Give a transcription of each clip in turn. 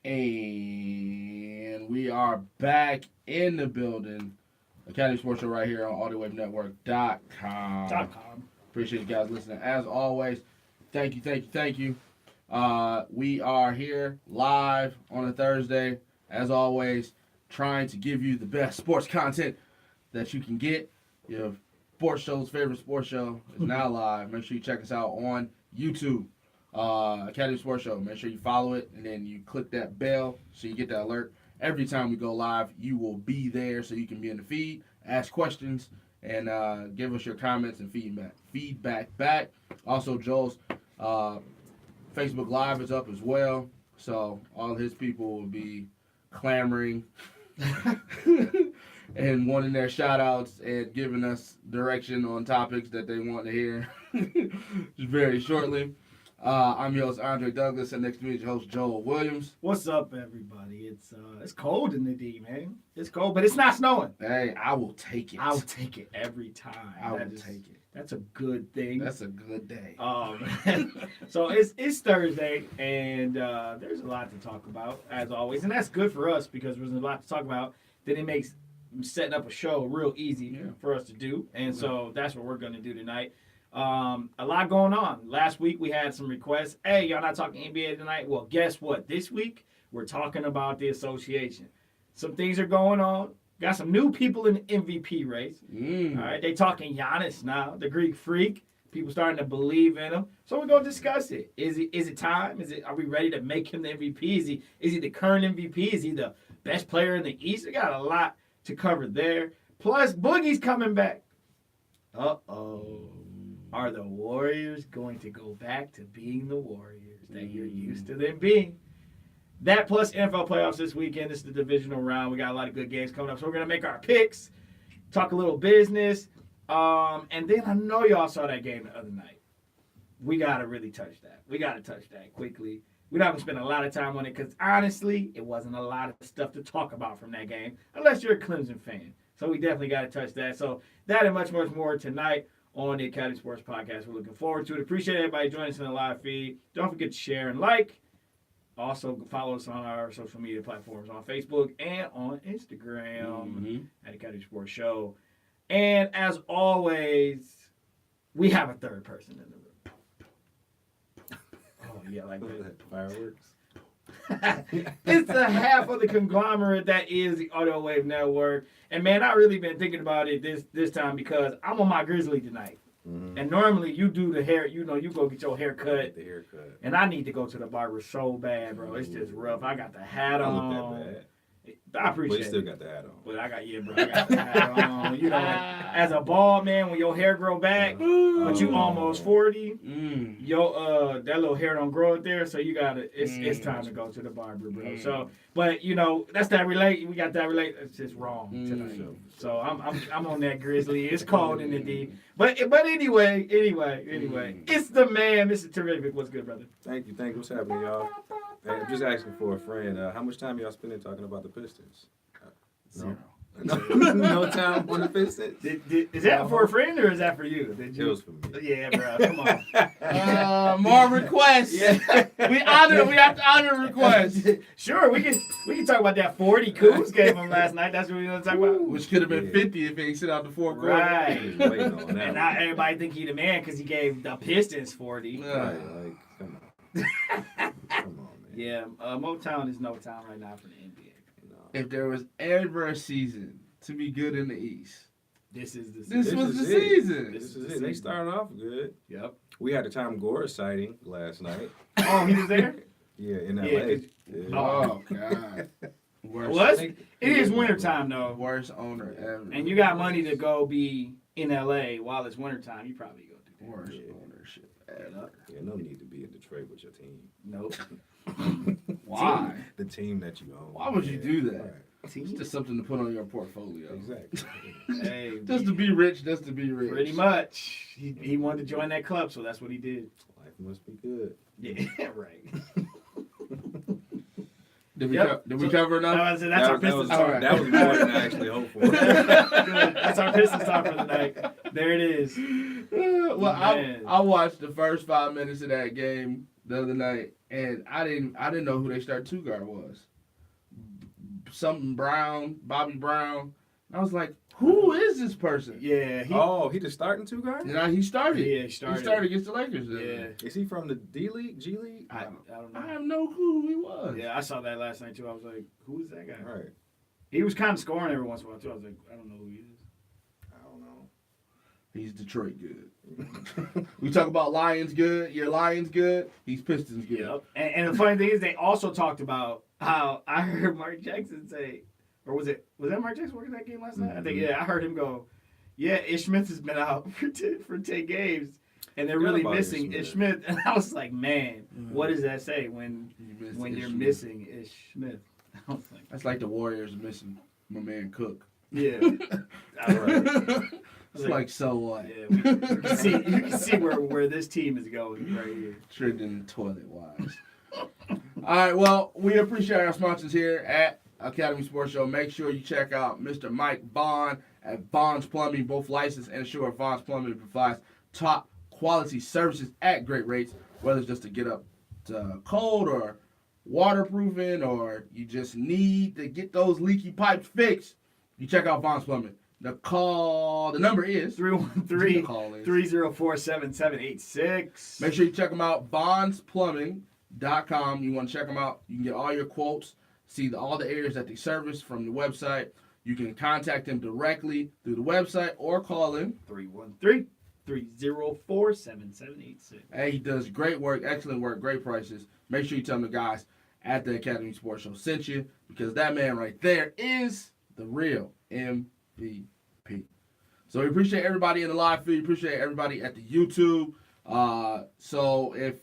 And we are back in the building. Academy Sports Show right here on AudioWaveNetwork.com. Appreciate you guys listening. As always, thank you. We are here live on a Thursday. As always, trying to give you the best sports content that you can get. Your sports show's favorite sports show is now live. Make sure you check us out on YouTube. Academy Sports Show. Make sure you follow it and then you click that bell so you get that alert. Every time we go live, you will be there so you can be in the feed, ask questions, and give us your comments and feedback back. Also, Joel's Facebook Live is up as well, so all his people will be clamoring and wanting their shout outs and giving us direction on topics that they want to hear very shortly. I'm your host, Andre Douglas, and next to me is your host, Joel Williams. What's up, everybody? It's cold in the D, man. It's cold, but it's not snowing. Hey, I will take it. I'll take it every time. I will take it. That's a good thing. That's a good day. So it's Thursday, and there's a lot to talk about, as always. And that's good for us because there's a lot to talk about. Then it makes setting up a show real easy for us to do. And so that's what we're going to do tonight. A lot going on. Last week we had some requests. Hey, y'all not talking NBA tonight? Well, guess what? This week we're talking about the association. Some things are going on. Got some new people in the MVP race. All right, they talking Giannis now, the Greek freak. People starting to believe in him. So we're gonna discuss it. Is it time? Are we ready to make him the MVP? Is he the current MVP? Is he the best player in the East? We got a lot to cover there. Plus, Boogie's coming back. Are the Warriors going to go back to being the Warriors that you're used to them being? That plus NFL playoffs this weekend. This is the divisional round. We got a lot of good games coming up. So we're going to make our picks, talk a little business. And then I know y'all saw that game the other night. We got to really touch that. We got to touch that quickly. We're not going to spend a lot of time on it because, honestly, it wasn't a lot of stuff to talk about from that game, unless you're a Clemson fan. So we definitely got to touch that. So that and much, much more tonight on the Academy Sports Podcast. We're looking forward to it. Appreciate everybody joining us in the live feed. Don't forget to share and like. Also, follow us on our social media platforms on Facebook and on Instagram at Academy Sports Show. And as always, we have a third person in the room. Oh, yeah, like that. Fireworks. It's the half of the conglomerate that is the Audio Wave Network. And man, I really been thinking about it this time because I'm on my Grizzly tonight. And normally you do the hair, you go get your hair cut. The haircut. And I need to go to the barber so bad, bro. It's just rough. I got the hat on. Don't look that bad. I appreciate it. But you still got the hat on. But I got the hat on. You know, as a bald man, when your hair grow back, but you almost 40, your that little hair don't grow up there, so you gotta. It's time to go to the barber, bro. So, but that's that relate. We got that relate. It's just wrong tonight. So I'm on that Grizzly. It's cold in the D. But anyway, it's the man, Mr. Terrific. What's good, brother? Thank you. What's happening, y'all? Hey, I'm just asking for a friend. How much time y'all spending talking about the Pistons? Zero. No time on the Pistons? Is that for a friend or is that for you? It was for me. Yeah, bro. Come on. More requests. Yeah. We have to honor requests. Sure, we can talk about that 40 Coos gave him last night. That's what we want to talk about. Which could have been 50 if he ain't sit out the fourth quarter. Right. Waiting on that. And now everybody think he the man because he gave the Pistons 40. Right, like, come on. Come on, man. Yeah, Motown is no time right now for the NBA. No. If there was ever a season to be good in the East, This is the this was the is it. season. This is it. They started off good. Yep. We had the Tom Gore sighting last night. Oh, he was there? Yeah, in LA. Yeah, Yeah. Oh God. Worst, Well, it is wintertime, though. worst owner ever. And you got money to go be in LA while it's wintertime. You probably go do that. Worst Yeah. ownership ever. Yeah, no need to be in Detroit with your team. Nope. Why? The team that you own. Oh, Why would you do that? Right. It's Team? just something to put on your portfolio. Exactly. Hey, Just to be rich, just to be rich. pretty much. He wanted to join that club, so that's what he did. Life must be good. Yeah, right. Did we, Yep. did we cover enough? That's our Pistons that, talk. was, that was more than I actually hoped for. Good. That's our Pistons talk for the night. There it is. Well, I Man. watched the first 5 minutes of that game the other night, and I didn't know who their start two guard was. Something Brown, Bobby Brown. I was like, who is this person? Yeah, Oh, he the starting two guard? And now he started. Yeah, he He started. started against the Lakers. the other Yeah. night. Is he from the D League, G League? I don't I know. have no clue who he was. Yeah, I saw that last night too. I was like, who is that guy? Right. He was kind of scoring every once in a while too. I was like, I don't know who he is. I don't know. He's Detroit good. We talk about Lions good. Your Lions good. He's Pistons good. Yep. And the funny thing is, they also talked about how I heard Mark Jackson say, or was that Mark Jackson working that game last night? I think I heard him go, yeah, Ish Smith has been out for 10 games, and they're Forgot really about missing Ish Ish Smith. And I was like, man, what does that say when You missed you're Ish Smith. missing Ish Smith? I was like, That's like the Warriors missing my man Cook. yeah. It's like so what? Yeah, you can see where this team is going right here. Trending toilet wise. All right, well, we appreciate our sponsors here at Academy Sports Show. Make sure you check out Mr. Mike Bond at Bond's Plumbing, both licensed and insured. Bond's Plumbing provides top quality services at great rates, whether it's just to get up to code or waterproofing, or you just need to get those leaky pipes fixed. You check out Bond's Plumbing. The number is 313-304-7786. Make sure you check them out, bondsplumbing.com. You want to check them out. You can get all your quotes, see all the areas that they service from the website. You can contact them directly through the website or call in. 313-304-7786. Hey, he does great work, excellent work, great prices. Make sure you tell them the guys at the Academy Sports Show sent you, because that man right there is the real MVP. So we appreciate everybody in the live feed. Appreciate everybody at the YouTube. So if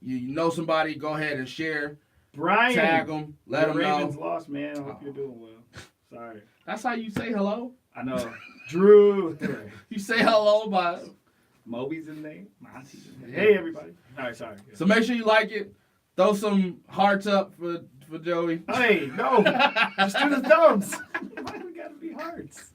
you know somebody, go ahead and share. Brian, Tag them. Let the them know. Ravens lost, man. I hope you're doing well. Sorry. That's how you say hello. I know. Drew. You say hello by. Moby's in there. Monty's in there. Hey, everybody. All right, sorry. So make sure you like it. Throw some hearts up for Joey. Hey, no. Just do the thumbs. Why do we got to be hearts?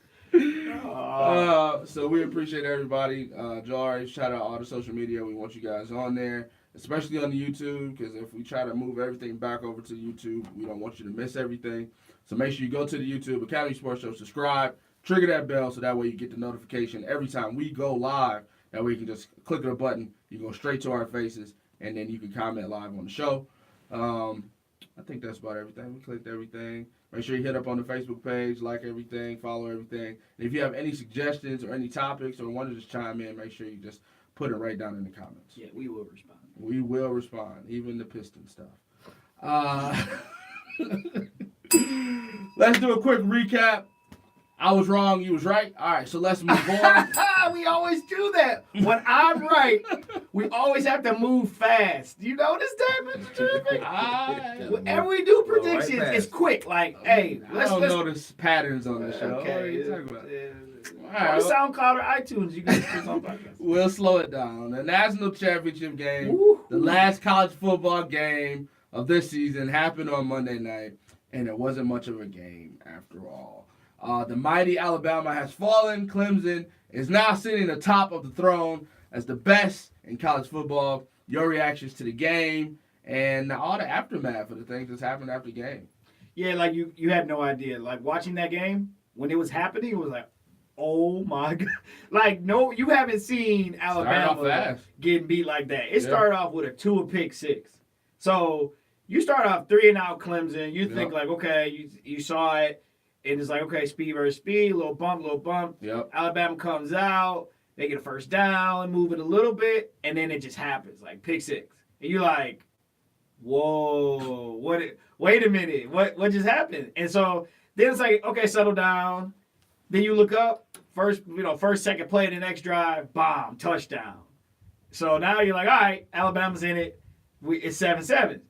So we appreciate everybody. Jari, shout out all the social media. We want you guys on there, especially on the YouTube, because if we try to move everything back over to YouTube, we don't want you to miss everything. So make sure you go to the YouTube, Academy Sports Show, subscribe, trigger that bell, so that way you get the notification every time we go live. That way you can just click a button, you go straight to our faces, and then you can comment live on the show. I think that's about everything. We clicked everything. Make sure you hit up on the Facebook page, like everything, follow everything. And if you have any suggestions or any topics or want to just chime in, make sure you just put it right down in the comments. Yeah, we will respond. We will respond, even the Piston stuff. Let's do a quick recap. I was wrong, you was right. All right, so let's move on. We always do that. When I'm right, we always have to move fast. You notice that, Mr. Terrific? Whenever we do predictions, right it's quick. Like, hey, I don't notice patterns on the show. What are you Okay. talking about? On All right, SoundCloud or iTunes, you can put on podcast. we'll slow it down. The national championship game, Woo. the last college football game of this season, happened on Monday night, and it wasn't much of a game after all. The mighty Alabama has fallen. Clemson is now sitting atop of the throne as the best in college football. Your reactions to the game and all the aftermath of the things that's happened after the game. Yeah, like you had no idea. Like watching that game, when it was happening, it was like, oh my God. Like, no, you haven't seen Started off Alabama fast. getting beat like that. It started off with a 2 pick 6. So you start off 3-0 Clemson. You think Yep. like, okay, you saw it. And it's like, okay, speed versus speed, little bump. Yep. Alabama comes out, they get a first down, move it a little bit, and then it just happens, like pick six. And you're like, whoa, wait a minute, what just happened? And so then it's like, okay, settle down. Then you look up, first, second play of the next drive, bomb, touchdown. So now you're like, all right, Alabama's in it. It's 7-7.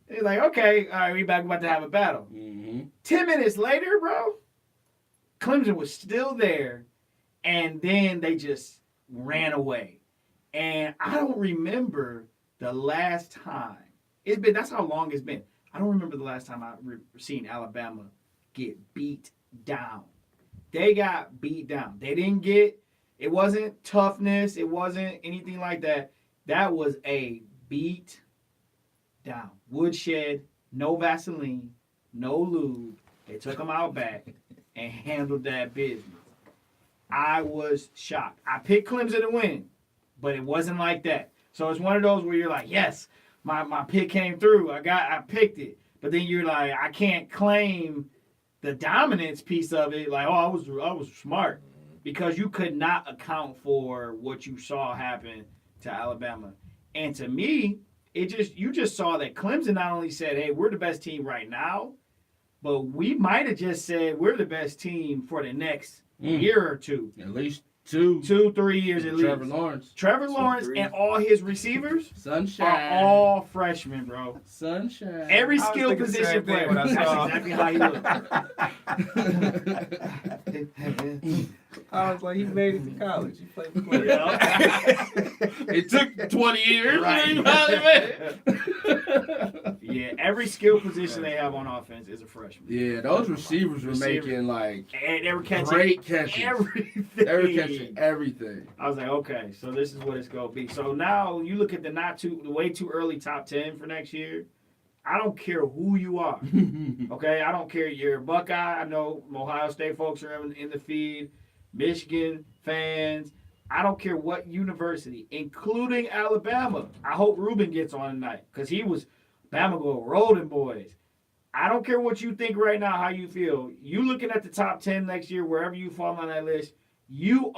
You're like, okay, all right, we about to have a battle. Mm-hmm. 10 minutes later, bro, Clemson was still there, and then they just ran away. And I don't remember the last time. That's how long it's been. I don't remember the last time I've seen Alabama get beat down. They got beat down. It wasn't toughness. It wasn't anything like that. That was a beat down. Woodshed, no Vaseline, no lube. They took them out back and handled that business. I was shocked. I picked Clemson to win, but it wasn't like that. So it's one of those where you're like, yes, my pick came through. I picked it. But then you're like, I can't claim the dominance piece of it. Like, I was smart, because you could not account for what you saw happen to Alabama. And to me, you just saw that Clemson not only said, hey, we're the best team right now, but we might have just said we're the best team for the next year or two. At least 2, 3 years at Trevor least. Lawrence. Trevor Lawrence and all his receivers Sunshine. are all freshmen, bro. Sunshine. Every I was skill thinking the position same thing player. when I That's saw- exactly how he looked. I was like, he made it to college. He played for Clemson. Yeah. It took 20 years. Right. And you finally made it. Yeah, every skill position they have on offense is a freshman. Yeah, those receivers were making like And they were catching great catches. everything. They were catching everything. I was like, okay, so this is what it's gonna be. So now you look at the way too early top 10 for next year. I don't care who you are. Okay, I don't care. You're a Buckeye. I know Ohio State folks are in the feed. Michigan fans. I don't care what university, including Alabama. I hope Ruben gets on tonight, because he was Bama go rolling boys. I don't care what you think right now, how you feel. You looking at the top 10 next year, wherever you fall on that list, you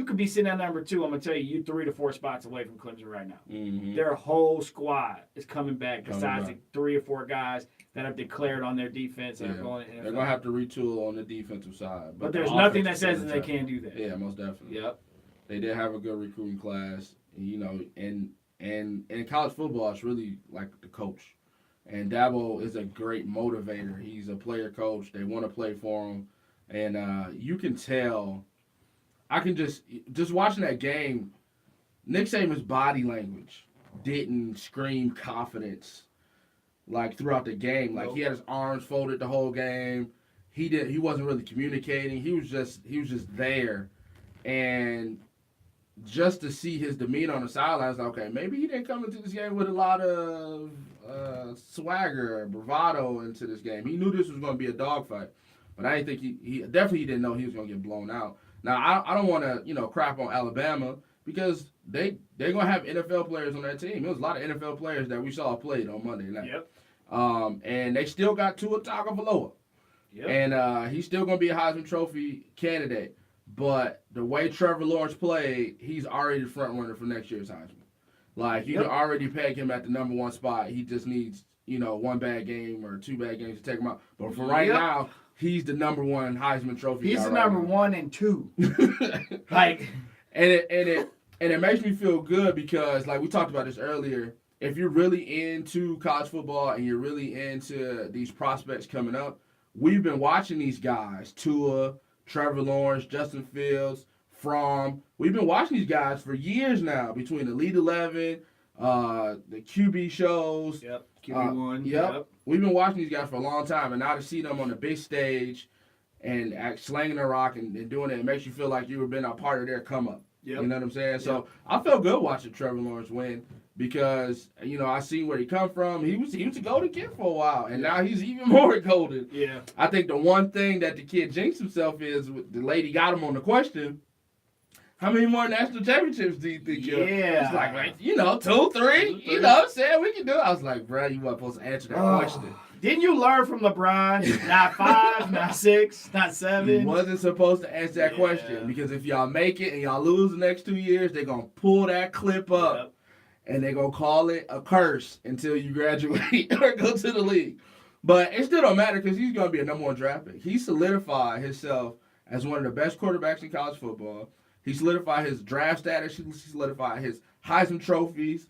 could be sitting at number 2. I'm going to tell you, you're 3 to 4 spots away from Clemson right now. Mm-hmm. Their whole squad is coming back, besides back. the 3 or 4 guys that have declared on their defense and Yeah. are going to They're going to have to retool on the defensive side. But the there's nothing that offensive says side that they is can't do that. Yeah, most definitely. Yep. They did have a good recruiting class, and in college football, it's really like the coach. And Dabo is a great motivator. He's a player coach. They want to play for him, and you can tell. I can just watching that game, Nick Saban's body language didn't scream confidence like throughout the game. Like he had his arms folded the whole game. He wasn't really communicating. He was just there, and just to see his demeanor on the sidelines, like, okay, maybe he didn't come into this game with a lot of swagger, bravado into this game. He knew this was going to be a dogfight, but I didn't think he definitely didn't know he was going to get blown out. Now I don't want to crap on Alabama, because they're going to have NFL players on that team. There was a lot of NFL players that we saw played on Monday night. Yep. And they still got Tua Tagovailoa. Yep. And he's still going to be a Heisman Trophy candidate. But the way Trevor Lawrence played, he's already the front runner for next year's Heisman. Like, you can already peg him at the number 1 spot. He just needs, 1 bad game or 2 bad games to take him out. But for right now, he's the number 1 Heisman Trophy He's guy the right number now. 1 and 2. Like, And it makes me feel good, because, like we talked about this earlier, if you're really into college football and you're really into these prospects coming up, we've been watching these guys, Tua, Trevor Lawrence, Justin Fields, Fromm. We've been watching these guys for years now, between the Elite 11, the QB shows. yep. QB1. Yep. We've been watching these guys for a long time, and now to see them on the big stage and slanging the rock and doing it makes you feel like you've been a part of their come up. Yep. You know what I'm saying? So I felt good watching Trevor Lawrence win, because I seen where he come from. He was a golden kid for a while, and now he's even more golden. Yeah. I think the one thing that the kid jinxed himself is, the lady got him on the question. how many more national championships do you think you're? Yeah. It's like 2, 3. You know what I'm saying? We can do it. I was like, bro, you weren't supposed to answer that question. Didn't you learn from LeBron? Not 5, not 6, not 7. You wasn't supposed to answer that Yeah. question because if y'all make it and y'all lose the next 2 years, they're going to pull that clip up Yep. and they're going to call it a curse until you graduate or go to the league. But it still don't matter because he's going to be a number 1 draft pick. He solidified himself as one of the best quarterbacks in college football. He solidified his draft status. He solidified his Heisman trophies.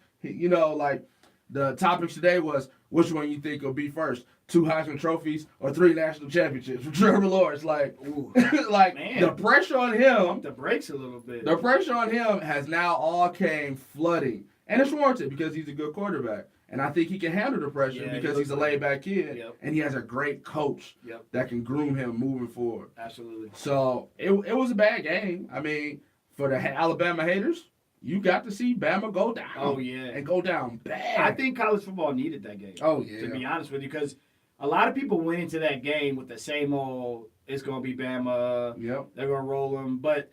The topics today was which one you think will be first, 2 Heisman trophies or 3 national championships for Trevor Lawrence. Ooh. Man. The pressure on Pump him, the brakes a little bit. the pressure on him has now all came flooding. And it's warranted because he's a good quarterback. And I think he can handle the pressure Yeah, he because looks he's a like it. laid-back kid. Yep. And he has a great coach Yep. that can groom him moving forward. Absolutely. So it was a bad game. I mean, for the Alabama haters, you got to see Bama go down. Oh, yeah. And go down bad. I think college football needed that game. Oh, yeah. To be honest with you, because a lot of people went into that game with the same old, it's going to be Bama, Yep. they're going to roll them. But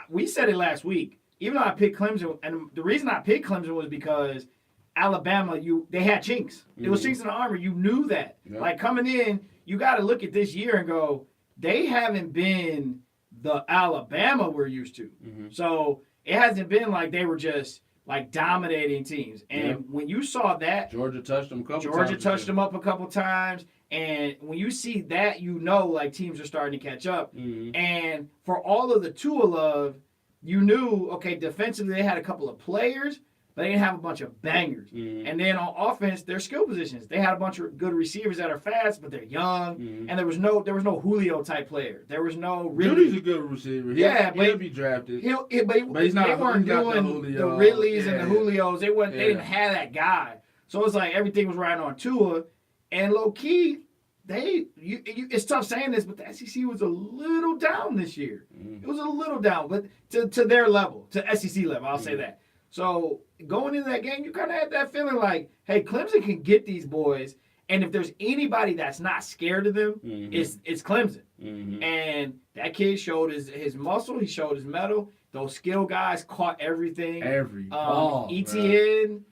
we said it last week. Even though I picked Clemson, and the reason I picked Clemson was because Alabama, they had chinks. It was chinks in the armor. You knew that. Yep. Like coming in, you got to look at this year and go, they haven't been the Alabama we're used to. Mhm. So it hasn't been like they were just like dominating teams. And Yep. when you saw that, Georgia touched them a couple times. Georgia touched them up a couple times. And when you see that, you know like teams are starting to catch up. Mhm. And for all of the Tua love, you knew, okay, defensively they had a couple of players, but they didn't have a bunch of bangers. Mhm. And then on offense, their skill positions. They had a bunch of good receivers that are fast, but they're young. Mhm. And there was no Julio type player. There was no Judy's really. a good receiver. Yeah, but- he'll be drafted. But he's not- they weren't he's not the doing the Julio. Ridleys Yeah. and the Julios. They Yeah. didn't have that guy. So it's like everything was riding on Tua. And low key, it's tough saying this, but the SEC was a little down this year. Mhm. It was a little down, but to their level, to SEC level, I'll say that. So going into that game, you kind of had that feeling like, hey, Clemson can get these boys, and if there's anybody that's not scared of them, Mhm. it's Clemson. Mhm. And that kid showed his muscle, he showed his mettle. Those skill guys caught everything. Every ball, ETN,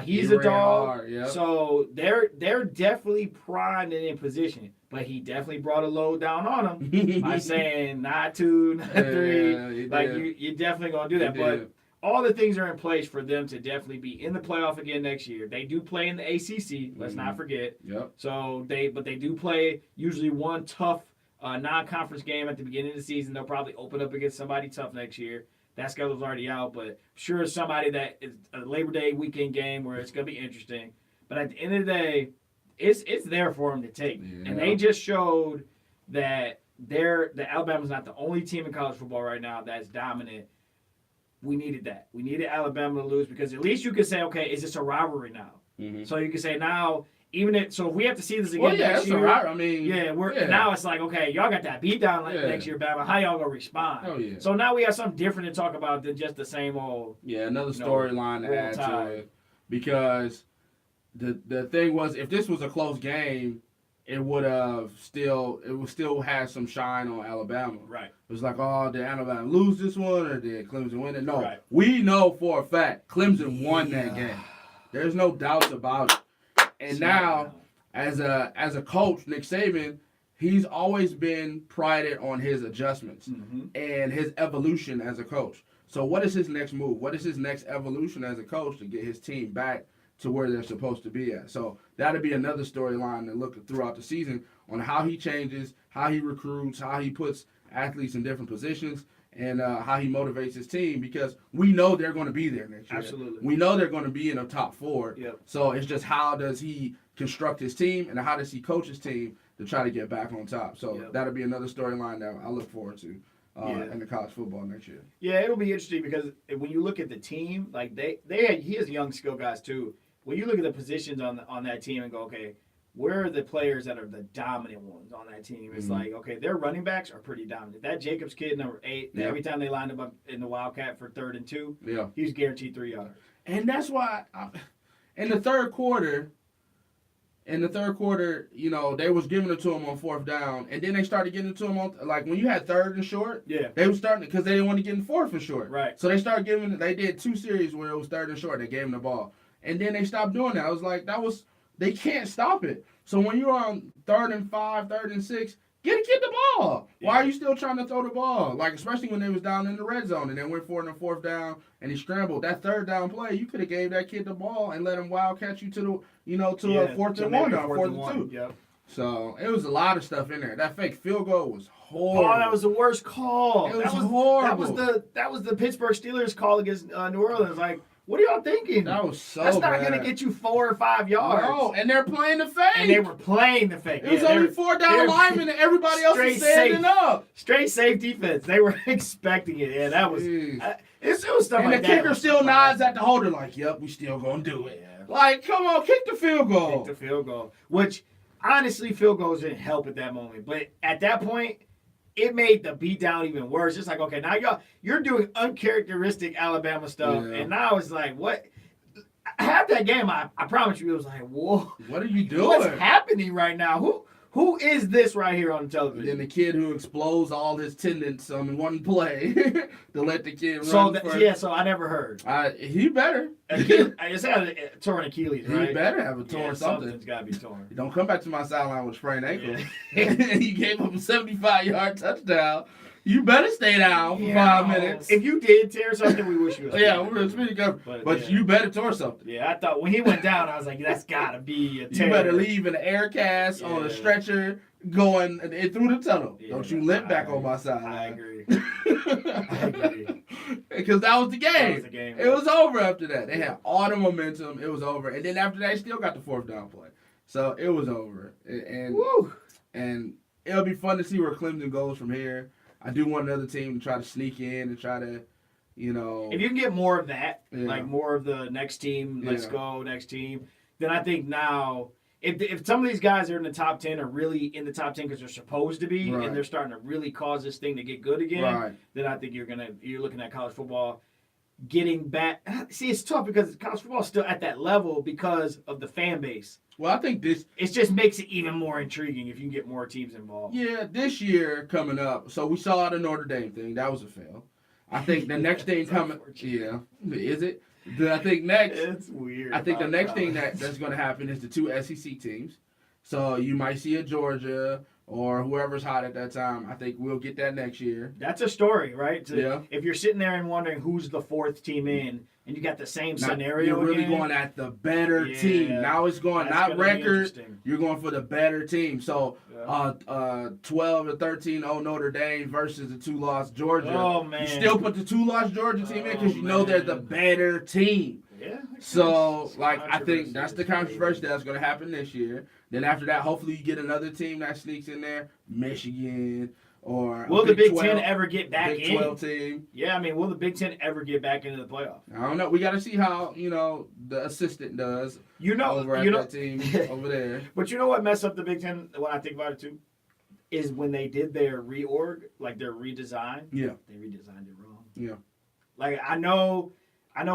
he's He a ran dog. hard, yep. So they're definitely primed and in position. But he definitely brought a load down on him by saying not 2, not 3. Yeah, he Like did. you're definitely gonna do that. He But did. all the things are in place for them to definitely be in the playoff again next year. They do play in the ACC. Let's not forget. Yep. So they do play usually one tough non-conference game at the beginning of the season. They'll probably open up against somebody tough next year. That schedule's already out, but sure somebody that is a Labor Day weekend game where it's gonna be interesting. But at the end of the day, it's there for them to take, Yeah. and they just showed that the Alabama's not the only team in college football right now that's dominant. We needed that. We needed Alabama to lose because at least you could say, okay, is this a rivalry now? Mhm. So you can say now, so if we have to see this again Well, yeah, next that's year, all right. I mean, yeah, now it's like, okay, y'all got that beat down Yeah. next year, Bama. How y'all gonna respond? Oh, yeah. So now we have something different to talk about than just the same old. Yeah, another you know, storyline to roll add to tide. it because the thing was if this was a close game, it would still have some shine on Alabama. Right. It was like, oh, did Alabama lose this one or did Clemson win it? No, Right. we know for a fact Clemson won that game. There's no doubts about it. And now, as a coach, Nick Saban, he's always been prided on his adjustments Mm-hmm. and his evolution as a coach. So what is his next move? What is his next evolution as a coach to get his team back to where they're supposed to be at? So that'll be another storyline to look throughout the season on how he changes, how he recruits, how he puts athletes in different positions, and how he motivates his team because we know they're going to be there next year. Absolutely. We know they're going to be in the top 4. Yep. So it's just how does he construct his team and how does he coach his team to try to get back on top. So Yep. that'll be another storyline that I look forward to Yeah. in the college football next year. Yeah, it'll be interesting because when you look at the team, like he has young skill guys too. When you look at the positions on that team and go, okay, where are the players that are the dominant ones on that team? It's Mhm. like, okay, their running backs are pretty dominant. That Jacobs kid, number 8, Yeah. every time they lined him up in the Wildcat for 3rd and 2, Yeah. he was guaranteed 3 yards. And that's why in the third quarter, in the third quarter, they was giving it to him on fourth down, and then they started getting it to him on like when you had third and short. Yeah. They was starting because they didn't want to get in fourth and short. Right. So they started giving. They did 2 series where it was third and short. They gave him the ball, and then they stopped doing that. I was like, they can't stop it. So when you're on 3rd and 5, 3rd and 6. Get a kid the ball. Yeah. Why are you still trying to throw the ball? Like, especially when they was down in the red zone and they went for it on 4th down and he scrambled. That 3rd down play, you could have gave that kid the ball and let him wildcat you to the, a 4th and 1 or 4th and 2. Yep. So it was a lot of stuff in there. That fake field goal was horrible. Oh, that was the worst call. It was horrible. That was the Pittsburgh Steelers call against New Orleans. Like, what are y'all thinking? That was so That's not bad. going to get you 4 or 5 yards. No, and they're playing the fake. And they were playing the fake. It was only 4 down linemen and everybody else was standing up. Straight safe defense. They were expecting it. Yeah, that was. Jeez. It was stuff And like the that. kicker still nods at the holder like, yep, we still going to do it. Yeah. Like, come on, kick the field goal. Kick the field goal. Which, honestly, field goals didn't help at that moment. But at that point, it made the beatdown even worse. It's like, okay, now you're doing uncharacteristic Alabama stuff. Yeah. And now it's like, what? Half that game, I promise you, it was like, whoa. What are you doing? What's happening right now? Who is this right here on And television? then the kid who explodes all his tendons on one play to let the kid run. So I never heard. He better. I just had a torn Achilles, right? He better have a torn Yeah, something. something's got to be torn. Don't come back to my sideline with sprained ankle. Yeah. He gave up a 75-yard touchdown. You better stay down for Yeah. 5 minutes. If you did tear something, we wish you was. Yeah, we're speaking of, but yeah. you better tore something. Yeah, I thought when he went down, I was like, that's got to be a tear. You better leave in an air cast on a Yeah. stretcher going through the tunnel. Yeah, Don't you limp back on my I sideline. agree. I agree. Because that was the game. That was the game. It was over after that. They had all the momentum. It was over. And then after that, they still got the 4th down play. So it was over. Woo. And it'll be fun to see where Clemson goes from here. I do want another team to try to sneak in and try to, If you can get more of that, Yeah. like more of the next team, let's Yeah. go, next team, then I think now, if some of these guys are in the top 10 are really in the top 10 because they're supposed to be, Right. and they're starting to really cause this thing to get good again, Right. then I think you're looking at college football getting back. See, it's tough because college football is still at that level because of the fan base. Well, I think It just makes it even more intriguing if you can get more teams involved. this year coming up, so we saw the Notre Dame thing. That was a fail. I think the next thing coming, is it? I think next, It's weird. I think the next thing that's going to happen is the 2 SEC teams. So you might see a Georgia or whoever's hot at that time. I think we'll get that next year. That's a story, right? Yeah. If you're sitting there and wondering who's the 4th team in, and you got the same Now, scenario, you're really again, going at the better Yeah. team. Now it's going that's not gonna be record. interesting. You're going for the better team. So Yeah. 12 or 13-0 Notre Dame versus the 2-loss Georgia. Oh man. You still put the 2-loss Georgia team in because Oh, you know they're the man. better team. Yeah. So, like, I Controversy think that's is the controversy crazy. that's going to happen this year. Then after that, hopefully you get another team that sneaks in there, Michigan or Will a the Big 12 Ten ever get back Big in? 12 team. Yeah, I mean, will the Big Ten ever get back into the playoffs? I don't know. We got to see how the assistant does over at that team over there. But you know what messed up the Big Ten when I think about it too? Is when they did their reorg, like their redesign. Yeah. They redesigned it wrong. Yeah. Like I know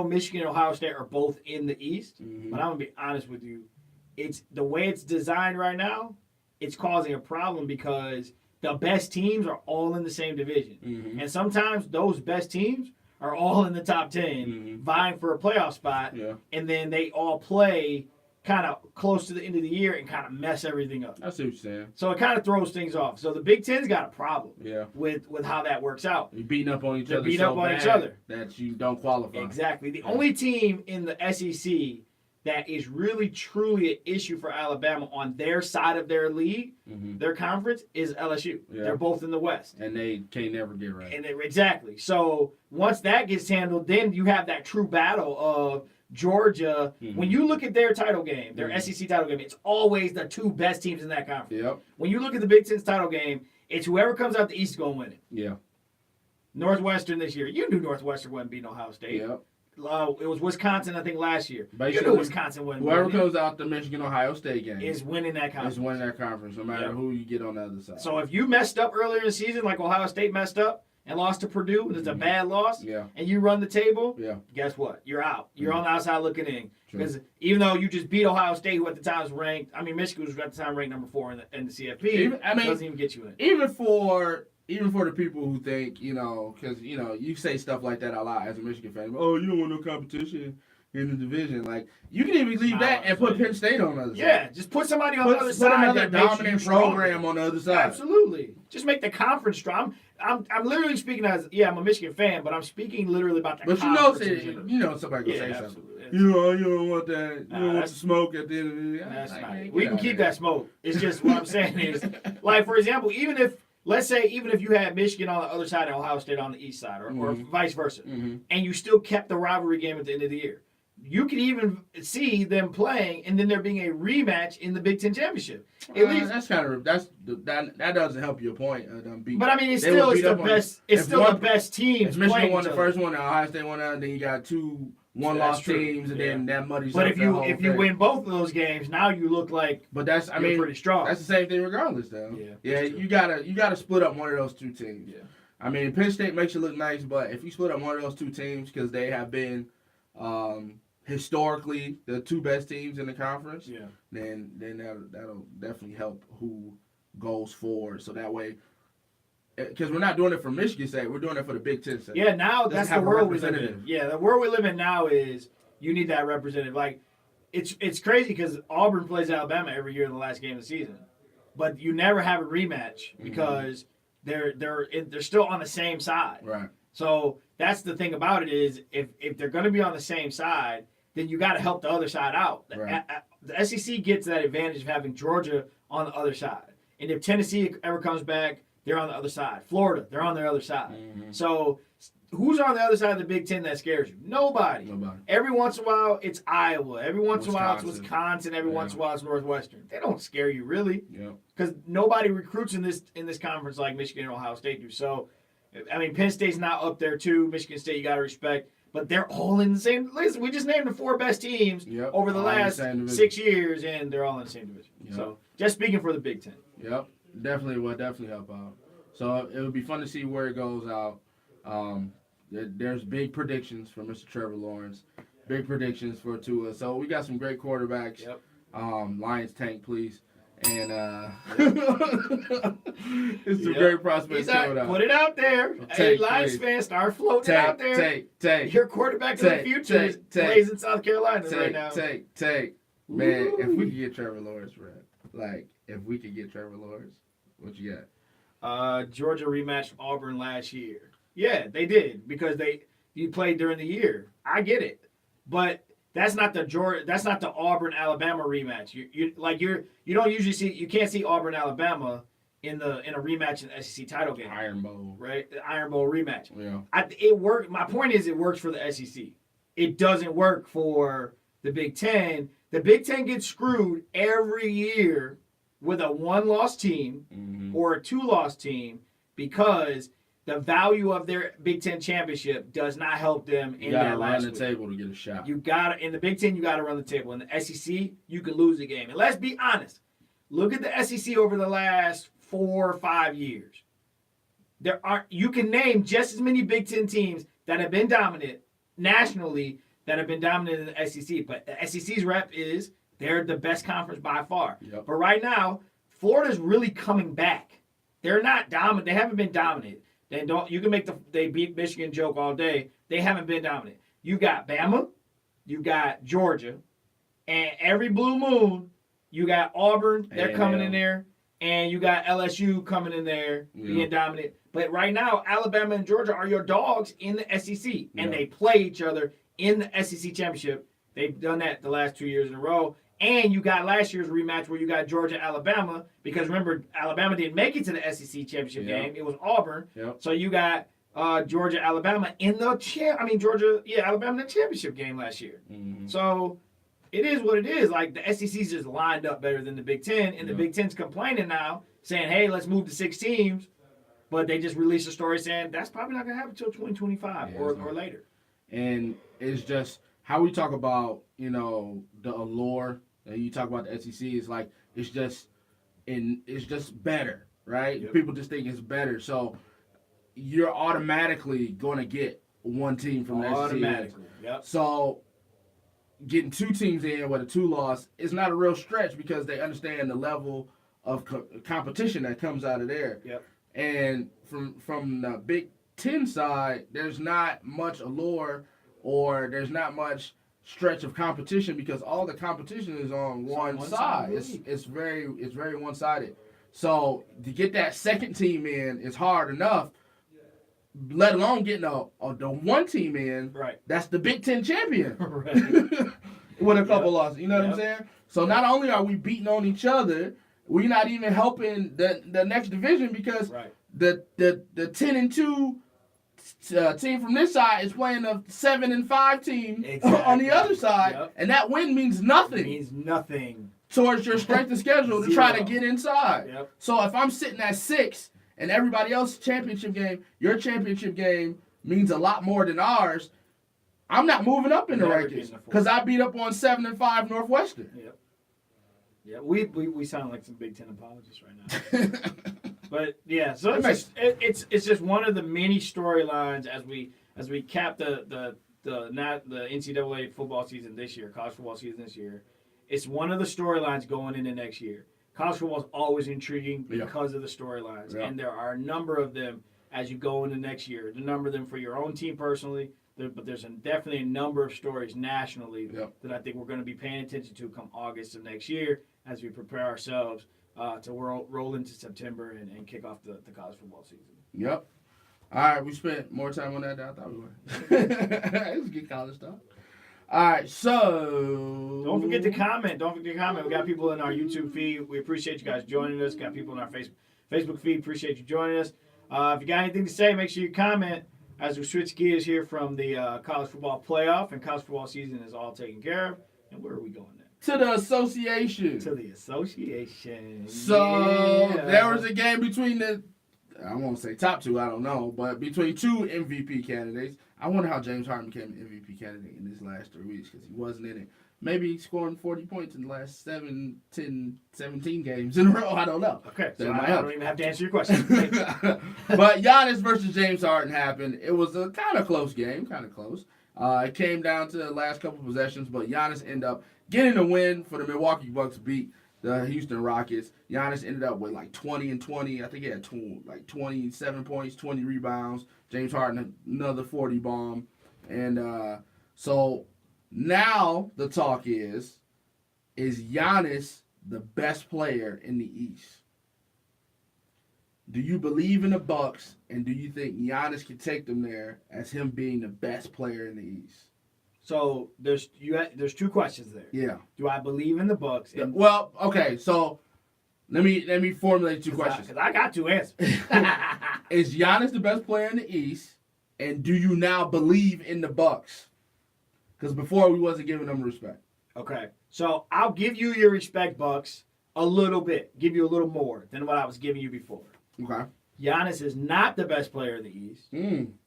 Michigan and Ohio State are both in the East, Mhm. but I'm gonna be honest with you. It's the way it's designed right now, it's causing a problem because the best teams are all in the same division. Mhm. And sometimes those best teams are all in the top 10 Mhm. vying for a playoff spot, Yeah. and then they all play kind of close to the end of the year and kind of mess everything up. I see what you're saying. So it kind of throws things off. So the Big Ten's got a problem Yeah. with how that works out. You're beating up on each They're other beating so up on bad each other. that you don't qualify. Exactly. The only team in the SEC that is really truly an issue for Alabama on their side of their league, Mhm. their conference, is LSU. Yeah. They're both in the West. And they can't never get right. Exactly. So once that gets handled, then you have that true battle of Georgia. Mhm. When you look at their title game, their Mhm. SEC title game, it's always the 2 best teams in that conference. Yep. When you look at the Big Ten's title game, it's whoever comes out the East going to win it. Yeah. Northwestern this year, you knew Northwestern wasn't beating Ohio State. Yep. It was Wisconsin, I think, last year. Basically, you knew Wisconsin wasn't Whoever winning. comes out the Michigan Ohio State game Is winning that is conference. winning that conference, no matter Yep. who you get on the other side. So if you messed up earlier in the season, like Ohio State messed up, and lost to Purdue, and it's a bad loss, Yeah. and you run the table, Yeah. guess what? You're out. You're on the outside looking in. True. Because even though you just beat Ohio State, who at the time was ranked, Michigan was at the time ranked number 4 in the CFP, doesn't even get you in. Even for the people who think, because, you say stuff like that a lot as a Michigan fan. Oh, you don't want no competition in the division. Like, you can even leave that and put Penn State on the other side. Yeah, just put somebody on the other Put side. another that makes you dominant stronger. program on the other side. Absolutely. Just make the conference strong. I'm literally speaking as, I'm a Michigan fan, but I'm speaking literally about the But conference. in general. somebody gonna say absolutely. something. You don't want that. You don't want the that's- smoke at the end of the day. That's Like, not man, it. get We can out keep of there. that smoke. It's just what I'm saying is, like, for example, even if you had Michigan on the other side and Ohio State on the east side, or vice versa, Mhm. and you still kept the rivalry game at the end of the year, you can even see them playing and then there being a rematch in the Big Ten championship. At least, That's kind of that doesn't help your point. but I mean, it's they would still beat the up on- best. It's if still one- the best teams. If Michigan playing won each the other. first one and Ohio State won that, then you got two one-loss That's true. teams, and then that muddies But up if the you whole if you thing. win both of those games, now you look like But that's you're pretty strong. That's the same thing regardless, though. Yeah, that's true. you gotta split up one of those two teams. Yeah. I mean, Penn State makes you look nice, but if you split up one of those two teams because they have been historically the two best teams in the conference, Yeah. then that'll definitely help who goes forward. So that way, because we're not doing it for Michigan's sake, we're doing it for the Big Ten sake. Yeah, now Doesn't that's the have a world we live in. representative. Yeah, the world we live in now is you need that representative. Like, it's crazy because Auburn plays Alabama every year in the last game of the season, but you never have a rematch because they're still on the same side. Right. So that's the thing about it is if they're going to be on the same side, then you got to help the other side out. Right. The SEC gets that advantage of having Georgia on the other side, and if Tennessee ever comes back, they're on the other side. Florida, they're on their other side. Mm-hmm. So who's on the other side of the Big Ten that scares you? Nobody. Every once in a while, it's Iowa. Every once in a while, it's Wisconsin. Every once in a while, it's Northwestern. They don't scare you really, because nobody recruits in this conference like Michigan and Ohio State do. So, I mean, Penn State's not up there too. Michigan State, you got to respect. But they're all in the same. Listen, we just named the 4 best teams over the last 6 years, and they're all in the same division. So, just speaking for the Big Ten. Yep, definitely will definitely help out. So it would be fun to see where it goes out. There's big predictions for Mr. Trevor Lawrence, big predictions for Tua. So we got some great quarterbacks. Yep. Lions tank, please. And it's some great prospects coming out. Put it out there. Hey, Lions fans, start floating it out there. Take. Your quarterback of the future plays in South Carolina right now. Take. Man, if we could get Trevor Lawrence, if we could get Trevor Lawrence, what you got? Georgia rematched Auburn last year. Yeah, they did because you played during the year. I get it, but that's not the Auburn Alabama rematch. You don't usually see, you can't see Auburn Alabama in a rematch in the SEC title game. Iron Bowl, right? The Iron Bowl rematch. Yeah. It worked. My point is, it works for the SEC. It doesn't work for the Big Ten. The Big Ten gets screwed every year with a 1-loss team or a 2-loss team because the value of their Big Ten championship does not help them in that last week. You got to run the table to get a shot. In the Big Ten, you got to run the table. In the SEC, you can lose the game. And let's be honest. Look at the SEC over the last 4 or 5 years. You can name just as many Big Ten teams that have been dominant nationally that have been dominant in the SEC. But the SEC's rep is they're the best conference by far. Yep. But right now, Florida's really coming back. They're not dominant. They haven't been dominant. You can make they beat Michigan joke all day. They haven't been dominant. You got Bama, you got Georgia, and every blue moon, you got Auburn. They're coming in there, and you got LSU coming in there being dominant. But right now, Alabama and Georgia are your dogs in the SEC, and they play each other in the SEC championship. They've done that the last 2 years in a row. And you got last year's rematch where you got Georgia-Alabama, because remember, Alabama didn't make it to the SEC championship game. It was Auburn. Yep. So you got Georgia-Alabama in the Alabama in the championship game last year. Mm-hmm. So it is what it is. Like, the SEC's just lined up better than the Big Ten, and the Big Ten's complaining now, saying, hey, let's move to 6 teams. But they just released a story saying that's probably not going to happen until 2025 or later. And it's just how we talk about, the allure, and you talk about the SEC, is like it's just better, right? Yep. People just think it's better. So you're automatically going to get one team from the SEC. Automatically. Yep. So getting two teams in with a 2-loss is not a real stretch because they understand the level of competition that comes out of there. Yep. And from the Big Ten side, there's not much allure or there's not much stretch of competition because all the competition is on one side. It's very one-sided. So to get that second team in is hard enough, let alone getting the one team in. Right. That's the Big Ten champion. Right. With a couple losses. You know what I'm saying? So not only are we beating on each other, we're not even helping the next division because the 10-2 team from this side is playing a 7-5 team on the other side, and that win means nothing. It means nothing towards your strength of schedule to try to get inside. Yep. So if I'm sitting at 6 and everybody else's championship game, your championship game means a lot more than ours. I'm not moving up in the rankings because I beat up on 7-5 Northwestern. Yep. Yeah, we sound like some Big Ten apologists right now. But yeah, so it's just one of the many storylines as we cap the NCAA football season this year, college football season this year. It's one of the storylines going into next year. College football is always intriguing because of the storylines, and there are a number of them as you go into next year. A number of them for your own team personally, but there's definitely a number of stories nationally that I think we're going to be paying attention to come August of next year as we prepare ourselves to roll into September and kick off the college football season. Yep. All right, we spent more time on that than I thought we would. Let's get college stuff. All right, so don't forget to comment. We got people in our YouTube feed. We appreciate you guys joining us. Got people in our Facebook feed. Appreciate you joining us. If you got anything to say, make sure you comment as we switch gears here from the college football playoff and college football season is all taken care of. And where are we going next? To the association. So there was a game between I won't say top two, I don't know, but between two MVP candidates. I wonder how James Harden became an MVP candidate in his last 3 weeks because he wasn't in it. Maybe he's scoring 40 points in the last 7, 10, 17 games in a row. I don't know. Okay, so I don't even have to answer your question. But Giannis versus James Harden happened. It was a kind of close game, It came down to the last couple possessions, but Giannis ended up getting a win for the Milwaukee Bucks beat the Houston Rockets. Giannis ended up with like 20 and 20. I think he had 27 points, 20 rebounds. James Harden, another 40 bomb. And so now the talk is Giannis the best player in the East? Do you believe in the Bucks, and do you think Giannis can take them there as him being the best player in the East? So there's two questions there. Yeah. Do I believe in the Bucks? Well, okay. So let me formulate two questions. Because I got two answers. Is Giannis the best player in the East, and do you now believe in the Bucks? Because before we wasn't giving them respect. Okay. So I'll give you your respect, Bucks, a little bit. Give you a little more than what I was giving you before. Okay. Giannis is not the best player in the East,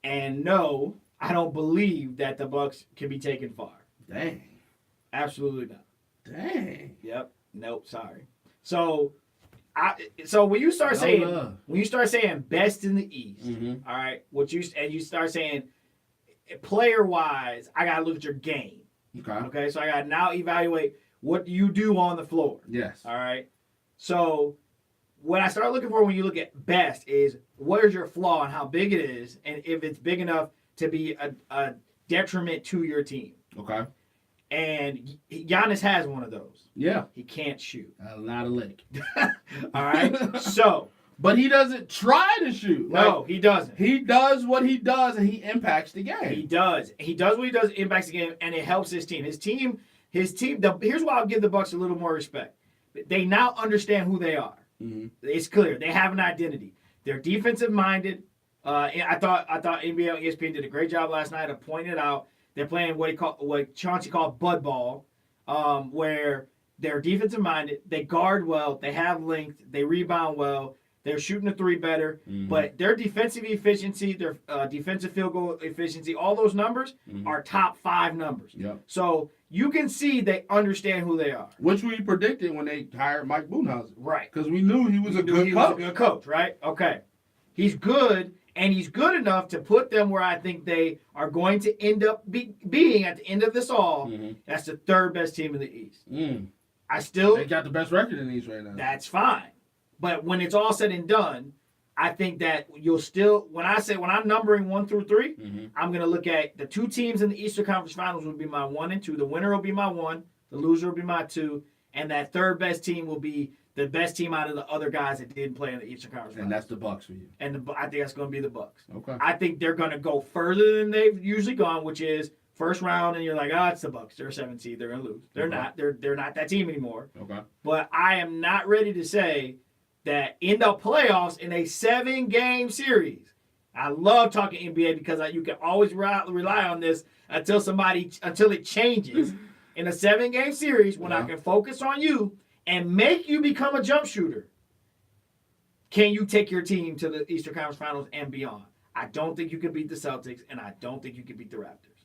and no, I don't believe that the Bucks can be taken far. Dang. Absolutely not. Dang. Yep. Nope. Sorry. So when you start saying best in the East, all right, you start saying player wise, I gotta look at your game. Okay. So I gotta now evaluate what you do on the floor. Yes. All right. So what I start looking for when you look at best is where's your flaw and how big it is, and if it's big enough to be a detriment to your team. Okay. And Giannis has one of those. Yeah. He can't shoot. Not a lick. All right. So. But he doesn't try to shoot. No, he doesn't. He does what he does, and he impacts the game. He does. He does what he does, impacts the game, and it helps his team. His team. Here's why I'll give the Bucks a little more respect. They now understand who they are. It's clear. They have an identity. They're defensive minded. I thought NBA on ESPN did a great job last night of pointing it out. They're playing what Chauncey called bud ball, where they're defensive minded. They guard well. They have length. They rebound well. They're shooting the three better. But their defensive efficiency, their defensive field goal efficiency, all those numbers are top 5 numbers. Yep. So you can see they understand who they are. Which we predicted when they hired Mike Budenholzer. Right. Because we knew he was a good coach. Right? Okay. He's good, and he's good enough to put them where I think they are going to end up being at the end of this all. Mm-hmm. That's the third best team in the East. Mm. I still. They got the best record in the East right now. That's fine. But when it's all said and done, I think that you'll still, when I'm numbering 1 through 3, Mm-hmm. I'm going to look at the two teams in the Eastern Conference Finals will be my 1 and 2. The winner will be my 1. The loser will be my 2. And that third best team will be the best team out of the other guys that didn't play in the Eastern Conference Finals. And that's the Bucks for you. And I think that's going to be the Bucks. Okay. I think they're going to go further than they've usually gone, which is first round, and you're like, it's the Bucks. They're a 7 seed. They're going to lose. They're Okay. not. They're not that team anymore. Okay. But I am not ready to say that in the playoffs in a 7-game series. I love talking NBA because you can always rely on this until it changes. In a 7-game series, when I can focus on you and make you become a jump shooter, can you take your team to the Eastern Conference Finals and beyond? I don't think you can beat the Celtics, and I don't think you can beat the Raptors.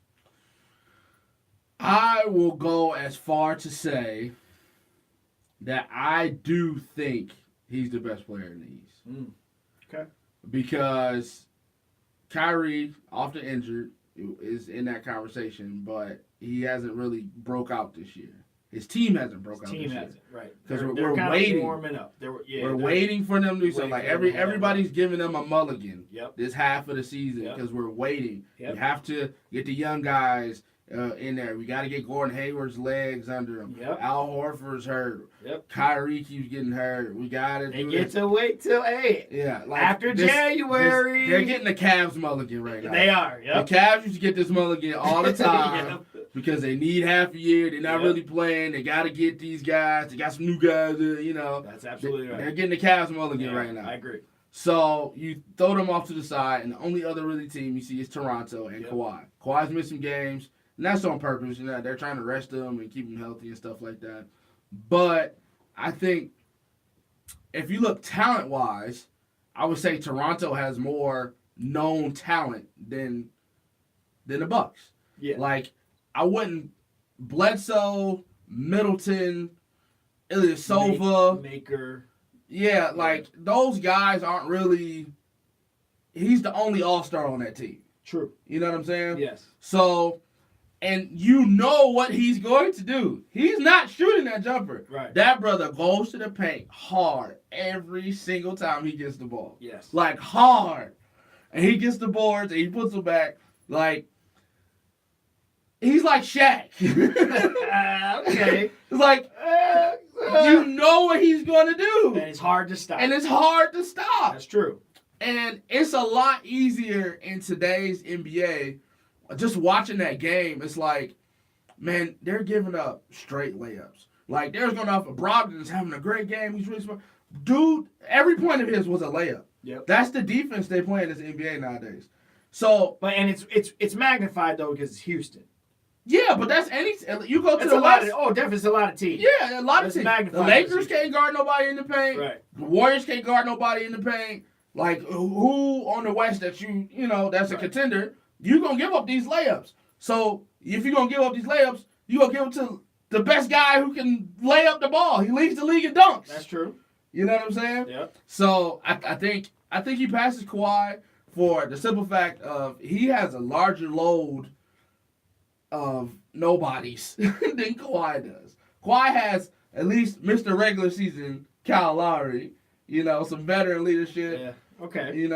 I will go as far to say that I do think he's the best player in the East. Okay. Because Kyrie, often injured, is in that conversation, but he hasn't really broke out this year. His team hasn't broke out this year. Right. 'Cause They're we're kind of waiting. warming up. We're waiting for them to do something. Like waiting for them to have everybody's giving them a mulligan Yep. this half of the season Yep. because we're waiting. Yep. We have to get the young guys in there. We got to get Gordon Hayward's legs under him. Yep. Al Horford's hurt. Yep. Kyrie keeps getting hurt. We got to They do get this. to wait till after January. They're getting the Cavs mulligan right now. They are. Yep. The Cavs used to get this mulligan all the time. Yep. Because they need half a year, they're not Yep. really playing. They got to get these guys. They got some new guys. That's absolutely right. They're getting the Cavs mulligan Yeah, right now. I agree. So you throw them off to the side, and the only other really team you see is Toronto and Yep. Kawhi. Kawhi's missing games, and that's on purpose. They're trying to rest him and keep him healthy and stuff like that. But I think if you look talent-wise, I would say Toronto has more known talent than the Bucks. Yeah. Like, I wouldn't Bledsoe, Middleton, Ilyasova. Maker. Yeah, like those guys aren't really. He's the only all-star on that team. True. You know what I'm saying? Yes. So, and you know what he's going to do. He's not shooting that jumper. Right. That brother goes to the paint hard every single time he gets the ball. Yes. Like hard. And he gets the boards and he puts them back. Like, he's like Shaq. Okay. It's like, you know what he's going to do. And it's hard to stop. And it's hard to stop. That's true. And it's a lot easier in today's NBA. Just watching that game, it's like, man, they're giving up straight layups. Like, there's going off Brogdon's having a great game. He's really smart. Dude, every point of his was a layup. Yep. That's the defense they play in this NBA nowadays. So, And it's magnified though because it's Houston. yeah, but that's any. You go to It's the a lot West. of definitely it's a lot of teams. Yeah, a lot of It's teams. magnified. The Lakers can't guard nobody in the paint. Right. The Warriors can't guard nobody in the paint. Like, who on the West that that's a Right. contender, you're going to give up these layups. So, if you're going to give up these layups, you're going to give them to the best guy who can lay up the ball. He leads the league in dunks. That's true. You know what I'm saying? Yep. So, I think he passes Kawhi for the simple fact of he has a larger load of nobodies than Kawhi does. Kawhi has at least Mr. Regular Season Kyle Lowry, some veteran leadership, Yeah. Okay.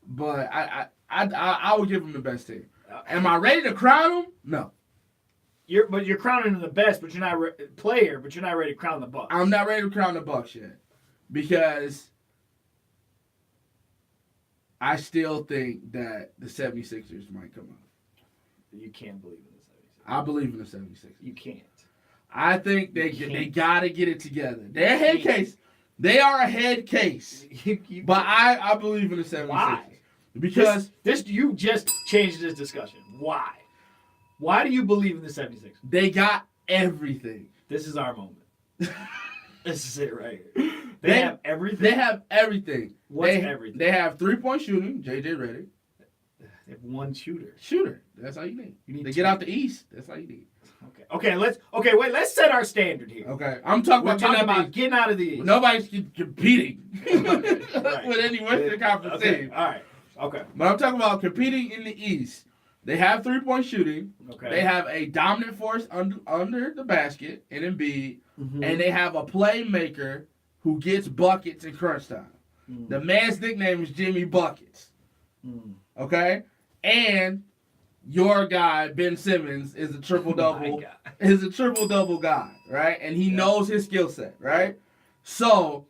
but I would give him the best team. Am I ready to crown him? No. You're crowning the best, but you're not player, but you're not ready to crown the Bucks. I'm not ready to crown the Bucks yet because I still think that the 76ers might come out. You can't believe in the 76ers. I believe in the 76ers. You can't. I think they can't. got to get it together. They're a head case. They are a head case. But I believe in the 76ers. Why? Because you just changed this discussion. Why? Why do you believe in the 76ers? they got everything. This is our moment. This is it right here. They have everything. They have everything. What's everything? They have 3-point shooting, JJ Redick. They have one shooter. Shooter. That's all you need. You need They two. get out the East. That's all you need. Okay. Let's set our standard here. Okay, I'm talking We're about talking getting out about getting out of these. Nobody's competing Right. with any Western Conference Okay. team. All right. Okay. But I'm talking about competing in the East. They have 3-point shooting. Okay. They have a dominant force under the basket in Embiid, Mhm. and they have a playmaker who gets buckets in crunch time. Mm. The man's nickname is Jimmy Buckets. Mm. Okay, and your guy Ben Simmons is a triple My double. God. Is a triple double guy, right? And he Yeah. knows his skill set, right? So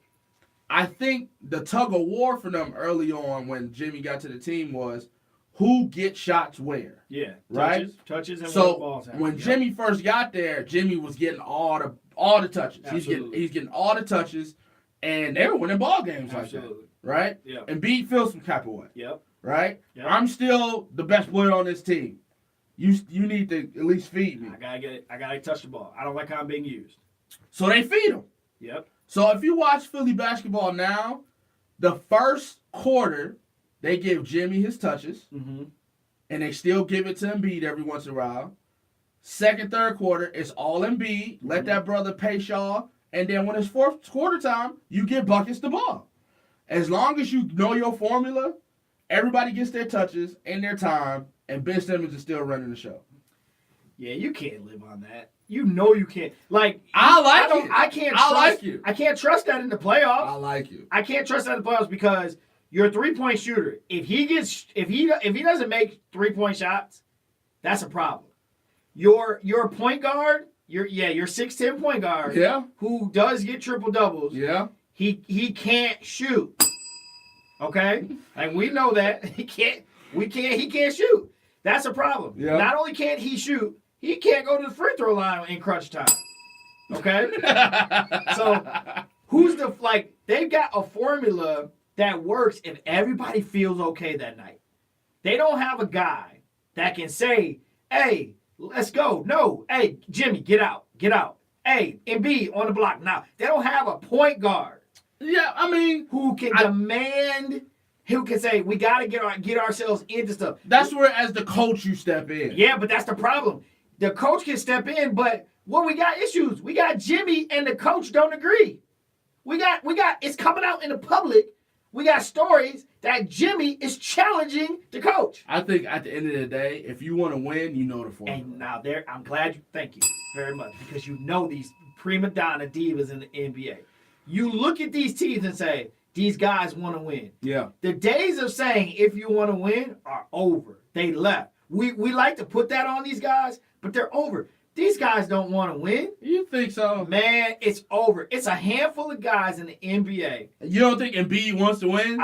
I think the tug of war for them early on when Jimmy got to the team was who gets shots where. Yeah. Right? Touches and where the So balls at. when Yep. Jimmy first got there, Jimmy was getting all the touches. Absolutely. He's getting all the touches, and they were winning ball games like that, Absolutely. right? Yep. And Embiid feels some type of way, Yep. right? Yep. I'm still the best player on this team. You need to at least feed me. I gotta get it. I gotta touch the ball. I don't like how I'm being used. So they feed him. Yep. So if you watch Philly basketball now, the first quarter they give Jimmy his touches, Mm-hmm. and they still give it to Embiid every once in a while. Second, third quarter, it's all Embiid. Let that brother pay Shaw. And then when it's fourth quarter time, you give buckets the ball. As long as you know your formula, everybody gets their touches and their time, and Ben Simmons is still running the show. Yeah, you can't live on that. You know you can't. Like I like don't- it. I can't. I Trust, like it. I can't trust that in the playoffs. I like you. I can't trust that in the playoffs because you're a 3-point shooter. If he doesn't make 3-point shots, that's a problem. Your point guard, your 6'10" point guard, Yeah, who does get triple doubles, yeah. he can't shoot. Okay? And we know that. He can't shoot. That's a problem. Yeah. Not only can't he shoot, he can't go to the free throw line in crunch time. Okay? So they've got a formula that works if everybody feels okay that night. They don't have a guy that can say, hey, let's go. No, hey, Jimmy, get out. Hey, Embiid on the block. Now, they don't have a point guard Yeah, I mean, who can demand, who can say, we got to get ourselves into stuff. that's where as the coach you step in. Yeah, but that's the problem. The coach can step in, but what we got issues. We got Jimmy and the coach don't agree. We got it's coming out in the public. We got stories that Jimmy is challenging the coach. I think at the end of the day, if you want to win, you know the formula. And now I'm glad thank you very much, because you know these prima donna divas in the NBA. You look at these teams and say, these guys want to win. Yeah. The days of saying if you want to win are over. They left. We like to put that on these guys, but they're over. These guys don't want to win. You think so? Man, it's over. It's a handful of guys in the NBA. You don't think Embiid wants to win?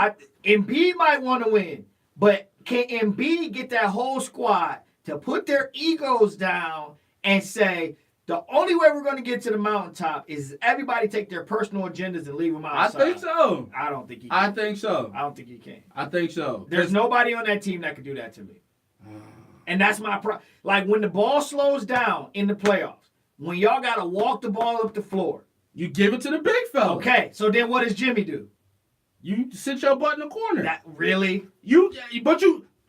Embiid might want to win, but can Embiid get that whole squad to put their egos down and say, the only way we're going to get to the mountaintop is everybody take their personal agendas and leave them I outside? think so. I don't think he can. I think so. I don't think he can. I think so. There's nobody on that team that could do that to me. And that's my problem. Like when the ball slows down in the playoffs, when y'all got to walk the ball up the floor. You give it to the big fella. Okay, so then what does Jimmy do? You sit your butt in the corner. That really?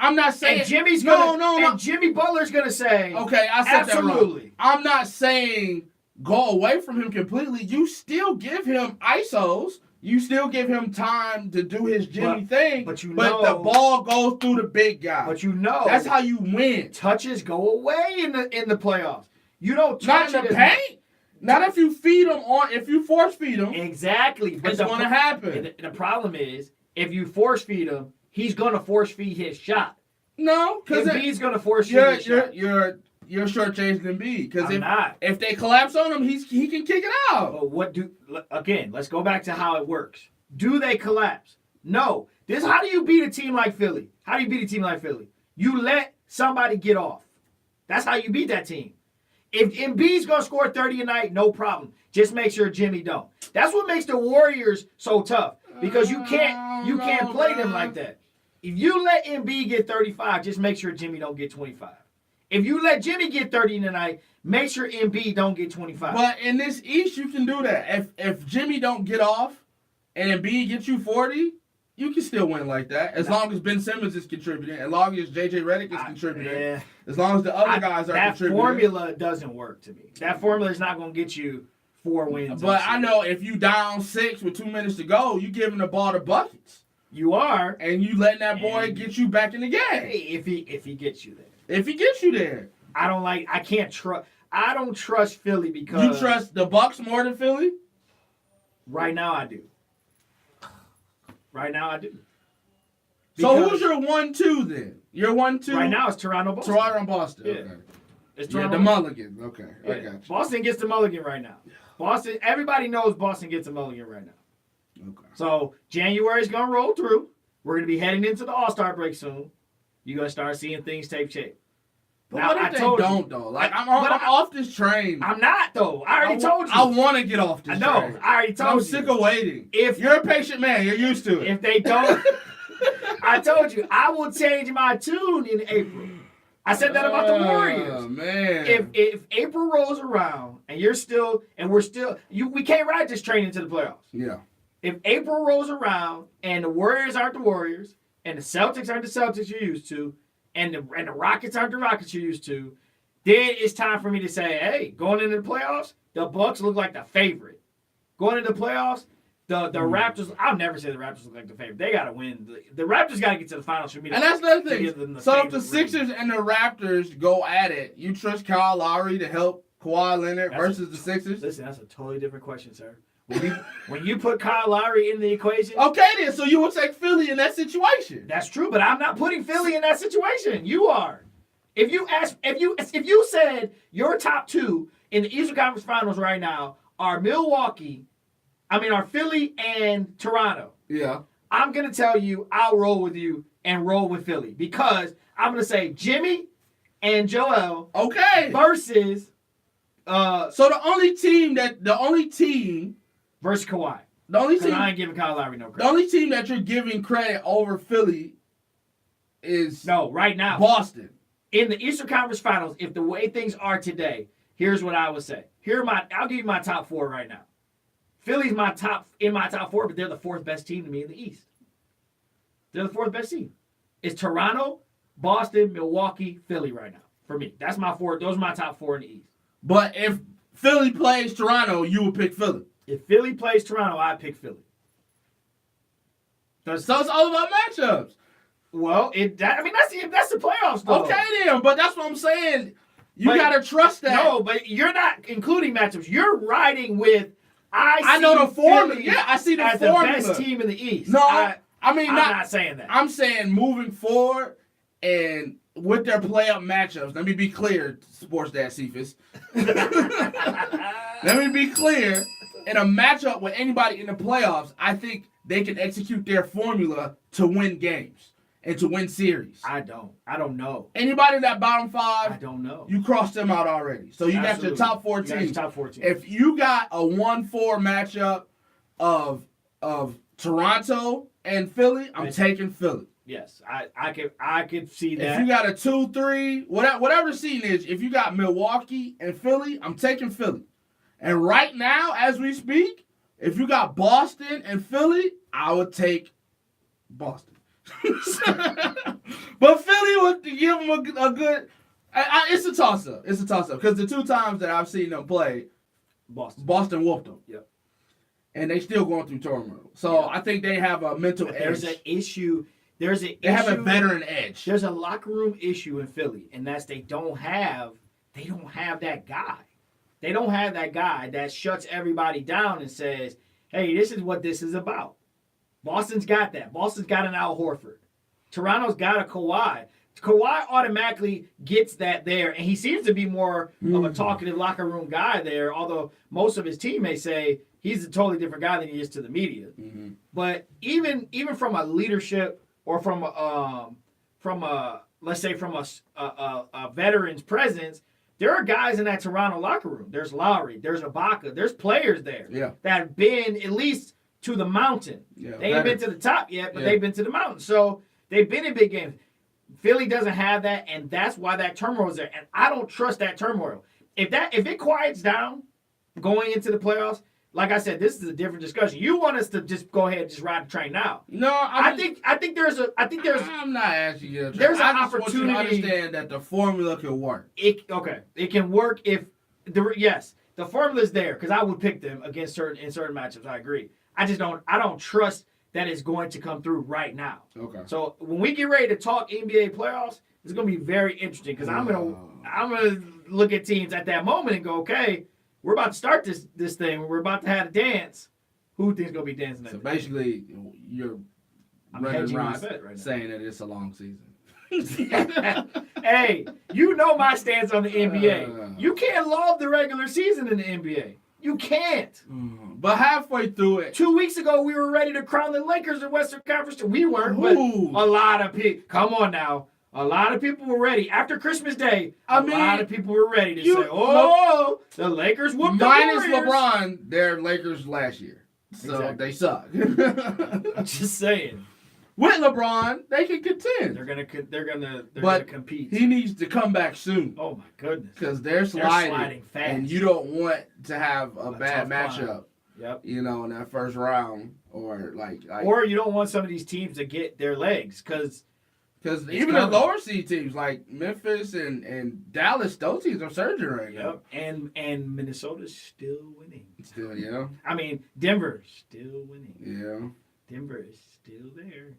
I'm not saying. And Jimmy's no. and Jimmy Butler's gonna say, Okay, I said that wrong. absolutely. I'm not saying go away from him completely. You still give him ISOs. You still give him time to do his Jimmy thing. but the know- ball goes through the big guy. But you know That's how you win. touches go away in the playoffs. You don't Not touch in the it as paint. Not if you feed him on. If you force feed him, Exactly. But it's going to happen. the problem is, if you force feed him, he's gonna force feed his shot. No, because Embiid's gonna force feed you're his shot. you're shortchanging Embiid. Because I'm not. if they collapse on him, he can kick it out. But let's go back to how it works. Do they collapse? No. How do you beat a team like Philly? How do you beat a team like Philly? You let somebody get off. That's how you beat that team. If Embiid's gonna score 30 a night, no problem. Just make sure Jimmy don't. That's what makes the Warriors so tough, because you can't play them like that. If you let Embiid get 35, just make sure Jimmy don't get 25. If you let Jimmy get 30 tonight, make sure Embiid don't get 25. But in this East, you can do that. If Jimmy don't get off and Embiid gets you 40, you can still win like that. As long as Ben Simmons is contributing, as long as JJ Redick is contributing. Yeah. As long as the other guys are that contributing. formula doesn't work to me. That formula is not going to get you 4 wins. But I know if you down 6 with 2 minutes to go, you giving the ball to buckets. You are. And you letting that boy get you back in the game. Hey, if he gets you there. If he gets you there. I don't trust Philly because You trust the Bucks more than Philly? right now I do. Right now I do. So Because who's your 1-2 then? Your 1-2? right now it's Toronto, Boston. Toronto and Boston. Yeah. Okay. It's Yeah, Toronto. the mulligan. Okay. I Yeah. got you. Boston gets the mulligan right now. Boston. Everybody knows Boston gets a mulligan right now. Okay. So January's gonna roll through. We're gonna be heading into the All-Star break soon. You're gonna start seeing things take shape. But Now, what I if they told you. don't, though? Like, I'm But off this train. I'm not though. I already told you. I want to get off this I know. train. I already told I'm you. sick of waiting. If You're a patient man. You're used to it. if they don't, I told you I will change my tune in April. I said that about the Oh, Warriors. man. If April rolls around and we're still we can't ride this train into the playoffs. Yeah. If April rolls around and the Warriors aren't the Warriors and the Celtics aren't the Celtics you're used to and the Rockets aren't the Rockets you're used to, then it's time for me to say, hey, going into the playoffs, the Bucks look like the favorite. Going into the playoffs, the Raptors, I'll never say the Raptors look like the favorite. They got to win. The Raptors got to get to the finals for me. And that's another to give them thing. the So if the favorite Sixers ring. and the Raptors go at it, you trust Kyle Lowry to help Kawhi Leonard That's versus the Sixers? Listen, that's a totally different question, sir. When you put Kyle Lowry in the equation, Okay, then. So you would take Philly in that situation. that's true, but I'm not putting Philly in that situation. You are. If you said your top 2 in the Eastern Conference Finals right now are Philly and Toronto, Yeah. I'm gonna tell you I'll roll with you and roll with Philly because I'm gonna say Jimmy and Joel Okay. versus So the only team versus Kawhi. the only 'Cause team I ain't giving Kyle Lowry no the credit. only team that you're giving credit over Philly is No, right now. Boston. In the Eastern Conference Finals, if the way things are today, here's what I would say. I'll give you my top 4 right now. Philly's my top 4, but they're the 4th best team to me in the East. They're the 4th best team. It's Toronto, Boston, Milwaukee, Philly right now for me. That's my 4. Those are my top 4 in the East. But if Philly plays Toronto, you would pick Philly. If Philly plays Toronto, I pick Philly. So it's all about matchups. Well, that's the playoffs though. Okay then, but that's what I'm saying. You But- gotta trust that. No, but you're not including matchups. You're riding with. I know the see formula. Philly Yeah, I see the as formula. the best team in the East. No, I'm not. not saying that. I'm saying moving forward and with their playoff matchups. Let me be clear, Sports Dad Cephas. Let me be clear. In a matchup with anybody in the playoffs, I think they can execute their formula to win games and to win series. I don't know. Anybody in that bottom I 5, don't know. you crossed them out already. So you got your Absolutely. top 4 You got your teams. top 4 teams. If you got a 1-4 matchup of Toronto and Philly, I'm taking Philly. Yes, I could see that. If you got a 2-3, whatever the seeding is, if you got Milwaukee and Philly, I'm taking Philly. And right now, as we speak, if you got Boston and Philly, I would take Boston. But Philly would give them a good. It's a toss-up. It's a toss-up because the 2 times that I've seen them play, Boston whooped them. Yep. And they still going through turmoil. So Yeah. I think they have a mental But edge. there's an issue. They have a veteran edge. There's a locker room issue in Philly, and that's they don't have that guy. They don't have that guy that shuts everybody down and says, "Hey, this is what this is about." Boston's got that. Boston's got an Al Horford. Toronto's got a Kawhi. Kawhi automatically gets that there, and he seems to be more of a talkative locker room guy there, although most of his teammates say he's a totally different guy than he is to the media. Mm-hmm. But even from a leadership or from a let's say from a veteran's presence, there are guys in that Toronto locker room. There's Lowry, there's Ibaka, there's players there Yeah. that have been at least to the mountain. Yeah, They ain't been to the top yet, but they've been to the mountain. So they've been in big games. Philly doesn't have that, and that's why that turmoil is there. And I don't trust that turmoil. If it quiets down going into the playoffs, like I said, this is a different discussion. You want us to just go ahead and just ride the train now. No, I think there's I'm not asking you. There's an I just want you to opportunity- understand that the formula can work. it can work if the formula's there, because I would pick them against certain matchups. I agree. I don't trust that it's going to come through right now. Okay. So when we get ready to talk NBA playoffs, it's going to be very interesting, because I'm gonna look at teams at that moment and go, okay, we're about to start this thing. We're about to have a dance. Who thinks gonna be dancing? So That basically, you're I'm running hedging my around bet right now. saying that it's a long season. Hey, you know my stance on the NBA. You can't love the regular season in the NBA. You can't. But halfway through it, 2 weeks ago, we were ready to crown the Lakers in Western Conference. We weren't, but Ooh. a lot of people. Come on now. A lot of people were ready. After Christmas Day, a lot of people were ready to say, oh, the Lakers whooped the minus Warriors. LeBron, they're Lakers last year. So Exactly. they suck. I'm just saying. With LeBron, they can contend. They're gonna But compete. He needs to come back soon. Oh my goodness. Because they're sliding, sliding fast. and you don't want to have a bad tough climb. matchup, Yep. in that first round, or like Or you don't want some of these teams to get their legs, because even the lower seed teams like Memphis and Dallas, those teams are surging right now. and Minnesota's still winning. Still, I mean, Denver's still winning. yeah. Denver is still there.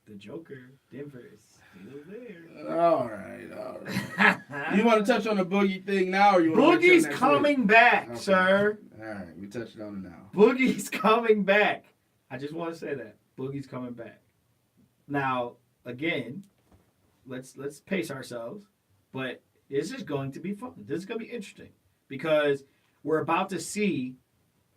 The Joker, Denver is still there. All right. You want to touch on the Boogie thing now, or you want to Boogie's coming back, Okay. sir. All right, we touched on it now. Boogie's coming back. I just want to say that Boogie's coming back. Now, again, let's pace ourselves, but this is going to be fun. This is going to be interesting, because we're about to see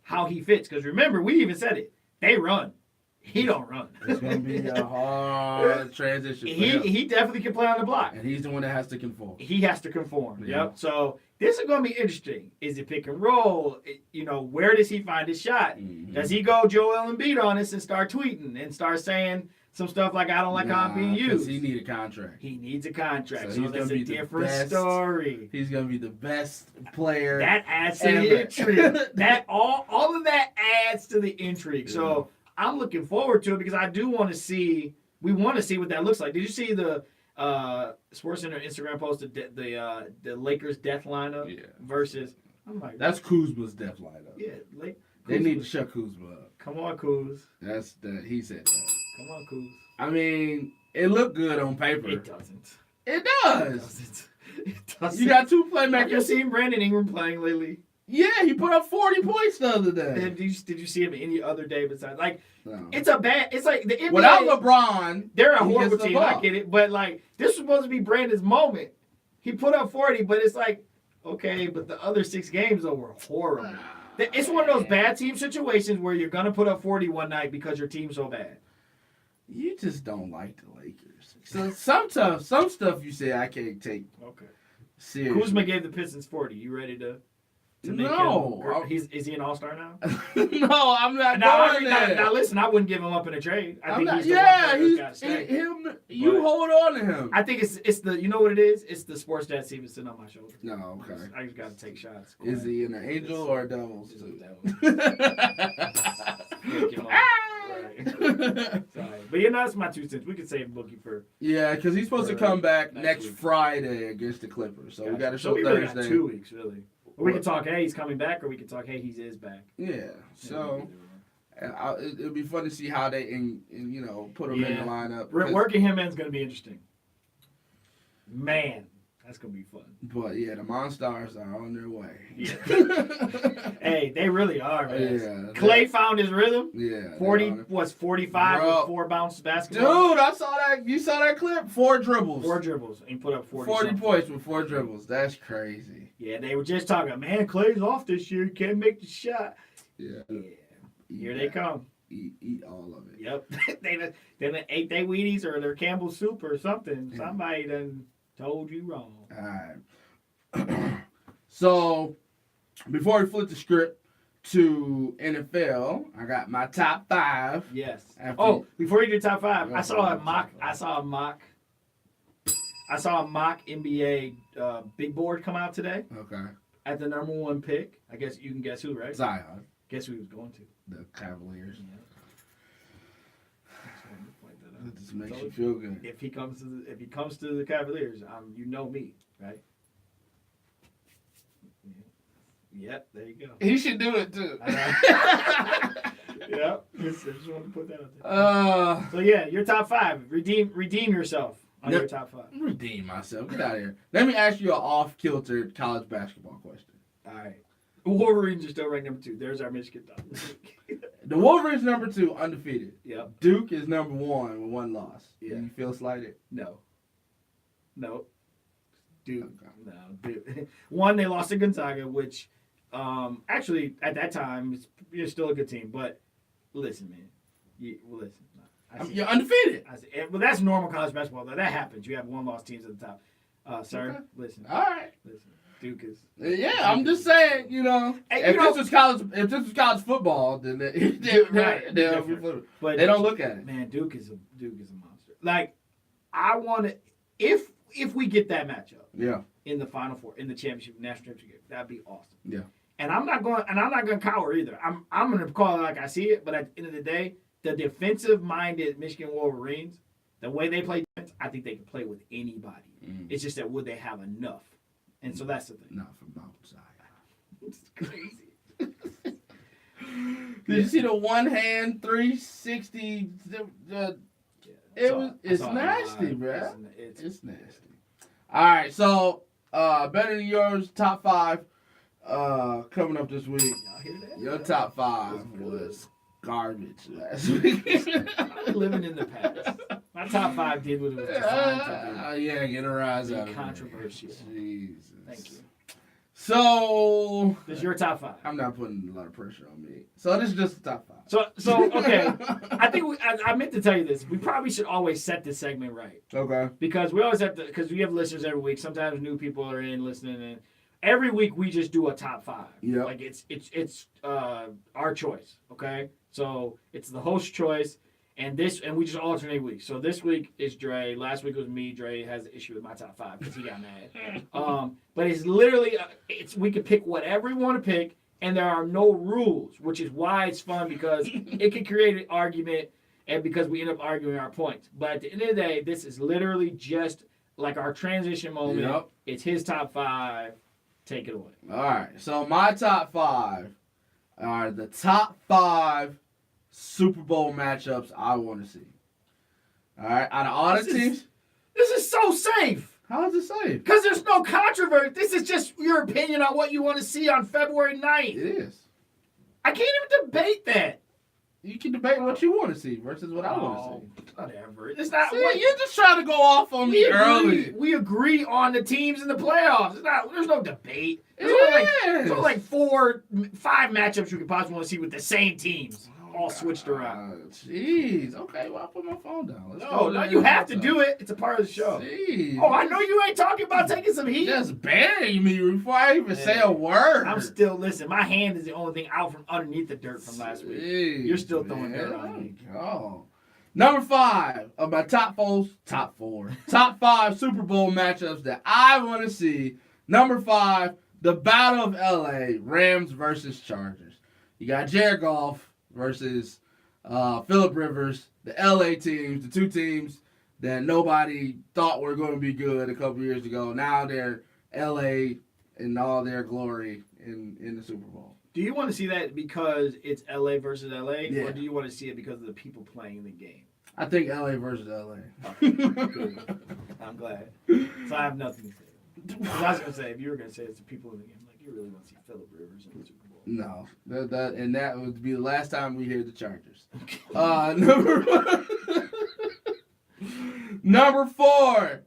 how he fits. Because remember, we even said it. They run. He don't run. It's gonna be a hard transition. For him. He definitely can play on the block. And he's the one that has to conform. He has to conform. Yeah. Yep. So this is going to be interesting. Is it pick and roll? Where does he find his shot? Mhm. Does he go Joel Embiid on us and start tweeting and start saying some stuff like, I don't like how I'm being 'cause used? He need a contract. He needs a contract. So So he's that's gonna a be the different best. story. He's gonna be the best player. That adds to ever. the intrigue. That all of that adds to the intrigue. So I'm looking forward to it, because I do want to see. We want to see what that looks like. Did you see the SportsCenter Instagram post the Lakers death lineup Yeah. versus? I'm like, That's Kuzma's death lineup. yeah, They need to shut Kuzma up. Come on, Kuz. That's that he said that. Come on, Kuz. I mean, it looked good on paper. It doesn't. It It does. doesn't. It doesn't. You got two Have you playmakers. seen Brandon Ingram playing lately? Yeah, he put up 40 points the other day. Did you see him any other day besides? Like, No. it's like the NBA. Without LeBron, They're a he horrible gets the team. I ball. get it, but like, this was supposed to be Brandon's moment. He put up 40, but it's like, okay, but the other 6 games though were horrible. It's one of those bad team situations where you're gonna put up 40 one night because your team's so bad. You just don't like the Lakers. So some stuff you say I can't take Okay. seriously. Kuzma gave the Pistons 40. You ready to make No. him? Is he an all-star now? No, I'm not Now, going there. now, listen, I wouldn't give him up in a trade. I I'm think not, he's the yeah, one he's got to stay. him. You But- hold on to him. I think it's the, you know what it is? It's the sports dad Steven sitting on my shoulder. No, okay. I just got to take shots. Is he an angel or a devil? He's a suit? devil. Right. Sorry. But that's my 2 cents. We could save Boogie for. Yeah, because he's supposed to For come back next next week. Friday against the Clippers. So we got to So show we really got Thursday. 2 weeks, really. Or we could talk, hey, he's coming back, or we could talk, hey, he is back. Yeah. So it'll be fun to see how they put him in Yeah. the lineup. Working him in is going to be interesting. Man, that's going to be fun. But yeah, the Monstars are on their way. Yeah. Hey, they really are, man. Yeah. Clay found his rhythm. Yeah. 45 Bro. with 4 bounce basketball. Dude, I saw that. You saw that clip? 4 dribbles. 4 dribbles. And he put up 40 something. points with 4 dribbles. That's crazy. Yeah, they were just talking, man, Clay's off this year. He can't make the shot. Yeah. Yeah. Eat Here that. they come. Eat all of it. Yep. they ate their Wheaties or their Campbell's soup or something. Yeah. Somebody done told you wrong. All right. So, before we flip the script to NFL, I got my top 5. Yes. After- Before you do top 5, Yeah, I saw a top mock. five. I saw a mock NBA big board come out today Okay. at the number 1 pick. I guess you can guess who, right? Zion. Guess who he was going to? The Cavaliers. Yeah. Just wanted to point that out. That just makes Told you feel good. If he comes to the Cavaliers, you know me, right? Yeah. Yep, there you go. He should do it too. Yeah, I just wanted to put that out there. So yeah, your top 5. Redeem yourself on Yep. your top 5. Redeem myself. Get out of here. Let me ask you an off-kilter college basketball question. All right. Wolverines are still ranked number 2. There's our Michigan top. The Wolverines number 2, undefeated. Yep. Duke is number 1 with 1 loss. Yeah. Do you feel slighted? No. Dude. Okay. No. Dude. One, they lost to Gonzaga, which actually at that time you're still a good team. But listen, man. Listen. You're undefeated. Well, that's normal college basketball. Though. That happens. You have 1-loss teams at the top. Sir, Okay. listen. All right. Listen. Duke is. Yeah, I'm just saying, Hey, if this was college football, then they Right, But they don't look at it. Man, Duke is a monster. Like, I want to if we get that matchup Yeah. in the Final Four, in the championship, national championship game, that'd be awesome. Yeah. And I'm not going to cower either. I'm going to call it like I see it. But at the end of the day, the defensive-minded Michigan Wolverines, the way they play defense, I think they can play with anybody. It's just that would they have enough? And so that's the thing. Not from Mount Zion. It's crazy. Did you see the one hand 360? It's nasty, bro. It's nasty. All right, so better than yours. Top 5 coming up this week. Y'all hear that? Your top 5 was garbage last week. Living in the past. My top 5 did what it was designed to Yeah, get a rise do. out of it. Controversial. Jesus. Thank you. So This is your top 5. I'm not putting a lot of pressure on me. So this is just the top 5. So okay. I think I meant to tell you this. We probably should always set this segment right. Okay. Because we always have to, because we have listeners every week. Sometimes new people are in listening, and every week we just do a top 5. Yeah. Like it's our choice. Okay. So it's the host choice, and we just alternate weeks. So this week is Dre. Last week was me. Dre has an issue with my top 5 because he got mad. But it's literally we can pick whatever we want to pick, and there are no rules, which is why it's fun because it can create an argument. And because we end up arguing our points. But at the end of the day, this is literally just like our transition moment. Yep. It's his top 5. Take it away. All right. So my top 5 are the top 5 Super Bowl matchups I want to see. All right. Out of all the teams, This is so safe. how is it safe? Because there's no controversy. This is just your opinion on what you want to see on February 9th. It is. I can't even debate that. You can debate what you want to see versus what I want to see. Whatever. It's not See, what you're just trying to go off on me early. We agree on the teams in the playoffs. There's no debate. There's Yes. only like 5 matchups you could possibly want to see with the same teams, all switched around. Jeez. Okay, well, I'll put my phone down. No, you have to do it. It's a part of the show. Jeez. Oh, I know you ain't talking about taking some heat. Just bury me before I even say a word. I'm still listen. My hand is the only thing out from underneath the dirt from last week. Jeez, You're still throwing dirt on me. Oh. Number 5 of my top 5 Super Bowl matchups that I want to see. Number 5, the Battle of LA, Rams versus Chargers. You got Jared Goff versus Phillip Rivers, the LA teams, the 2 teams that nobody thought were going to be good a couple years ago. Now they're LA in all their glory in the Super Bowl. Do you want to see that because it's LA versus LA, Yeah. or do you want to see it because of the people playing the game? I think LA versus LA. Good. I'm glad. So I have nothing to say. 'Cause I was gonna say if you were gonna say it's the people in the game, like you really want to see Phillip Rivers in the Super Bowl. No, that would be the last time we hear the Chargers. Number 4,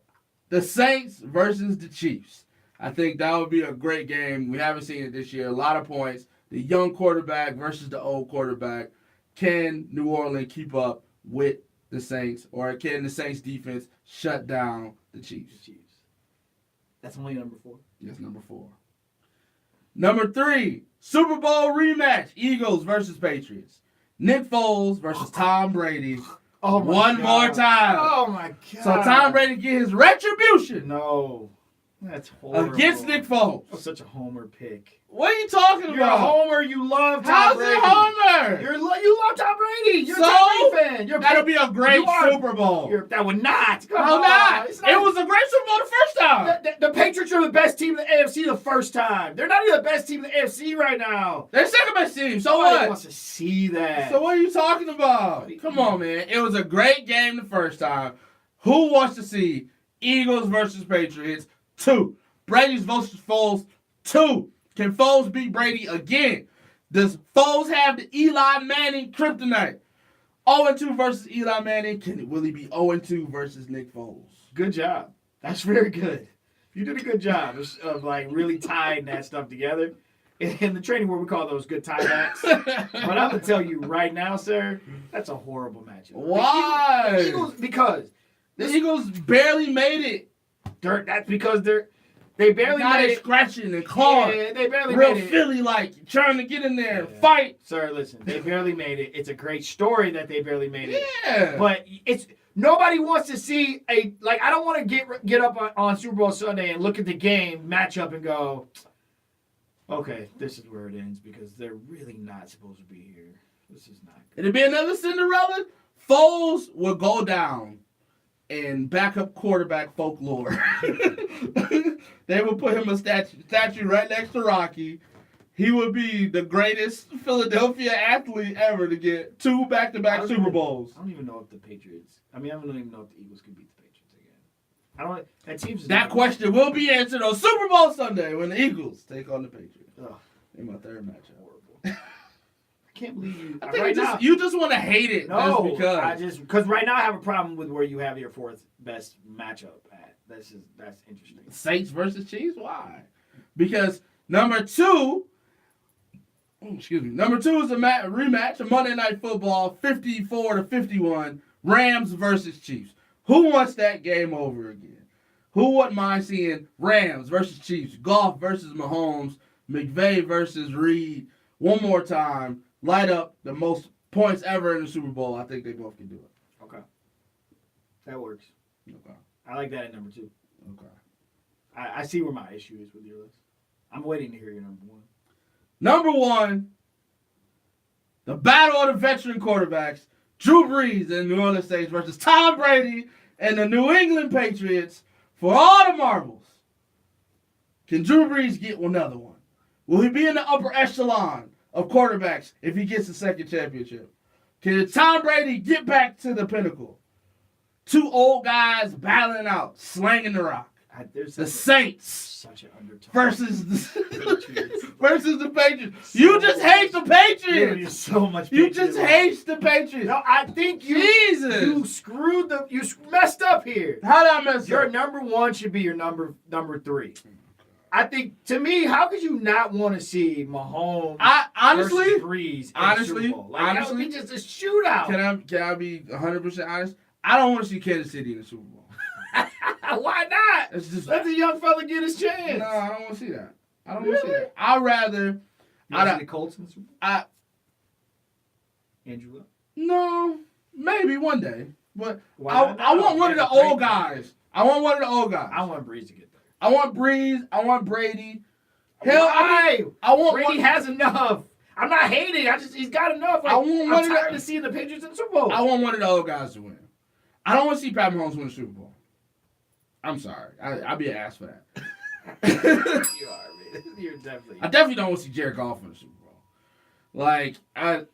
the Saints versus the Chiefs. I think that would be a great game. We haven't seen it this year. A lot of points. The young quarterback versus the old quarterback. Can New Orleans keep up with the Saints, or can the Saints defense shut down the Chiefs? That's only number 4. Yes, number 4. Number 3, Super Bowl rematch. Eagles versus Patriots. Nick Foles versus Tom Brady. Oh my One God. more time. Oh my God. So Tom Brady get his retribution. No. That's horrible. against Nick Foles. That's such a homer pick. What are you talking You're a about? homer. You love Tom How's Brady. it homer? You love Tom Brady. You're So? a Tom Brady fan. You're That'll be a great You are- Super Bowl. That would not. Come How on. not? It's It was a great Super Bowl the first time. The Patriots are the best team in the AFC the first time. They're not even the best team in the AFC right now. They're second best team. So Nobody what? wants to see that. So what are you talking about? Come on, man. It was a great game the first time. Who wants to see Eagles versus Patriots? 2. Brady's versus Foles. 2. Can Foles beat Brady again? Does Foles have the Eli Manning kryptonite? 0-2 versus Eli Manning. Will he be 0-2 versus Nick Foles? Good job. That's very good. You did a good job of like really tying that stuff together. In the training world, we call those good tiebacks. But I'm gonna tell you right now, sir, that's a horrible matchup. Why? The Eagles, because The Eagles barely made it. that's because they barely Got made it it. scratching and clawing. Yeah, they barely Real made it. Philly-like, trying to get in there and Yeah. fight. Sir, listen, they barely made it. It's a great story that they barely made it. Yeah. But it's nobody wants to see I don't want to get up on Super Bowl Sunday and look at the game matchup and go, okay, this is where it ends because they're really not supposed to be here. This is not good. It'd be another Cinderella. Foles will go down in backup quarterback folklore. They will put him a statue right next to Rocky. He would be the greatest Philadelphia athlete ever to get 2 back-to-back Super Bowls. I don't even know if the Patriots. I don't even know if the Eagles could beat the Patriots again. I don't. That team's That question will be answered on Super Bowl Sunday when the Eagles take on the Patriots. Ugh, In my third matchup. horrible. I can't believe you. I think right now, you just want to hate it no, just because. because right now I have a problem with where you have your 4th best matchup at. That's interesting. Saints versus Chiefs? Why? Because number 2 is a rematch of Monday Night Football, 54-51, Rams versus Chiefs. Who wants that game over again? Who wouldn't mind seeing Rams versus Chiefs, Goff versus Mahomes, McVay versus Reed, one more time, light up the most points ever in the Super Bowl? I think they both can do it. Okay, that works. Okay. I like that at number 2. Okay. I see where my issue is with your list. I'm waiting to hear your number 1. Number 1, the battle of the veteran quarterbacks, Drew Brees and New Orleans Saints versus Tom Brady and the New England Patriots for all the marbles. Can Drew Brees get another one? Will he be in the upper echelon of quarterbacks if he gets the second championship? Can Tom Brady get back to the pinnacle? 2 old guys battling out, slanging the rock. There's The Saints such an undertone. versus Patriots. versus the Patriots. You just hate the Patriots. There's so much. You Patriots. just hate the Patriots. No, I think you Jesus. screwed you messed up here. How did I mess Your up? number 1 should be your number 3. I think, to me, how could you not want to see Mahomes Honestly, versus Breeze in the Super Bowl? That would be just a shootout. can I be 100% honest? I don't want to see Kansas City in the Super Bowl. Why not? It's just Let the young fella get his chance. no, I don't want to see that. I don't want to see Really? that. I'd rather You want to I- see the Colts in the Super Bowl? I Andrew Luck? no, maybe one day, but Why I not? want one of the Great old player. guys. I want one of the old guys. I want Breeze to get there. I want Breeze. I want Brady. Hell, Why? I want Brady one, has enough. I'm not hating. He's got enough. I want one I'm of the- tired of seeing the Patriots in the Super Bowl. I want one of the old guys to win. I don't want to see Pat Mahomes win the Super Bowl. I'm sorry. I'd be an ass for that. You are, man. You're definitely. I definitely don't want to see Jared Goff in the Super Bowl. Like, I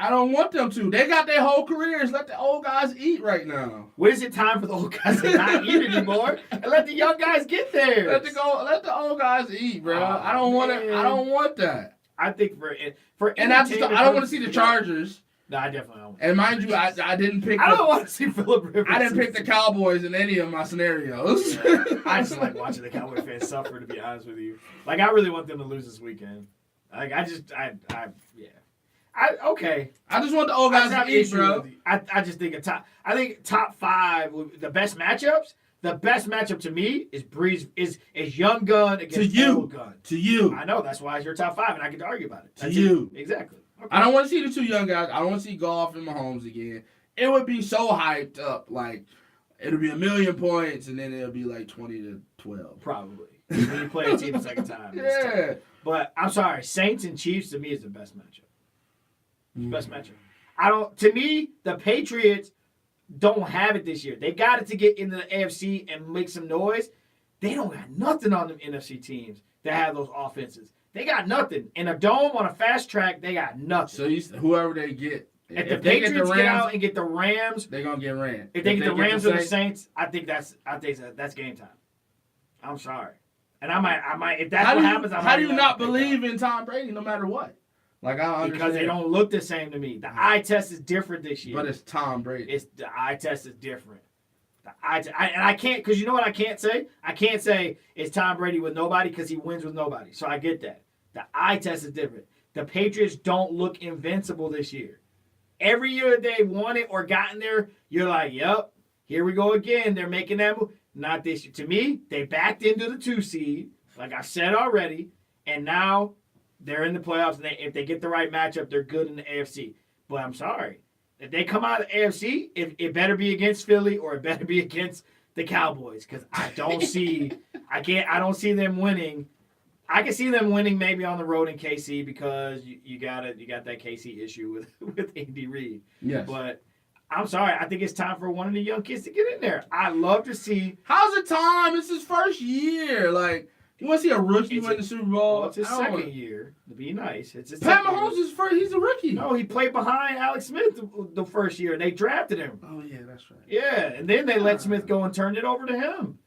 don't want them to. They got their whole careers. Let the old guys eat right now. When is it time for the old guys to not eat anymore and let the young guys get there? Let the old guys eat, bro. Oh, I don't want it. I don't want that. I think for And I don't want to see the Chargers. No, I definitely don't. And mind you, I didn't pick. I don't want to see Philip Rivers. I didn't pick the Cowboys in any of my scenarios. I just like watching the Cowboy fans suffer, to be honest with you. Like, I really want them to lose this weekend. Like, okay. I just want the old I guys just have to eat, issue bro. with you. I just think top 5 the best matchups. The best matchup to me is Breeze is young gun against old gun. To you. I know that's why it's your top 5, and I get to argue about it. To you. Exactly. Okay. I don't want to see the 2 young guys. I don't want to see Goff and Mahomes again. It would be so hyped up. Like, it'll be 1,000,000 points, and then it'll be like 20-12. Probably. When you play a team the second time. it's tough. Yeah. But I'm sorry, Saints and Chiefs to me is the best matchup. Best matchup. To me, the Patriots don't have it this year. They got it to get into the AFC and make some noise. They don't got nothing on them NFC teams that have those offenses. They got nothing. In a dome on a fast track, they got nothing. So whoever they get, If the they Patriots get out and get the Rams, they're gonna get ran. if they get the Rams or the Saints, I think that's game time. I'm sorry. And I might if that's what happens, how do you not believe in Tom Brady no matter what? Like I don't understand. Because they don't look the same to me. The eye test is different this year. But it's Tom Brady. The eye test is different. I can't, because you know what I can't say? I can't say it's Tom Brady with nobody because he wins with nobody. So I get that. The eye test is different. The Patriots don't look invincible this year. Every year they've won it or gotten there, you're like, yep, here we go again. They're making that move. Not this year. To me, they backed into the 2 seed, like I said already, and now they're in the playoffs. And if they get the right matchup, they're good in the AFC. But I'm sorry. If they come out of the AFC, it better be against Philly or it better be against the Cowboys, because I don't see them winning. I can see them winning maybe on the road in KC because you got that KC issue with Andy Reid. Yes. But I'm sorry, I think it's time for one of the young kids to get in there. I'd love to see. How's it time? It's his first year. Like, you want to see a rookie win the Super Bowl? Well, it's his second year. To be nice, it's his Pat second Mahomes year. is first. He's a rookie. No, he played behind Alex Smith the first year. They drafted him. Oh yeah, that's right. Yeah, and then they let Smith go and turned it over to him.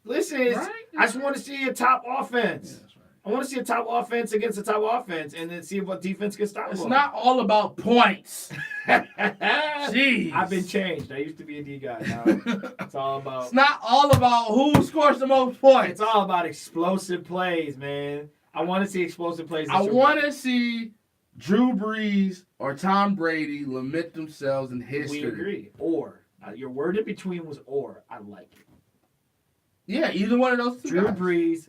Listen, I just want to see a top offense. Yeah, that's right. I want to see a top offense against a top offense, and then see what defense can stop them. It's not all about points. Jeez. I've been changed. I used to be a D guy. Now it's all about. It's not all about who scores the most points. It's all about explosive plays, man. I want to see explosive plays. I want to see Drew Brees or Tom Brady lament themselves in history. We agree. Or your word in between was or. I like it. Yeah, either one of those two. Drew guys. Brees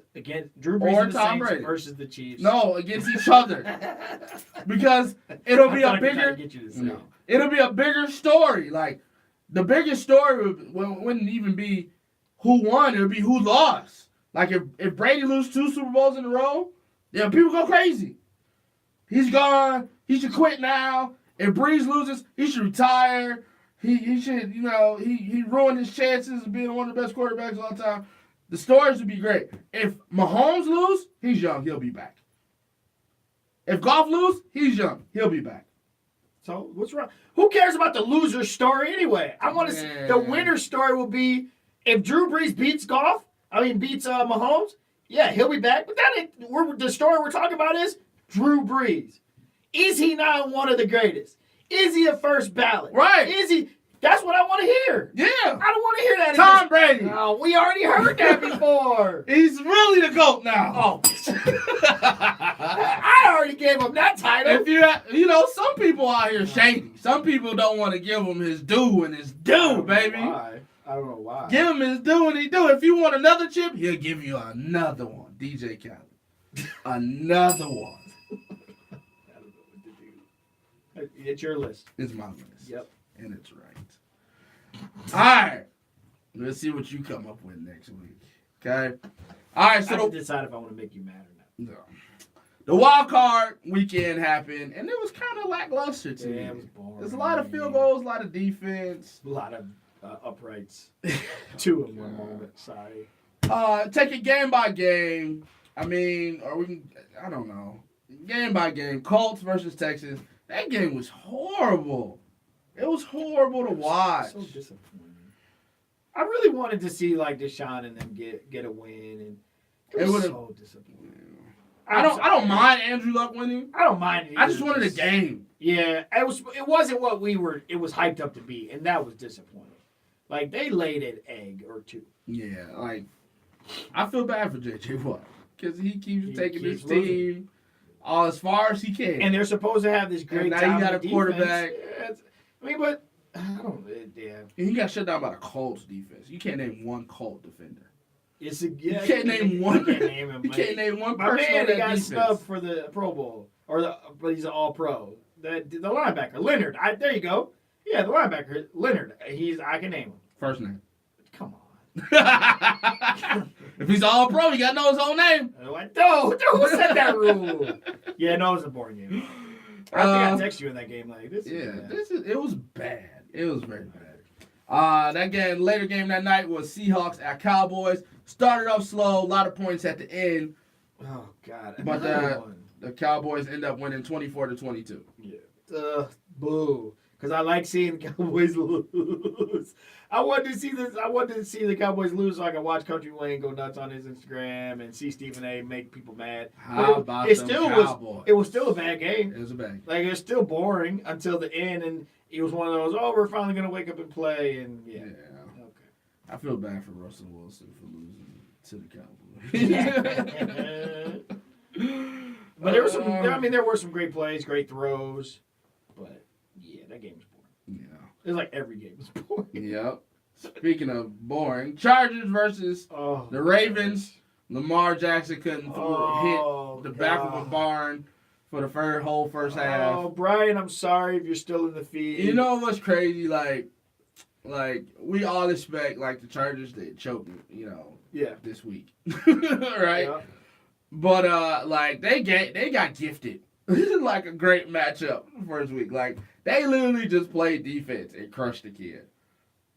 Or and the Tom Saints Brady. versus the Chiefs. No, against each other. Because it'll be I a thought I could try bigger. to get you to say No. it. It'll be a bigger story. Like the biggest story wouldn't even be who won. It would be who lost. Like if Brady loses 2 Super Bowls in a row, yeah, people go crazy. He's gone. He should quit now. If Brees loses, he should retire. He should, he ruined his chances of being one of the best quarterbacks of all time. The stories would be great. If Mahomes lose, he's young. He'll be back. If Goff lose, he's young. He'll be back. So what's wrong? Who cares about the loser story anyway? I want to see the winner story will be if Drew Brees beats Mahomes. Yeah, he'll be back. But the story we're talking about is Drew Brees. Is he not one of the greatest? Is he a first ballot? Right. Is he? That's what I want to hear. Yeah. I don't want to hear that. Tom Brady. Oh, we already heard that before. He's really the GOAT now. Oh. I already gave him that title. If some people out here shady. Some people don't want to give him his due and his due, baby. Why? I don't know why. Give him his due and he do. If you want another chip, he'll give you another one. DJ Khaled. Another one. I don't know what to do. It's your list. It's my list. Yep. And it's right. All right. Let's see what you come up with next week. Okay? All right, I so have to decide if I want to make you mad or not. No. The wild card weekend happened, and it was kind of lackluster to me. it was boring. There's a lot of field goals, a lot of defense. A lot of uprights. 2 in one moment. Sorry. Take it game by game. I mean, I don't know. Game by game. Colts versus Texans. That game was horrible. It was horrible to watch. So disappointing. I really wanted to see Deshaun and them get a win, and it was so disappointing. I don't mind Andrew Luck winning. I don't mind it. I just wanted a game. Yeah, it wasn't what it was hyped up to be, and that was disappointing. They laid an egg or 2. Yeah, I feel bad for JJ Watt because he keeps taking his losing. team as far as he can. And they're supposed to have this great And now you got a defense. quarterback. Yeah, but I don't. Yeah, And he got shut down by the Colts defense. You can't name one Colt defender. you can't name one. You can't name him. You can't name one My person man, on he that got defense. snubbed for the Pro Bowl, but he's an All Pro. The linebacker Leonard. There you go. Yeah, the linebacker Leonard. I can name him. First name. Come on. If he's all pro, you gotta know his own name. I'm like, dude, who said that rule? Yeah, no, it was a boring game. I think I texted you in that game like this. It was bad. It was very bad. That game, later game that night was Seahawks at Cowboys. Started off slow, a lot of points at the end, Oh God. but the Cowboys end up winning 24-22. Boo. Because I like seeing the Cowboys lose. I wanted to see this. I wanted to see the Cowboys lose so I could watch Country Wayne go nuts on his Instagram and see Stephen A. make people mad. How about it them still Cowboys? It was still a bad game. It was a bad game. Like, it was still boring until the end, and it was one of those, oh, we're finally going to wake up and play, and yeah. Okay. I feel bad for Russell Wilson for losing to the Cowboys. But there were some great plays, great throws, but yeah, that game was boring. Yeah. It was like every game was boring. Yep. Speaking of boring, Chargers versus the Ravens. Lamar Jackson couldn't hit the back of a barn for the whole first half. Oh, Brian, I'm sorry if you're still in the feed. You know what's crazy? Like we all expect like the Chargers to choke, this week, right? Yeah. But like they got gifted. This is like a great matchup first week. Like they literally just played defense and crushed the kid.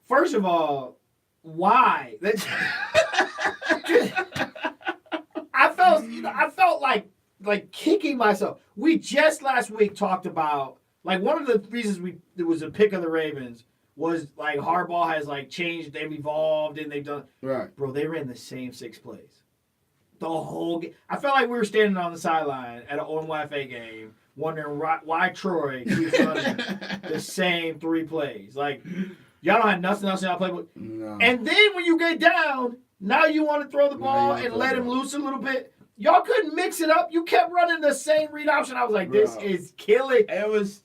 First of all, why? I felt like kicking myself. We just last week talked about like one of the reasons it was a pick of the Ravens was like Harbaugh has like changed, they've evolved, and they've done Right. Bro, they ran the same 6 plays. The whole game. I felt like we were standing on the sideline at an ONYFA game, wondering why Troy keeps running the same 3 plays. Like, y'all don't have nothing else in y'all playbook. No. And then when you get down, now you want to throw the ball and let him loose a little bit. Y'all couldn't mix it up. You kept running the same read option. I was like, this is killing. It was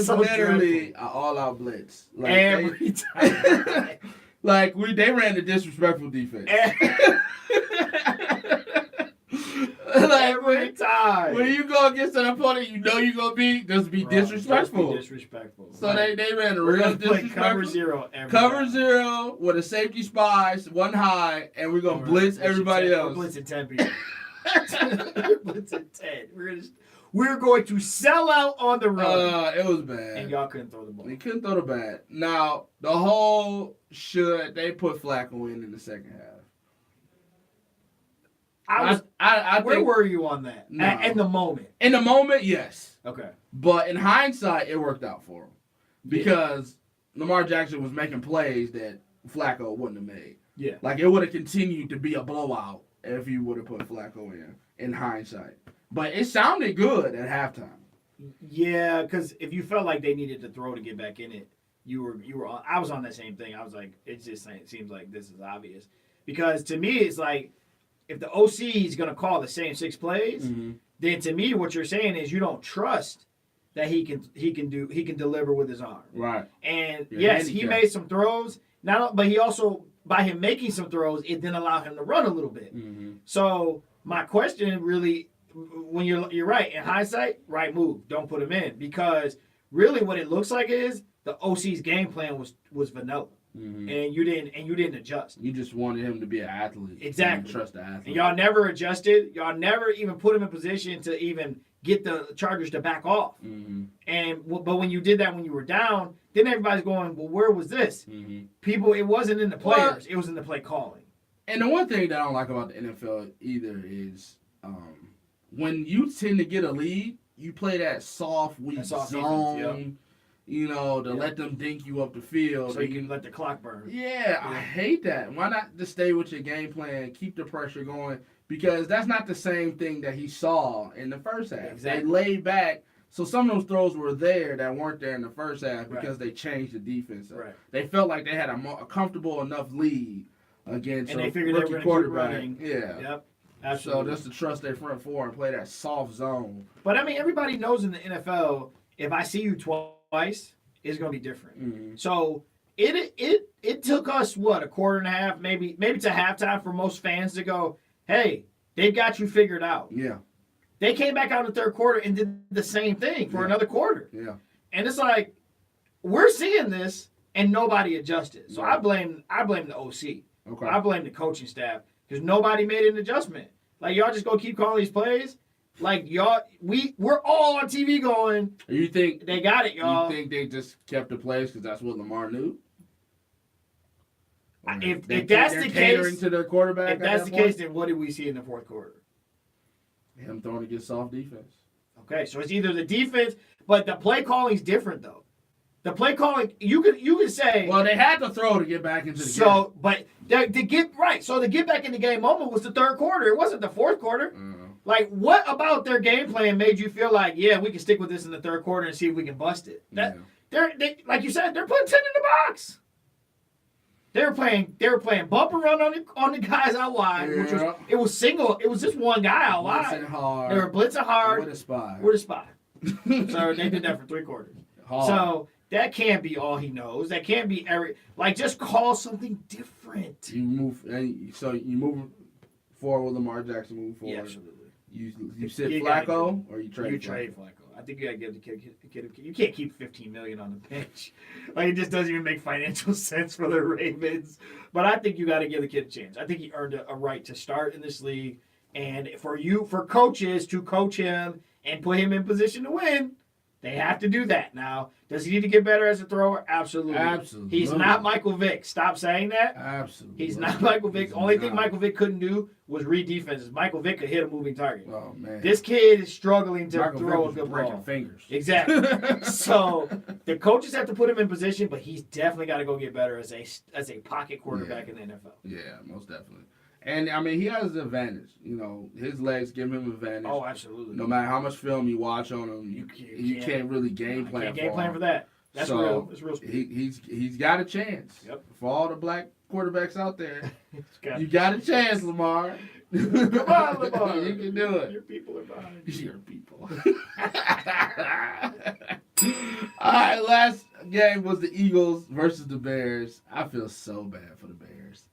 so literally an all-out blitz. Like, every time. They ran the disrespectful defense. Every time. When you go against an opponent, you know you're gonna be disrespectful. Disrespectful. So they ran a We're real gonna play disrespectful. cover zero every Cover time. 0 with a safety spies, 1 high, and we're gonna blitz everybody else. We're blitzing 10 people. We're blitzing 10. We're going to sell out on the run. It was bad. And y'all couldn't throw the ball. They couldn't throw the bat. Now they put Flacco in the second half. I Where think, were you on that? No. In the moment. in the moment, yes. Okay. But in hindsight, it worked out for him. Because Lamar Jackson was making plays that Flacco wouldn't have made. Yeah. Like, it would have continued to be a blowout if you would have put Flacco in hindsight. But it sounded good at halftime. Yeah, because if you felt like they needed to throw to get back in it, you were on. I was on that same thing. I was like, it seems like this is obvious. Because to me, it's like, if the OC is going to call the same 6 plays, then to me, what you're saying is you don't trust that he can deliver with his arm. Right. And You're yes, he handicapped. made some throws. But he also, by him making some throws, it didn't allow him to run a little bit. So my question really, when you're right in hindsight, right move, don't put him in, because really what it looks like is the OC's game plan was vanilla. And you didn't adjust. You just wanted him to be an athlete. Exactly. You trust the athlete. And y'all never adjusted. Y'all never even put him in position to even get the Chargers to back off. But when you did that, when you were down, then everybody's going, well, where was this? People, it wasn't in the players. It was in the play calling. And the one thing that I don't like about the NFL either is when you tend to get a lead, you play that soft, weak zone. Defense, to let them dink you up the field. So you can let the clock burn. Yeah, I hate that. Why not just stay with your game plan, keep the pressure going? Because that's not the same thing that he saw in the first half. Exactly. They laid back. So some of those throws were there that weren't there in the first half because they changed the defense. Right. They felt like they had a comfortable enough lead against And a they figured they were rookie going to keep quarterback. running. Yeah. Yep. Absolutely. So just to trust their front four and play that soft zone. But I mean, everybody knows in the NFL, if I see you twice, it's going to be different. So it took us a quarter and a half, maybe to halftime for most fans to go, hey, they've got you figured out. Yeah. They came back out in the third quarter and did the same thing for another quarter. Yeah. And it's like, we're seeing this, and nobody adjusted. So Yeah. I blame the OC. Okay. I blame the coaching staff because nobody made an adjustment. Like y'all just gonna keep calling these plays. Like y'all, we're all on TV going. You think They got it, y'all. You think they just kept the plays because that's what Lamar knew? Or If they- that's they're the catering case- to their quarterback. If that's the case, then what did we see in the fourth quarter? him throwing against soft defense. Okay, so it's either the defense, but the play calling's different though. The play calling, you could say. Well, they had to throw to get back into the game. So, but to get right, so the get back in the game moment was the third quarter. It wasn't the fourth quarter. Like, what about their game plan made you feel like, yeah, we can stick with this in the third quarter and see if we can bust it? That they like you said, they're putting 10 in the box. They were playing bumper run on the guys out wide, which was it was single. It was just one guy out wide. Blitzing hard. They were blitzing hard With a spy. with a spot. So they did that for 3 quarters. Hard. So that can't be all he knows. That can't be just call something different. You move, and so you move forward with Lamar Jackson. Move forward. Yeah, absolutely. You sit You gotta Flacco or you trade. You trade Flacco. I think you gotta give the kid. You can't keep $15 million on the bench. Like it just doesn't even make financial sense for the Ravens. But I think you got to give the kid a chance. I think he earned a right to start in this league, and for coaches to coach him and put him in position to win, they have to do that. Now, does he need to get better as a thrower? Absolutely. Absolutely. He's not Michael Vick. Stop saying that. Absolutely. He's not Michael Vick. The only thing Michael Vick couldn't do was read defenses. Michael Vick could hit a moving target. Oh man. This kid is struggling to Michael throw a Vick good was breaking ball. fingers. Exactly. So the coaches have to put him in position, but he's definitely got to go get better as a pocket quarterback in the NFL. Yeah, most definitely. And I mean, he has the advantage. You know, his legs give him advantage. Oh, absolutely. No matter how much film you watch on him, you can't really game plan. Can't game plan for that. That's so real. It's real. He's got a chance. Yep. For all the black quarterbacks out there, got you got a chance, Lamar. Come on, Lamar. You can do it. Your people are behind you. Your people. All right, last game was the Eagles versus the Bears. I feel so bad for the Bears.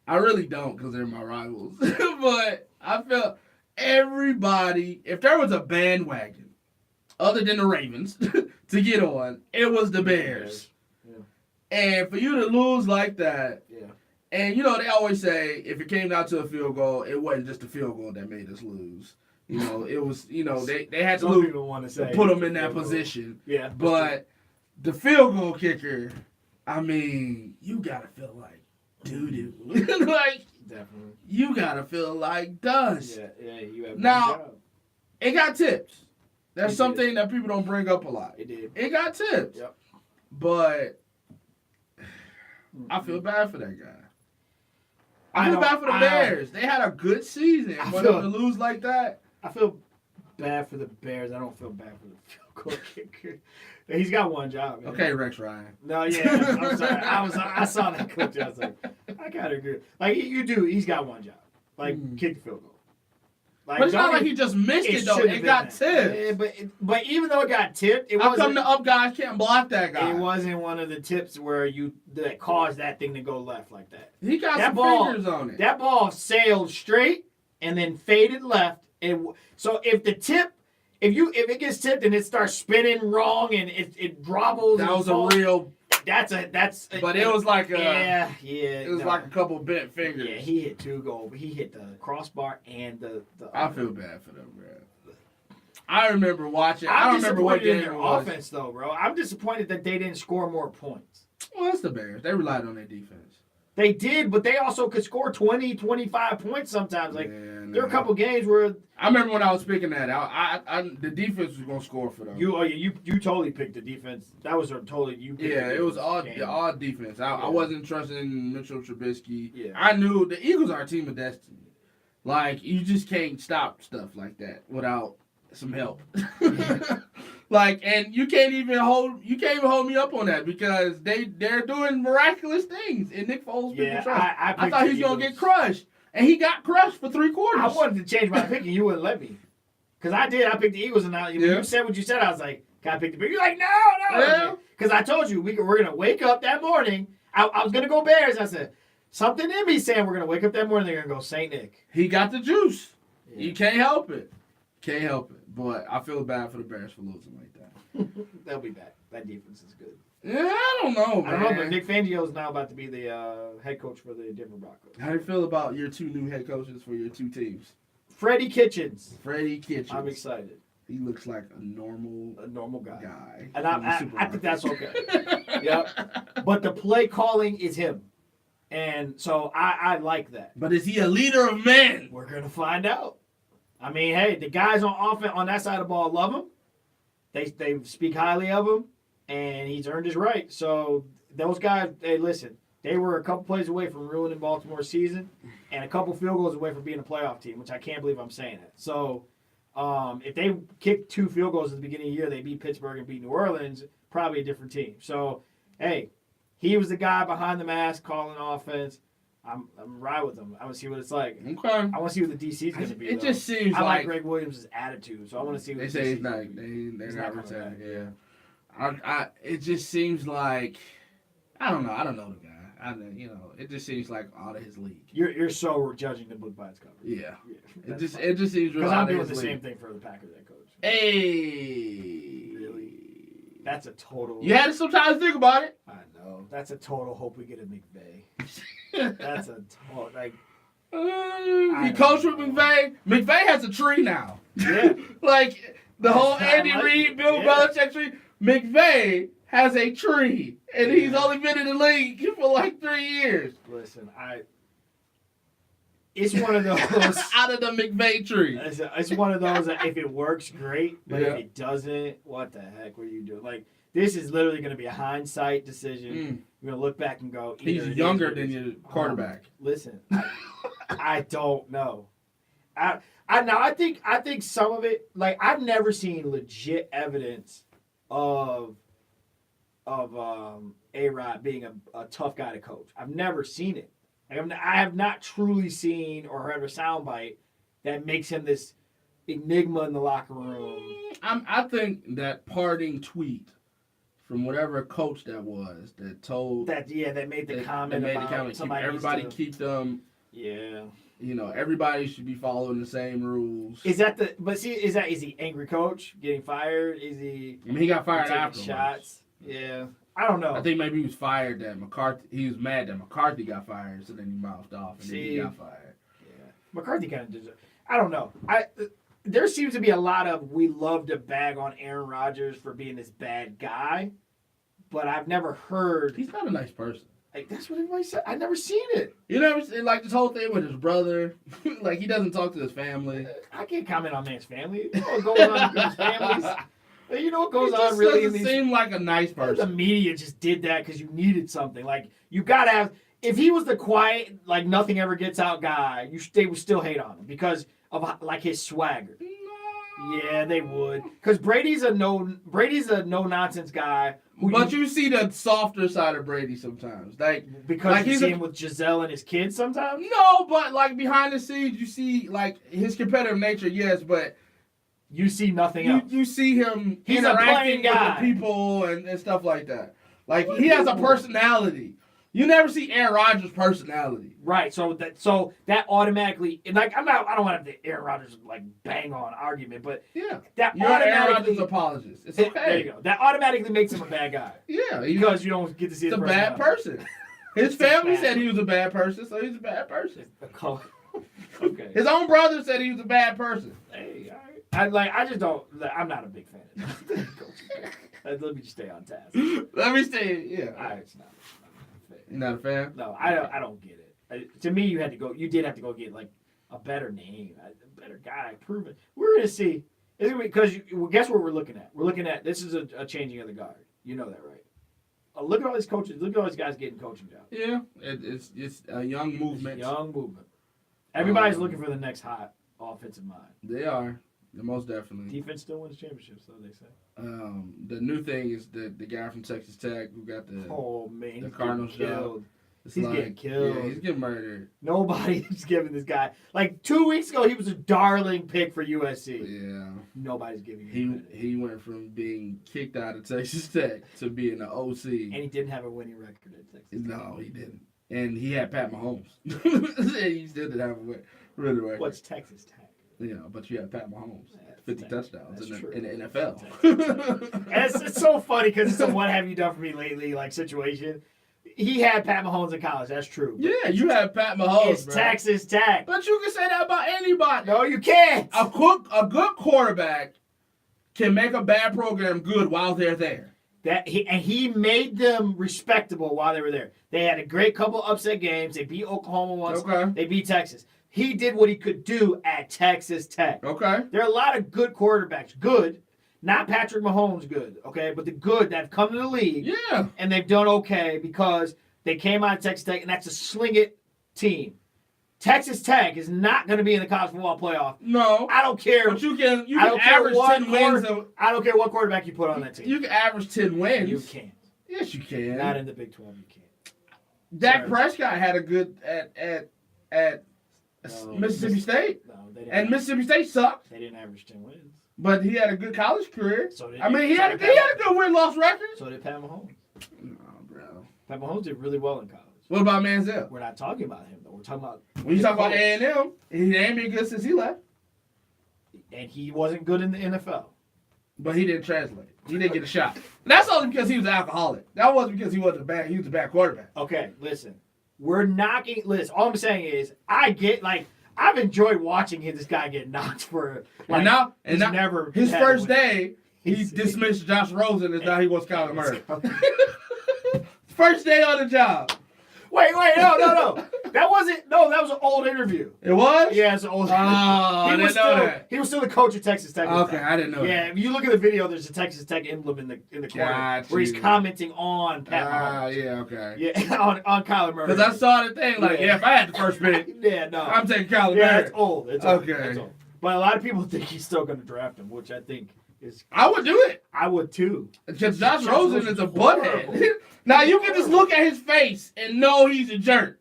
I really don't because they're my rivals. But I feel everybody, if there was a bandwagon other than the Ravens to get on, it was the Bears. Yeah. And for you to lose like that, Yeah. and you know, they always say if it came down to a field goal, it wasn't just a field goal that made us lose. You know, it was, you know, they had to Some lose people want to say to put them in that position. Yeah. But the field goal kicker, I mean, you gotta feel like doo-doo. Like, definitely. you gotta feel like dust. Yeah. You have Now- no job. It got tips. That's It something that people don't bring up a lot. It did. It got tips. Yep. But I feel bad for that guy. I I feel know- bad for the I- Bears. They had a good season. I For feel- them to lose like that, I feel bad for the Bears. I don't feel bad for the field goal kicker. He's got one job. Man. okay, Rex Ryan. No, yeah, I'm sorry. I saw that clip. I was like, I gotta agree. Like you do, he's got one job. Like kick the field goal. Like, But it's not don't like get- he just missed it, though. shouldn't It have got been that. tipped. Yeah, but even though it got tipped, it How come wasn't. the up guys can't block that guy? It wasn't one of the tips where that caused that thing to go left like that. He got that some ball- fingers on it. That ball sailed straight and then faded left. So if the tip, if it gets tipped and it starts spinning wrong and it drobbles, That and was falls, a real. That's. But it was like a. Yeah. It was no. like a couple bent fingers. Yeah, he hit 2 goals. He hit the crossbar and the. I feel bad for them, bro. I remember watching. I I'm don't remember what disappointed in game their it was. offense, though, bro. I'm disappointed that they didn't score more points. Well, that's the Bears. They relied on their defense. They did, but they also could score 20, 25 points sometimes. Like, Yeah, there were a couple games where I remember when I was picking that. The defense was gonna score for them. you totally picked the defense. That was totally you. Picked Yeah, the it was defense all game. defense. Yeah. I wasn't trusting Mitchell Trubisky. Yeah. I knew the Eagles are a team of destiny. Like, you just can't stop stuff like that without some help. Like, and you can't even hold me up on that because they're doing miraculous things in Nick Foles. Yeah, people trust. I I thought picked he was the gonna get Eagles. crushed, and he got crushed for 3 quarters. I wanted to change my pick, and you wouldn't let me. Because I did. I picked the Eagles, and when Yeah. you said what you said, I was like, can I pick the Bears? You're like, no. Yeah. Because I told you we're going to wake up that morning. I was going to go Bears. I said, something in me saying we're going to wake up that morning, they're going to go St. Nick. He got the juice. Yeah. You can't help it. Can't help it. But I feel bad for the Bears for losing like that. They'll be back. That defense is good. Yeah, I don't know, I man. don't know, but Nick Fangio is now about to be the head coach for the Denver Broncos. How do you feel about your two new head coaches for your two teams? Freddie Kitchens. Freddie Kitchens. I'm excited. He looks like a normal guy. guy. And from the I supermarket. think that's okay. Yep. But the play calling is him. And so I like that. But is he a leader of men? We're going to find out. I mean, hey, the guys on offense on that side of the ball love him. They speak highly of him, and he's earned his right. So those guys, hey, listen, they were a couple plays away from ruining Baltimore's season and a couple field goals away from being a playoff team, which I can't believe I'm saying that. So if they kicked 2 field goals at the beginning of the year, they beat Pittsburgh and beat New Orleans, probably a different team. So, hey, he was the guy behind the mask calling offense. I'm right with him. I want to see what it's like. Okay. I want to see what the DC is going to be. It though. just seems I like like Greg Williams' attitude, so I want to see what they the say DC he's not. They're He's not not coming returning. Yeah. It just seems like I don't know. I don't know the guy. It just seems like out of his league. You're so judging the book by its cover. Yeah. Yeah, It just seems real because out I'm of doing his the league. same thing for the Packers head coach. Hey. Really? That's a total. You had to sometimes think about it. I know. That's a total hope we get a McVay. That's a total like. He coached with McVay. McVay has a tree now. Yeah. Like the whole I Andy like Reid, it. Bill Yeah. Belichick tree. McVay has a tree, and he's only been in the league for like 3 years. Listen, it's one of those. Out of the McVay tree. It's one of those that if it works, great. But Yeah. if it doesn't, what the heck were you doing? Like this is literally going to be a hindsight decision. We're going to look back and go. He's either it younger is or it than isn't. your quarterback. Listen, I don't know. I think some of it, like I've never seen legit evidence of A-Rod being a tough guy to coach. I've never seen it. Like, I have not truly seen or heard a soundbite that makes him this enigma in the locker room. I think that parting tweet from whatever coach that was that told That made the comment that made about the comment, somebody everybody needs to- keep them. Yeah. Everybody should be following the same rules. Is he angry coach getting fired? Is he I mean, he got fired taking afterwards. shots? Yeah. I don't know. I think maybe he was fired that McCarthy. He was mad that McCarthy got fired, so then he mouthed off, and then he got fired. Yeah. McCarthy kind of deserves. I don't know. There seems to be a lot of we love to bag on Aaron Rodgers for being this bad guy, but I've never heard. He's not a nice person. Like, that's what everybody said. I've never seen it. You never see, like this whole thing with his brother. Like he doesn't talk to his family. I can't comment on man's family. You know what goes on in his families. You know what goes He on just really in doesn't these. seem like a nice The person. media just did that because you needed something. Like you gotta have. If he was the quiet, like nothing ever gets out guy, they would still hate on him because of like his swagger. Yeah, they would. Because Brady's a no nonsense guy. But you see the softer side of Brady sometimes. Because like you he's see a- him with Giselle and his kids sometimes. No, but like behind the scenes, you see like his competitive nature, yes, but You see nothing else. you see him He's a interacting plain with guy. the people and stuff like that. Like he has a personality. You never see Aaron Rodgers' personality. Right. So that automatically, like I don't want to have the Aaron Rodgers like bang on argument, but Yeah. that You're an Aaron automatically. Rodgers apologist. It's There okay. you go. That automatically makes him a bad guy Yeah, he's because you don't get to see his a bad personality. person. His family said he was a bad person, so he's a bad person. Okay. His own brother said he was a bad person. Hey, all right. I just don't. I'm not a big fan of that. Let me just stay on task. Let me say, yeah. It's not. You're not a fan? No, I don't get it. To me, you did have to go get like a better name, a better guy, proven. We're gonna see. Because guess what we're looking at? We're looking at this is a changing of the guard. You know that, right? Look at all these coaches. Look at all these guys getting coaching jobs. Yeah, it's a young movement. Young movement. Everybody's looking for the next hot offensive mind. They are. Most definitely. Defense still wins championships, so they say. The new thing is the guy from Texas Tech who got the Oh man, he's Cardinals getting job. killed. It's He's like, getting killed. Yeah, he's getting murdered. Nobody's giving this guy. Like 2 weeks ago, he was a darling pick for USC. Yeah. Nobody's giving him credit. He went from being kicked out of Texas Tech to being the OC. And he didn't have a winning record at Texas. No, he didn't. And he had Pat Mahomes. He still didn't have a winning record. What's Texas Tech? You know, but you have Pat Mahomes, That's 50 true. touchdowns That's in true. the NFL. And it's so funny because it's a what have you done for me lately like situation. He had Pat Mahomes in college. That's true. But Yeah, you have Pat Mahomes, it's bro. Texas Tech. But you can say that about anybody. No, you can't. A good quarterback can make a bad program good while they're there. He made them respectable while they were there. They had a great couple upset games. They beat Oklahoma once. Okay. They beat Texas. He did what he could do at Texas Tech. Okay. There are a lot of good quarterbacks. Good. Not Patrick Mahomes good, okay? But the good that have come to the league. Yeah. And they've done okay because they came out of Texas Tech, and that's a sling it team. Texas Tech is not going to be in the college football playoff. No. I don't care. But you can I don't care average what 10 wins. I don't care what quarterback you put on that team. You can average 10 wins. You can't. Yes, you can. Not in the Big 12. You can't. Dak Sorry. Prescott had a good at No, Mississippi State, No, they didn't. and Mississippi State sucked, They didn't average 10 wins. but he had a good college career. So did I mean, he so had a did Pat- good win-loss record. So did Pat Mahomes. No, bro. Pat Mahomes did really well in college. What about Manziel? We're not talking about him though. We're talking about When you talk about A&M, he ain't been good since he left, and he wasn't good in the NFL. but he didn't translate. He didn't get a shot. That's only because he was an alcoholic. That wasn't because he was a bad quarterback. Okay, listen. We're knocking. Listen, all I'm saying is, I've enjoyed watching this guy get knocked for. And now, he's never his had a first win. day, he He's- dismissed Josh Rosen and now he wants Kyler Murray. First day on the job. Wait, no. That was an old interview. It was? Yeah, it's an old. Oh, I didn't know that. He was still the coach of Texas Tech. at the Okay, time. I didn't know Yeah, that. if you look at the video, there's a Texas Tech emblem in the corner Got where he's you. commenting on Pat Mahomes. Yeah, okay. Yeah, on Kyler Murray. Because I saw the thing, like, Yeah. if I had the first pick, Yeah, no. I'm taking Kyler Yeah, Murray. it's old. It's old. Okay. It's old. But a lot of people think he's still going to draft him, which I think is. I would do it. I would too. Because Josh Josh Rosen Rosen's is a horrible. butthead. Now, you can just look at his face and know he's a jerk.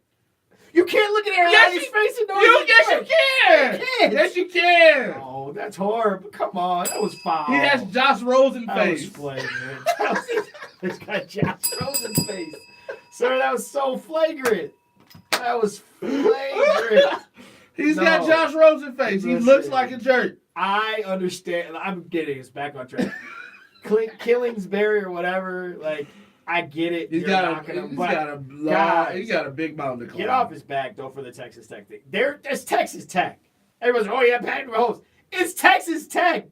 You can't look at Aaron Yes, Rodgers' you- face and know Yes, he's you a jerk. can. You can't. Yes, you can. Oh, that's horrible. Come on, that was foul. He has Josh Rosen that was face. flagrant. It's got Josh Rosen's face. Sir, that was so flagrant. That was flagrant. He's No. got Josh Rosen face. He Listen. looks like a jerk. I understand. I'm getting us back on track. Killingsbury or whatever, like, I get it. He's You're got knocking him, he's but got a long, guys, he's got a big mountain to climb. get off his back, though, for the Texas Tech thing. It's Texas Tech. Everyone's like, oh, yeah, Patrick Mahomes. It's Texas Tech.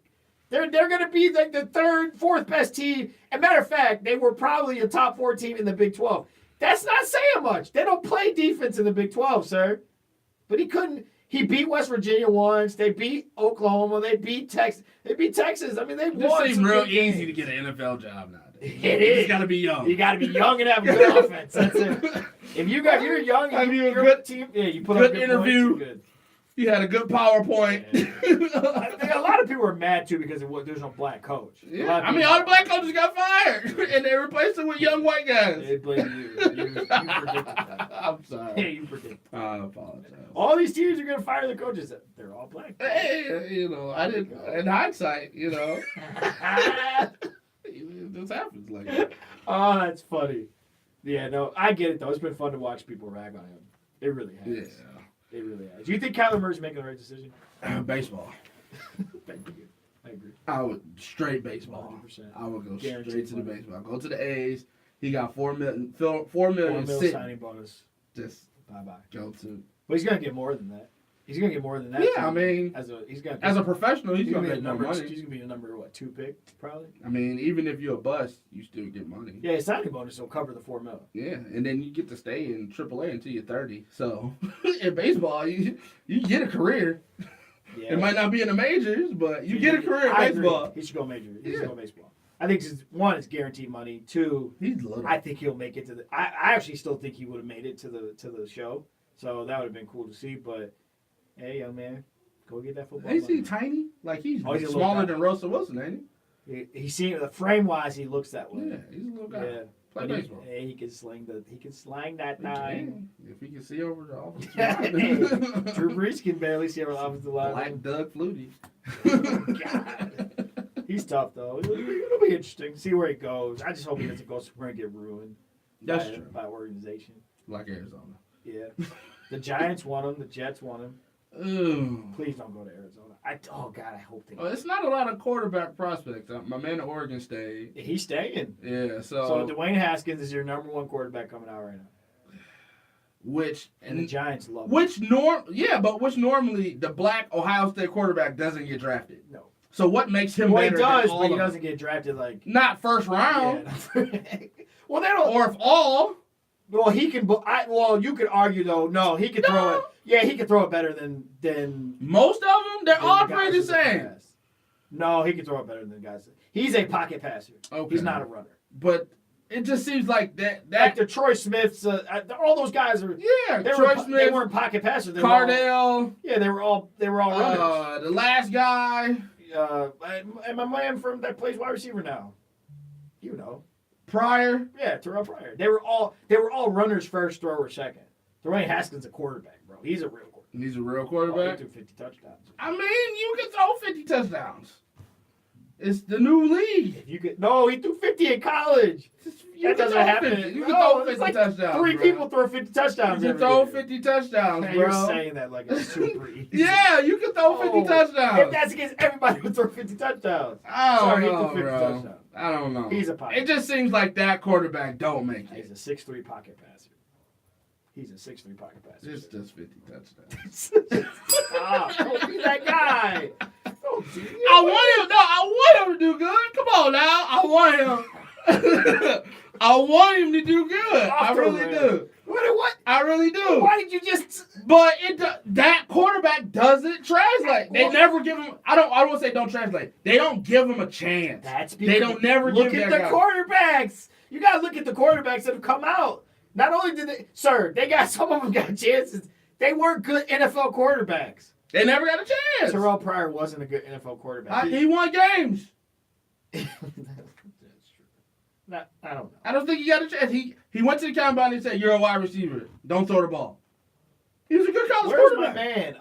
They're going to be like the third, fourth best team. And matter of fact, they were probably a top 4 team in the Big 12. That's not saying much. They don't play defense in the Big 12, sir. But he couldn't. He beat West Virginia once. They beat Oklahoma. They beat Texas. They beat Texas. I mean, they It won. seems some real good easy games. to get an NFL job nowadays. It You is. just got to be young. You got to be young and have a good offense. That's it. If you're young, Have and you a you're good- team. Yeah, you put good up good interview. Points, you're good. You had a good PowerPoint. I think a lot of people are mad too because there's no black coach. A lot Yeah, of I mean, people- all the black coaches got fired, and they replaced them with young white guys. They blame you. You predicted that. I'm Yeah, sorry. you predicted. I apologize. All these teams are gonna fire the coaches. They're all black. Hey, you know, I didn't. In hindsight, you know, this happens like that. Oh, that's funny. Yeah, no, I get it though. It's been fun to watch people rag on him. It really has. Yeah. It really has. Do you think Kyler Murray's making the right decision? Baseball. Thank you. I agree. I would straight baseball. 100%. I would go Guaranteed straight to the money. baseball. Go to the A's. He got $4 million. $4 $4 million million sitting. signing bonus. Just Bye bye. go to. But he's gonna get more than that. He's gonna get more than that. Yeah, too. I mean, he's gonna as a professional, he's he's gonna be make a more number. money. He's gonna be a number 2 pick probably. I mean, even if you're a bust, you still get money. Yeah, his signing bonus will cover the $4 million. Yeah, and then you get to stay in AAA until you're 30. So in baseball, you get a career. Yeah. It might not be in the majors, but you get a career in I agree. baseball. He should go major. He Yeah. should go baseball. I think one, it's guaranteed money. 2, He's little. I think he'll make it to the. I actually still think he would have made it to the show. So that would have been cool to see. But hey, young man, go get that football. Ain't he money. tiny? Like he's Oh, he's a little smaller guy. than Russell Wilson, ain't He seems the frame wise, he looks that he? way. Yeah, he's a little guy. Yeah. Play But baseball. he can sling that He nine. can. If he can see over the offensive line. Drew Brees can barely see over the offensive line. Black Doug Flutie. God. He's tough though. It'll be interesting to see where he goes. I just hope he doesn't go somewhere and get ruined. That's by, true. By organization. Like Arizona. Yeah. The Giants want him. The Jets want him. Ooh. Please don't go to Arizona. Oh God, I hope they. Well, it's not a lot of quarterback prospects. My man at Oregon State. He's staying. Yeah, So Dwayne Haskins is your number one quarterback coming out right now, which and the Giants love him. which normally the black Ohio State quarterback doesn't get drafted. No. So what makes him Well, he better? than does, all but he of them? doesn't get drafted like. Not first round, Yeah. Well, they don't. or if all. Well, he can. Well, you could argue though. No, he could throw it. Yeah, he could throw it better than Most of them, they're all the pretty the guys who can same. pass. No, he can throw it better than the guys. He's a pocket passer. Okay. He's not a runner. But it just seems like that. Like the Troy Smiths, all those guys are. Yeah, They Troy were, Smith, They weren't pocket passers. They were Cardell. yeah, they were all runners. The last guy, And my man from that plays wide receiver now. You know. Pryor. Yeah, Terrell Pryor. They were all runners first, thrower second. Dwayne Haskins a quarterback, bro. He's a real quarterback. He's a real Oh, quarterback. he threw 50 touchdowns. I mean, you can throw 50 touchdowns. It's the new league. If you could, no, he threw 50 in college. You That can doesn't throw happen. 50. You can No, throw it's 50 like touchdowns. Three bro. people throw 50 touchdowns. You can every throw year. 50 touchdowns, Man, bro. you're saying that like it's super easy. Yeah, you can throw 50 Oh, touchdowns. If that's against everybody who throw 50 touchdowns. I don't Sorry, he know, threw 50 bro. touchdowns. I don't know. He's a pocket. It just seems like that quarterback don't make He's it. a 6'3" pocket passer. He's a 6'3" pocket passer. It's just 50 touchdowns. Stop. Don't be that guy. Don't do I want him to do good. Come on now. I want him. I want him to do good. I really do. What? I really do. Why did you just... But that quarterback doesn't translate. They Well- never give him. I don't want to say don't translate. They don't give him a chance. That's They don't never look give at that the guy. quarterbacks. You gotta look at the quarterbacks that have come out. Not only did they, sir, they got some of them got chances. They weren't good NFL quarterbacks. They never got a chance. Terrell Pryor wasn't a good NFL quarterback. He won games. That's true. I don't know. I don't think he got a chance. He went to the combine and said, "You're a wide receiver. Don't throw the ball." He was a good college Where's my quarterback. man?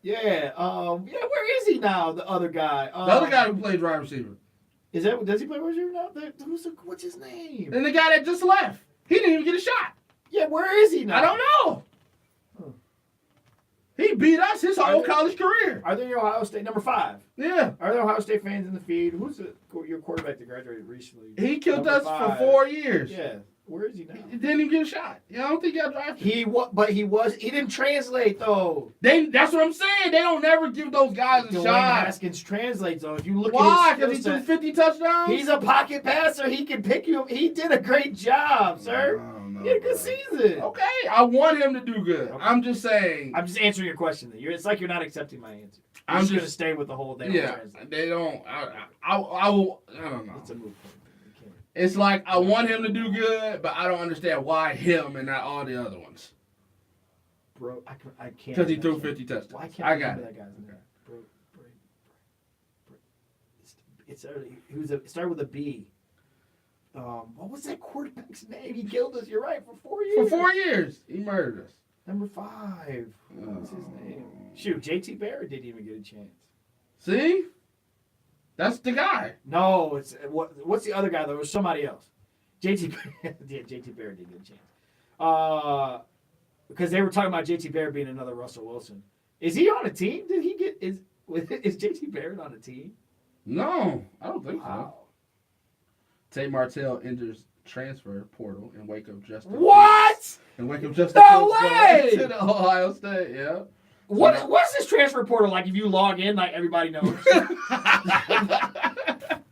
Where is he now? The other guy. The other guy who plays wide receiver. Does he play wide receiver now? What's his name? And the guy that just left. He didn't even get a shot. Yeah, where is he now? I don't know. Huh. He beat us his whole college career. Are there Ohio State number 5? Yeah. Are there Ohio State fans in the feed? Who's your quarterback that graduated recently? He killed Number us for 5. 4 years. Yeah. Where is he now? He didn't even get a shot. Yeah, I don't think he got drafted. He didn't translate though. That's what I'm saying. They don't never give those guys a Dwayne shot. Haskins translates though. If you look Why? at Because he his threw skill 50 touchdowns? he's a pocket passer. He can pick you. He did a great job, sir. No, He had a good season. Okay, I want him to do good. Okay. I'm just saying. I'm just answering your question. It's like you're not accepting my answer. I'm I'm just just- gonna stay with the whole thing. Yeah, they don't. I will. I don't know. It's a move point. You can't- It's like I want him to do good, but I don't understand why him and not all the other ones. Bro, I can't. Because he threw imagine. 50 touchdowns. Why can't I I got remember it. that guy's name? Bro. It started with a B. What was that quarterback's name? He killed us. You're right. For 4 years. For 4 years, he murdered us. Number 5. What was his name? Shoot, JT Barrett didn't even get a chance. See? That's the guy. No, it's what's the other guy? There was somebody else. JT Barrett didn't get a chance. Because they were talking about JT Barrett being another Russell Wilson. Is he on a team? Did he get is JT Barrett on a team? No, I don't think so. Wow. Tate Martell enters transfer portal in wake of Justin. What? And wake up Justin. No Fields going way! to the Ohio State. Yeah. What's this transfer portal like? If you log in, like everybody knows.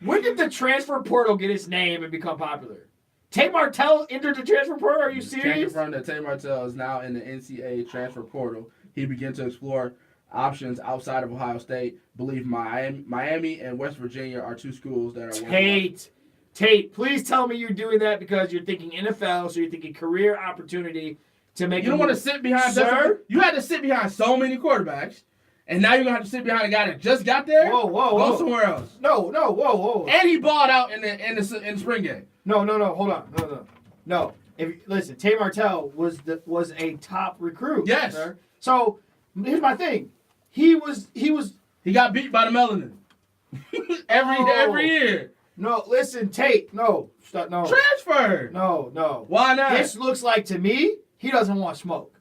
When did the transfer portal get its name and become popular? Tate Martell entered the transfer portal? Are you Can't serious? confirm that Tate Martell is now in the NCAA transfer portal. He began to explore options outside of Ohio State. Believe Miami and West Virginia are 2 schools that are Tate, please tell me you're doing that because you're thinking NFL, so you're thinking career opportunity to make. You don't want to sit behind. Sir? You had to sit behind so many quarterbacks, and now you're gonna have to sit behind a guy that just got there. Whoa, Go somewhere else. No, whoa. And he balled out in the spring game. No, hold on. No. Listen, Tate Martell was a top recruit. Yes. Sir. So here's my thing. He got beat by the Melanin every year. No, listen, Tate. No, stop. No. Transfer. No. Why not? This looks like to me he doesn't want smoke.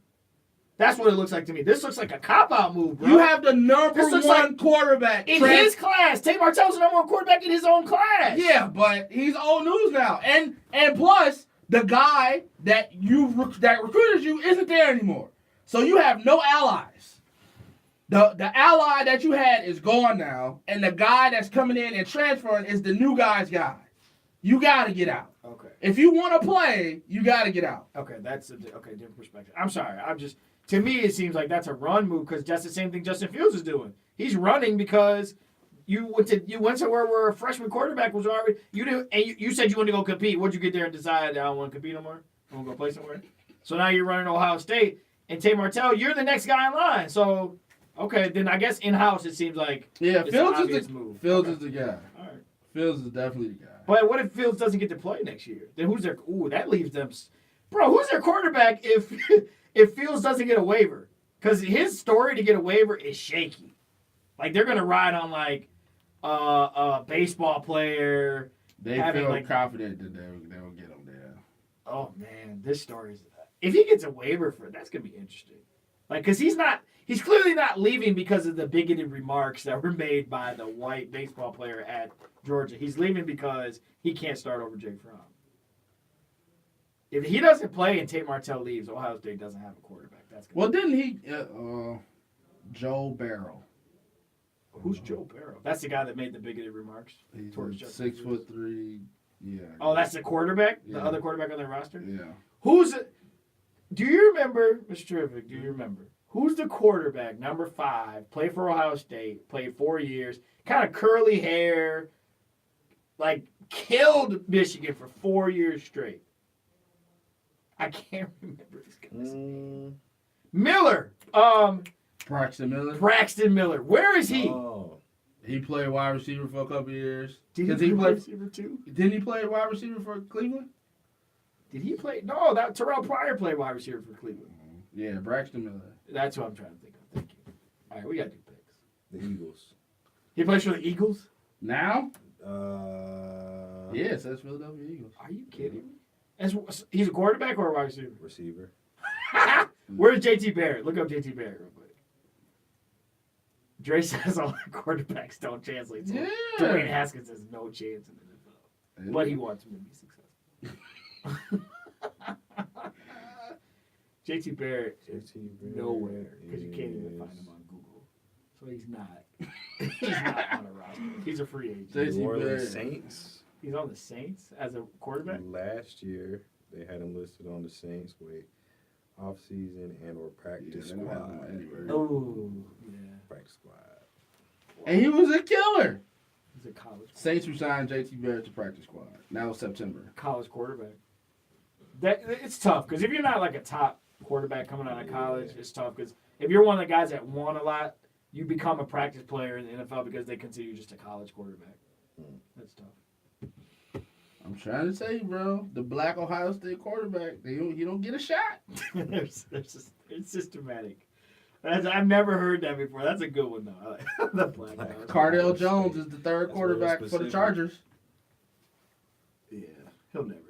That's what it looks like to me. This looks like a cop-out move, bro. You have the number This looks one quarterback in his class. Tate Martell's the number one quarterback in his own class. Yeah, but he's old news now, and plus the guy that that recruited you isn't there anymore, so you have no allies. The ally that you had is gone now, and the guy that's coming in and transferring is the new guy's guy. You got to get out. Okay. If you want to play, you got to get out. Okay, that's different perspective. I'm sorry. To me, it seems like that's a run move because that's the same thing Justin Fields is doing. He's running because you went somewhere where a freshman quarterback was already you said you wanted to go compete. What'd you get there and decide I don't want to compete no more? I want to go play somewhere. So now you're running Ohio State and Tate Martell. You're the next guy in line. So okay, then I guess in house it seems like it's Fields an obvious move. Fields Okay. is the guy. All right. Fields is definitely the guy. But what if Fields doesn't get to play next year? Then who's their? Ooh, that leaves them. Bro, who's their quarterback if if Fields doesn't get a waiver? Because his story to get a waiver is shaky. Like they're gonna ride on like a baseball player. They feel confident that they'll get him there. Oh man, this story is. If he gets a waiver for it, that's gonna be interesting. Like, cause he's clearly not leaving because of the bigoted remarks that were made by the white baseball player at Georgia. He's leaving because he can't start over Jake Fromm. If he doesn't play and Tate Martell leaves, Ohio State doesn't have a quarterback. Well, didn't he? Joe Barrow. Who's Joe Barrow? That's the guy that made the bigoted remarks. He's towards Justin 6'3". Yeah. Oh, that's the quarterback? Yeah. The other quarterback on their roster? Yeah. Do you remember, Mr. Terrific, do you remember? Who's the quarterback, number 5, played for Ohio State, played 4 years, kind of curly hair, like killed Michigan for 4 years straight? I can't remember this guy's name. Miller. Braxton Miller. Braxton Miller. Where is he? Oh. He played wide receiver for a couple years. Did he play wide receiver too? Didn't he play wide receiver for Cleveland? Did he play? No, that Terrell Pryor played wide receiver for Cleveland. Yeah, Braxton Miller. That's what I'm trying to think of. Thank you. All right, we got to do picks. The Eagles. He plays for the Eagles? Now? Uh, Yes, that's Philadelphia Eagles. Are you kidding me? He's a quarterback or a wide receiver? Receiver. Where's JT Barrett? Look up JT Barrett real quick. Dre says all the quarterbacks don't translate. So Yeah. Dwayne Haskins has no chance in the NFL. But he wants him to be successful. JT Barrett is nowhere because you can't even find him on Google. So he's not. He's not on a roster. He's a free agent. JT New Orleans Barrett. Saints. He's on the Saints as a quarterback. Last year, they had him listed on the Saints with off-season and or practice Yeah, they don't have him squad. anywhere. Oh, yeah. Practice squad. And he was a killer. He's a college Saints resigned JT Barrett to practice squad. Now it's September. quarterback. It's tough because if you're not like a top quarterback coming out of college, it's tough because if you're one of the guys that won a lot, you become a practice player in the NFL because they consider you just a college quarterback. That's tough. I'm trying to tell you, bro. The black Ohio State quarterback, you don't get a shot. It's systematic. I've never heard that before. That's a good one though. The black guy. Cardell Jones is the third That's quarterback real for the specific. Chargers. Yeah, he'll never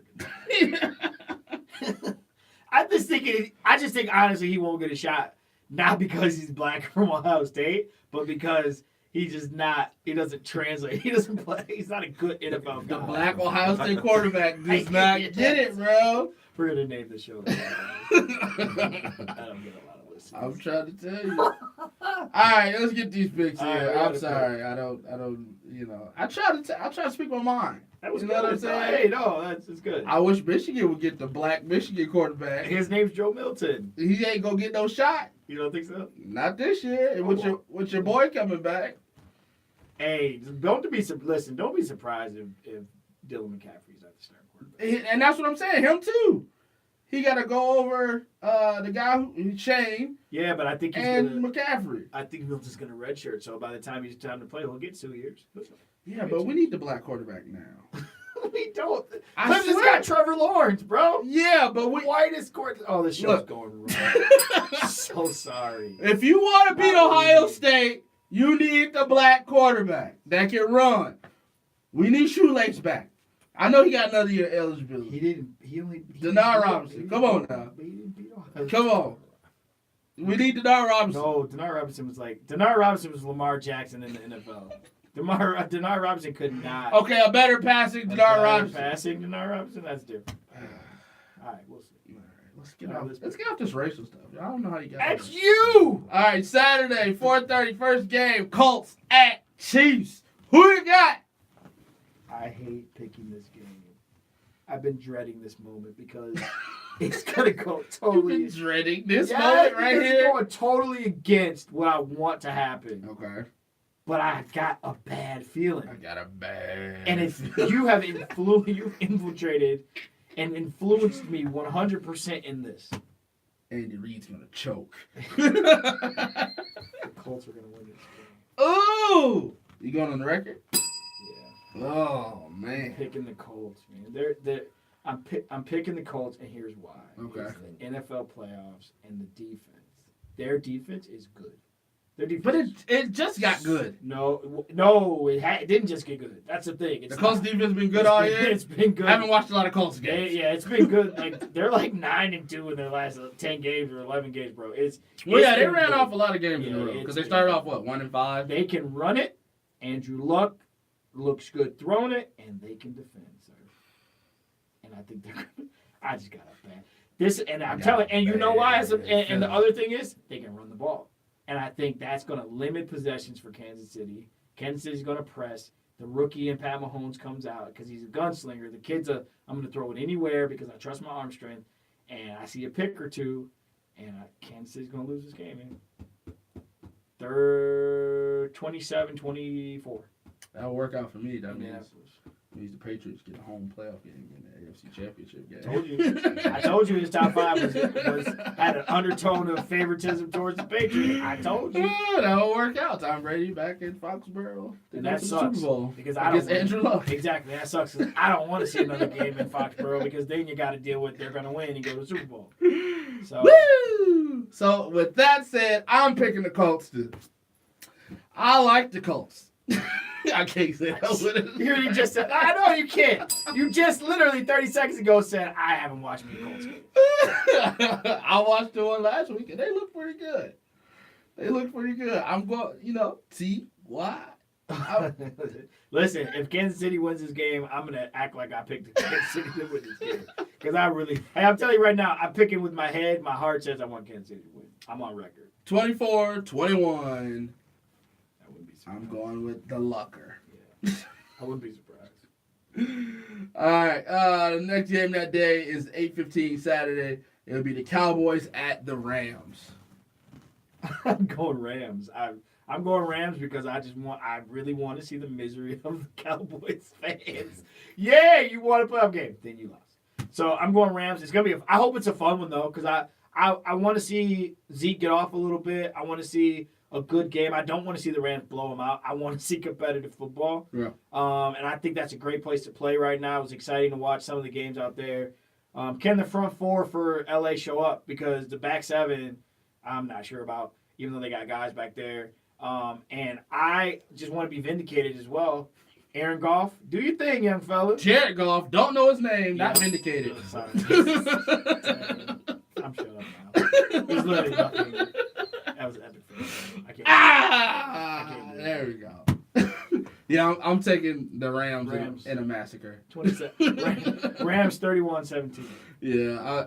get that. I just think honestly he won't get a shot. Not because he's black from Ohio State, but because he doesn't translate. He doesn't play. He's not a good NFL The guy. black Ohio State quarterback does not get it, bro. We're gonna name the show. I don't get a lot of listeners. I'm trying to tell you. All right, let's get these picks All right, here. we got I'm a sorry. I don't. I try to speak my mind. That was You good. know what I'm saying? Hey, no, it's good. I wish Michigan would get the black Michigan quarterback. His name's Joe Milton. He ain't gonna get no shot. You don't think so? Not this year. And with your boy coming back. Hey, don't be surprised if Dylan McCaffrey's not the starting quarterback. And that's what I'm saying. Him too. He got to go over the guy Shane Yeah, but I think and McCaffrey. I think Milton's gonna redshirt. So by the time he's time to play, he'll get 2 years. Yeah, but we need the black quarterback now. We don't. I Clemson's swear. got Trevor Lawrence, bro. Yeah, but we. Whitest court. Oh, this show's Look. going wrong. So sorry. If you want to beat Ohio State, you need the black quarterback that can run. We need Shoelace back. I know he got another year eligibility. He didn't. He only. Denard Robinson. Come on now. He didn't beat Ohio Come on. We need Denard Robinson. No, Denard Robinson was Lamar Jackson in the NFL. Denard Robinson could not. Okay, a better passing Denard Robinson. Passing Denard Robinson, that's different. All right, we'll see. All right, let's get off this racial stuff. I don't know how you got That's that. you. All right, Saturday, 4:30, first game, Colts at Chiefs. Who you got? I hate picking this game. I've been dreading this moment because it's gonna go You've totally. been dreading this Yeah, moment right it's here. going totally against what I want to happen, Okay, but I got a bad feeling. I got a bad. And if you have you've infiltrated and influenced me 100% in this. Andy Reid's gonna choke. The Colts are gonna win this game. Ooh, you going on the record? Yeah, Oh I'm man. picking the Colts, man. I'm picking the Colts, and here's why. Okay. It's the NFL playoffs and the defense. Their defense is good. Their defense. But it just got good. No, it didn't just get good. That's the thing. It's The Colts not. defense been good It's all been- year. It's been good. I haven't watched a lot of Colts games. Yeah, it's been good. Like they're like 9-2 in their last 10 games or 11 games, bro. Well, yeah, they been ran good. off a lot of games in a Yeah, row it's because they been started good. off what 1-5. They can run it. Andrew Luck looks good throwing it, and they can defend, sir. And I think they're gonna. I just got a bad. This, and I'm telling, and you know why? And the other thing is, they can run the ball, and I think that's going to limit possessions for Kansas City. Kansas City's going to press. The rookie and Pat Mahomes comes out because he's a gunslinger. The kid's I'm going to throw it anywhere because I trust my arm strength, and I see a pick or two, and Kansas City's going to lose this game, man. They're 27-24. That'll work out for me. That means Indianapolis. the Patriots get a home playoff game in the AFC Championship game. Told you. I told you his top five had an undertone of favoritism towards the Patriots. I told you. Yeah, that'll work out. Tom Brady back in Foxborough. And that for the sucks, Super Bowl because I don't against want- Andrew Luck. Exactly. That sucks. 'Cause I don't want to see another game in Foxborough because then you got to deal with they're going to win and go to the Super Bowl. So Woo! So with that said, I'm picking the Colts too. I like the Colts. I can't say that with it. here you just said, I know you can't. You just literally 30 seconds ago said, I haven't watched me Colts game. I watched the one last week and they look pretty good. I'm going, see why? Listen, if Kansas City wins this game, I'm gonna act like I picked Kansas City to win this game. Because I'm telling you right now, I'm picking with my head. My heart says I want Kansas City to win. I'm on record. 24-21. I wouldn't be surprised. I'm going with the Lucker. Yeah. I wouldn't be surprised. All right. The next game that day is 8:15 Saturday. It'll be the Cowboys at the Rams. I'm going Rams. I'm going Rams because I really want to see the misery of the Cowboys fans. Yeah, you won a playoff game, then you lost. So I'm going Rams. It's gonna be. I hope it's a fun one though, because I want to see Zeke get off a little bit. I want to see a good game. I don't want to see the Rams blow them out. I want to see competitive football. Yeah. And I think that's a great place to play right now. It was exciting to watch some of the games out there. Can the front four for LA show up? Because the back seven, I'm not sure about, even though they got guys back there. And I just want to be vindicated as well. Aaron Goff, do your thing, young fella. Jared Goff, don't know his name, not Yeah. vindicated. Sorry. I'm shut up now. There's literally nothing. That was epic. I can't. I can't do it. There we go. Yeah, I'm taking the Rams. Rams. In a massacre. 27. Rams 31-17. Yeah,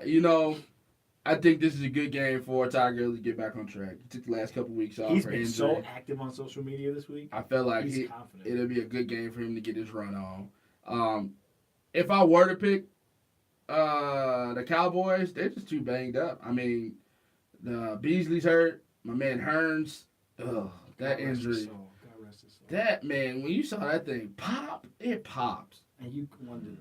I think this is a good game for Todd Gurley to get back on track. He took the last couple weeks off He's for been injury. so active on social media this week. I felt like He's confident. it'll be a good game for him to get his run on. If I were to pick the Cowboys, they're just too banged up. I mean, the Beasley's hurt. My man Hearns, that God rest his injury. soul. God rest his soul. That, man, when you saw that thing pop, it pops. And you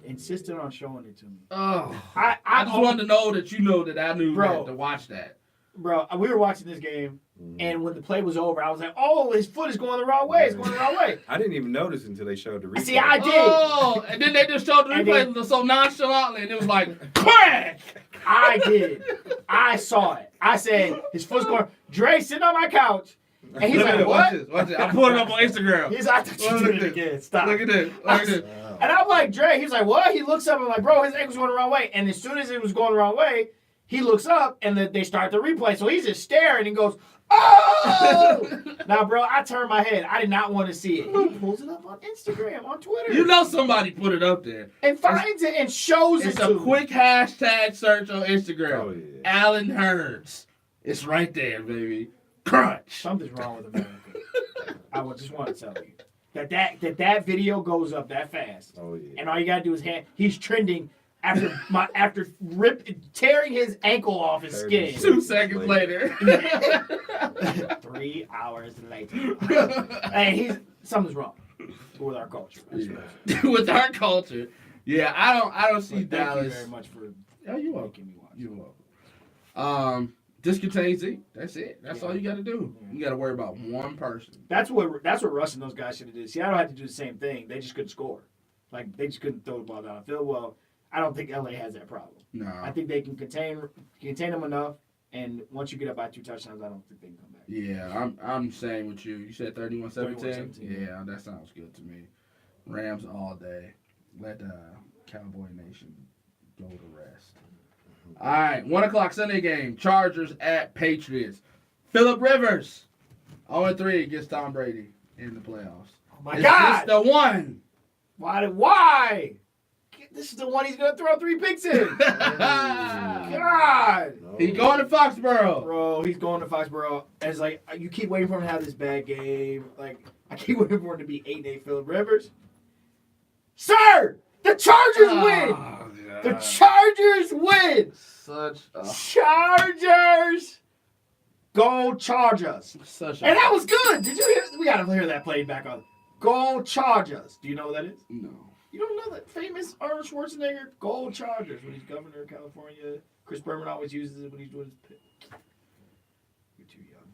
insisted on showing it to me. Oh, I I just wanted to know that you know that I knew Bro. that to watch that. Bro, we were watching this game, and when the play was over, I was like, oh, his foot is going the wrong way. It's going the wrong way. I didn't even notice until they showed the replay. See, I did. Oh, and then they just showed the And replay so nonchalantly, and it was like, crack! I did. I saw it. I said, his foot's going. Dre sitting on my couch, and he's Look at like, this, what? watch this. I pulled it up on Instagram. He's like, I thought you Look did at it this. again. Stop. Look at this. Look at this. And I'm like, Dre, he's like, what? He looks up and I'm like, bro, his ankle's going the wrong way. And as soon as it was going the wrong way, He looks up and then they start the replay. So he's just staring and goes, "Oh!" Now, bro, I turned my head. I did not want to see it. He pulls it up on Instagram, on Twitter. You know somebody put it up there. And finds it and shows It's it a to quick hashtag search on Instagram. Oh, yeah. Alan Hearns. It's right there, baby. Crunch. Something's wrong with America. I just want to tell you that video goes up that fast, Oh yeah. and all you gotta do is he's trending after tearing his ankle off his skin. 2 seconds later. 3 hours later. Hey, something's wrong with our culture. I suppose. With our culture. Yeah, I don't see But thank Dallas. you very much for You're welcome. making me watch. You're welcome. This contains it. That's it. That's all you got to do. Yeah. You got to worry about one person. That's what Russ and those guys should have did. Seattle had to do the same thing. They just couldn't score. Like they just couldn't throw the ball down the field. Well, I don't think LA has that problem. No. I think they can contain them enough, and once you get up by 2 touchdowns, I don't think they can come back. Yeah, I'm saying with you. You said 31-17? 31-17. Yeah, that sounds good to me. Rams all day. Let Cowboy Nation go to rest. All right, 1 o'clock Sunday game. Chargers at Patriots. Phillip Rivers, 0-3 against Tom Brady in the playoffs. Oh my Is God! this the one? Why? This is the one he's gonna throw 3 picks in. God, No. He going to Foxborough. bro, he's going to Foxborough. As like you keep waiting for him to have this bad game. Like I keep waiting for him to be 8-8 Phillip Rivers. Sir, the Chargers win. Oh, God. The Chargers win. Such a Chargers. Go Chargers. such And a that was good. Did you hear? We gotta hear that played back on. Go Chargers. Do you know what that is? no. You don't know that famous Arnold Schwarzenegger Gold Chargers when he's governor of California. Chris Berman always uses it when he's doing his pick. You're too young.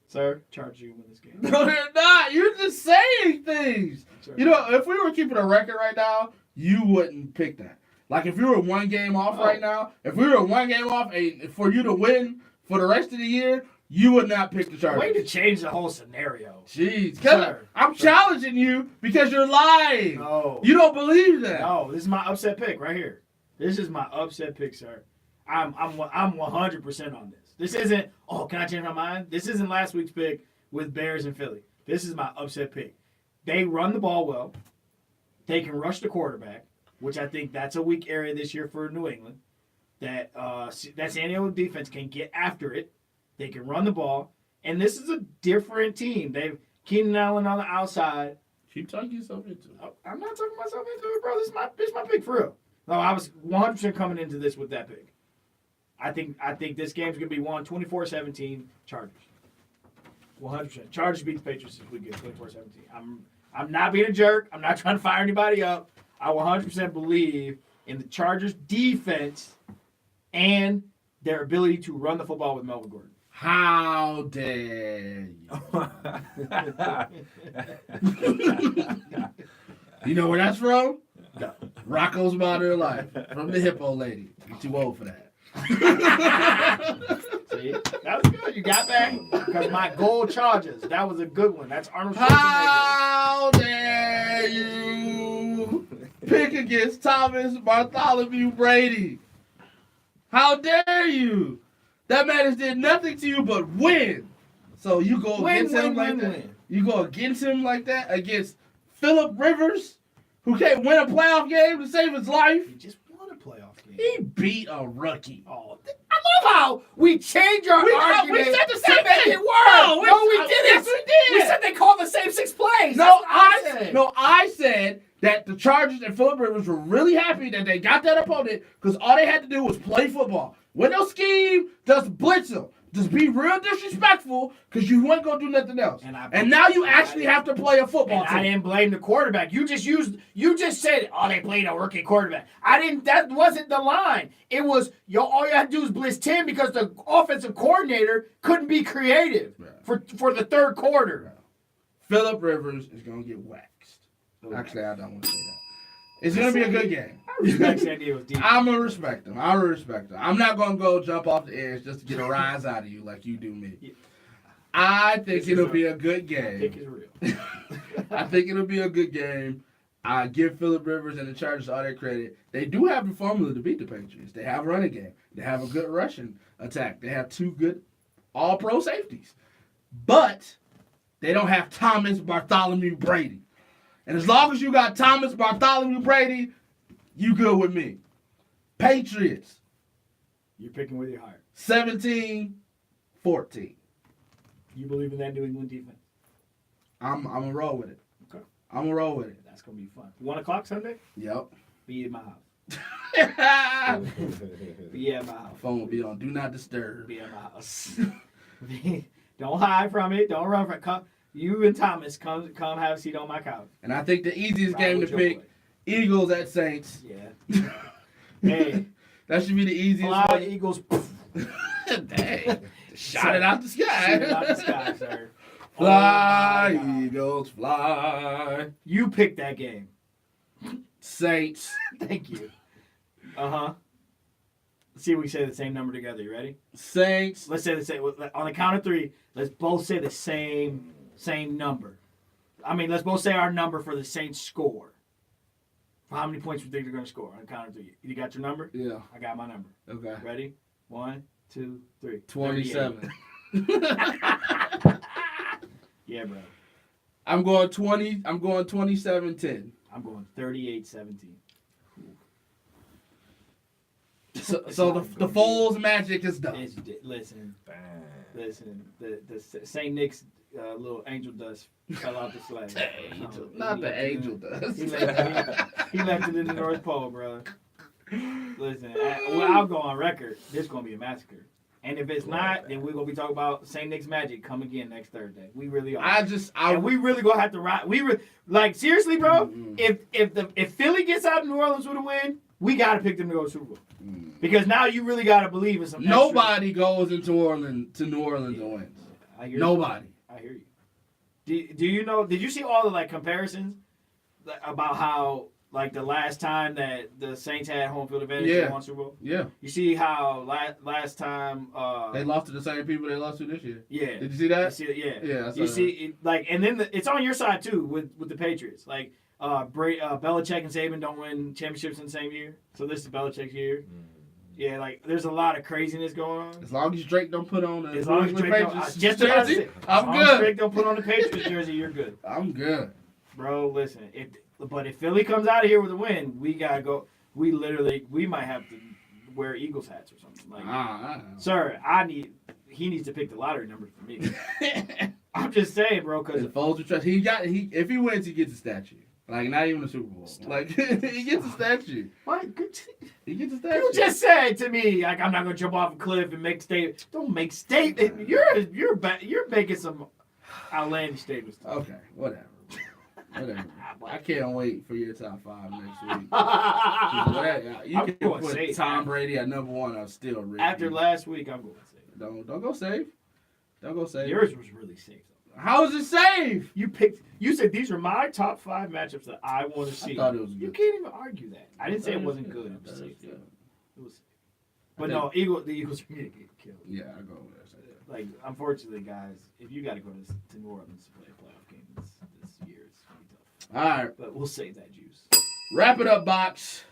Sir, Chargers you win this game. No, they're not. You're just saying things. You know, if we were keeping a record right now, you wouldn't pick that. Like if you were 1 game off right now, if we were 1 game off, and for you to win for the rest of the year, you would not pick the Chargers. Way to change the whole scenario. Jeez, Sir. I'm challenging you because you're lying. No. You don't believe that. No, this is my upset pick right here. This is my upset pick, sir. I'm 100% on this. This isn't, can I change my mind? This isn't last week's pick with Bears and Philly. This is my upset pick. They run the ball well. They can rush the quarterback, which I think that's a weak area this year for New England. That San Diego defense can get after it. They can run the ball. And this is a different team. They've Keenan Allen on the outside. Keep talking yourself into it. I'm not talking myself into it, bro. This is my pick for real. No, I was 100% coming into this with that pick. I think this game's going to be won 24-17 Chargers. 100%. Chargers beat the Patriots this weekend 24-17. I'm not being a jerk. I'm not trying to fire anybody up. I 100% believe in the Chargers defense and their ability to run the football with Melvin Gordon. How dare you? You know where that's from? No. Rocco's Modern Life. From the Hippo Lady. You're too old for that. See? That was good. You got that? Because my gold Chargers. That was a good one. That's Arnold Schwarzenegger. How dare you pick against Thomas Bartholomew Brady? How dare you? That man has did nothing to you but win. So you go against him like that? You go against him like that? Against Phillip Rivers, who can't win a playoff game to save his life? He just won a playoff game. He beat a rookie. Oh, I love how we change our argument. We said the same to make thing. it work. No, we didn't. Yes, we did. We said they called the same 6 plays. No, That's what I said that the Chargers and Phillip Rivers were really happy that they got that opponent because all they had to do was play football. When no scheme, just blitz them. Just be real disrespectful because you weren't going to do nothing else. And now you actually have to play a football And team. I didn't blame the quarterback. You just said, they played a rookie quarterback. That wasn't the line. It was, all you had to do was blitz 10 because the offensive coordinator couldn't be creative for the third quarter. Phillip Rivers is going to get waxed. Actually, I don't want to say that. It's going to be a good game. I respect San Diego's defense. I'm going to respect him. I will respect him. I'm not going to go jump off the edge just to get a rise out of you like you do me. I think it'll be a good game. Pick is real. I think it'll be a good game. I give Phillip Rivers and the Chargers all their credit. They do have the formula to beat the Patriots. They have a running game. They have a good rushing attack. They have 2 good all-pro safeties. But they don't have Thomas Bartholomew Brady. And as long as you got Thomas Bartholomew Brady, you good with me. Patriots, You're picking with your heart. 17-14. You believe in that New England defense? I'm going to roll with it. Okay. I'm going to roll with it. That's going to be fun. 1 o'clock Sunday? Yep. Be in my house. Be at my house. Phone will be on Do Not Disturb. Be at my house. Don't hide from it. Don't run from it. Come, you and Thomas, come have a seat on my couch. And I think the easiest Ride game to with your pick, boy. Eagles at Saints. Yeah. Hey, That should be the easiest fly one. Eagles. Dang. Shot it out the sky. Shoot it out the sky, sir. Fly, Oh my God. Eagles, fly. You picked that game. Saints. Thank you. Uh-huh. Let's see if we say the same number together. You ready? Saints. Let's say the same. On the count of 3, let's both say the same number. I mean, let's both say our number for the Saints score. For how many points we think they're going to score on the count of 3. You got your number? Yeah. I got my number. Okay. Ready? 1, 2, 3. 27. 38. Yeah, bro. I'm going 27-10. I'm going 38-17. So the Foles magic is done. Listen. The St. Nick's little angel dust fell out the sleigh. Not the angel dust. He left it in the North Pole, bro. Listen, I'll go on record. This is going to be a massacre. And if it's not, then we're going to be talking about St. Nick's magic. Come again next Thursday. We really are. And we really going to have to ride. Seriously, bro, if Philly gets out of New Orleans with a win, we got to pick them to go to Super Bowl. Because now you really got to believe in some Nobody goes into New Orleans and wins. I hear Nobody. I hear you. Do you know? Did you see all the comparisons about how the last time that the Saints had home field advantage in one Super Bowl? Yeah. You see how last time they lost to the same people they lost to this year. Yeah. Did you see that? You see, yeah. Yeah. You see and then it's on your side too with the Patriots. Belichick and Saban don't win championships in the same year, so this is Belichick's year. Yeah, there's a lot of craziness going on. As long as Drake don't put on As long as Drake jersey, I'm good. Drake don't put on the Patriots jersey, you're good. I'm good. Bro, listen. If Philly comes out of here with a win, we gotta go. We might have to wear Eagles hats or something. Sir, he needs to pick the lottery numbers for me. I'm just saying, bro, because if he wins, he gets a statue. Not even a Super Bowl. He gets a statue. What? He gets a statue. You just said to me, I'm not gonna jump off a cliff and make statements. Don't make statements. You're making some outlandish statements. Okay, whatever. I can't wait for your top 5 next week. You can put Tom Brady at number 1. I'm still ready. After last week, I'm going safe. Don't go safe. Don't go safe. Yours was really safe. How is it safe? You said these are my top 5 matchups that I want to see. I thought it was good. You can't even argue that. I didn't say it wasn't good. It was safe. It was safe. But no, the Eagles are going to get killed. Yeah, I go with that. Unfortunately, guys, if you got to go to New Orleans to play a playoff game this year, it's going to be tough. All right. But we'll save that juice. Wrap it up, Box.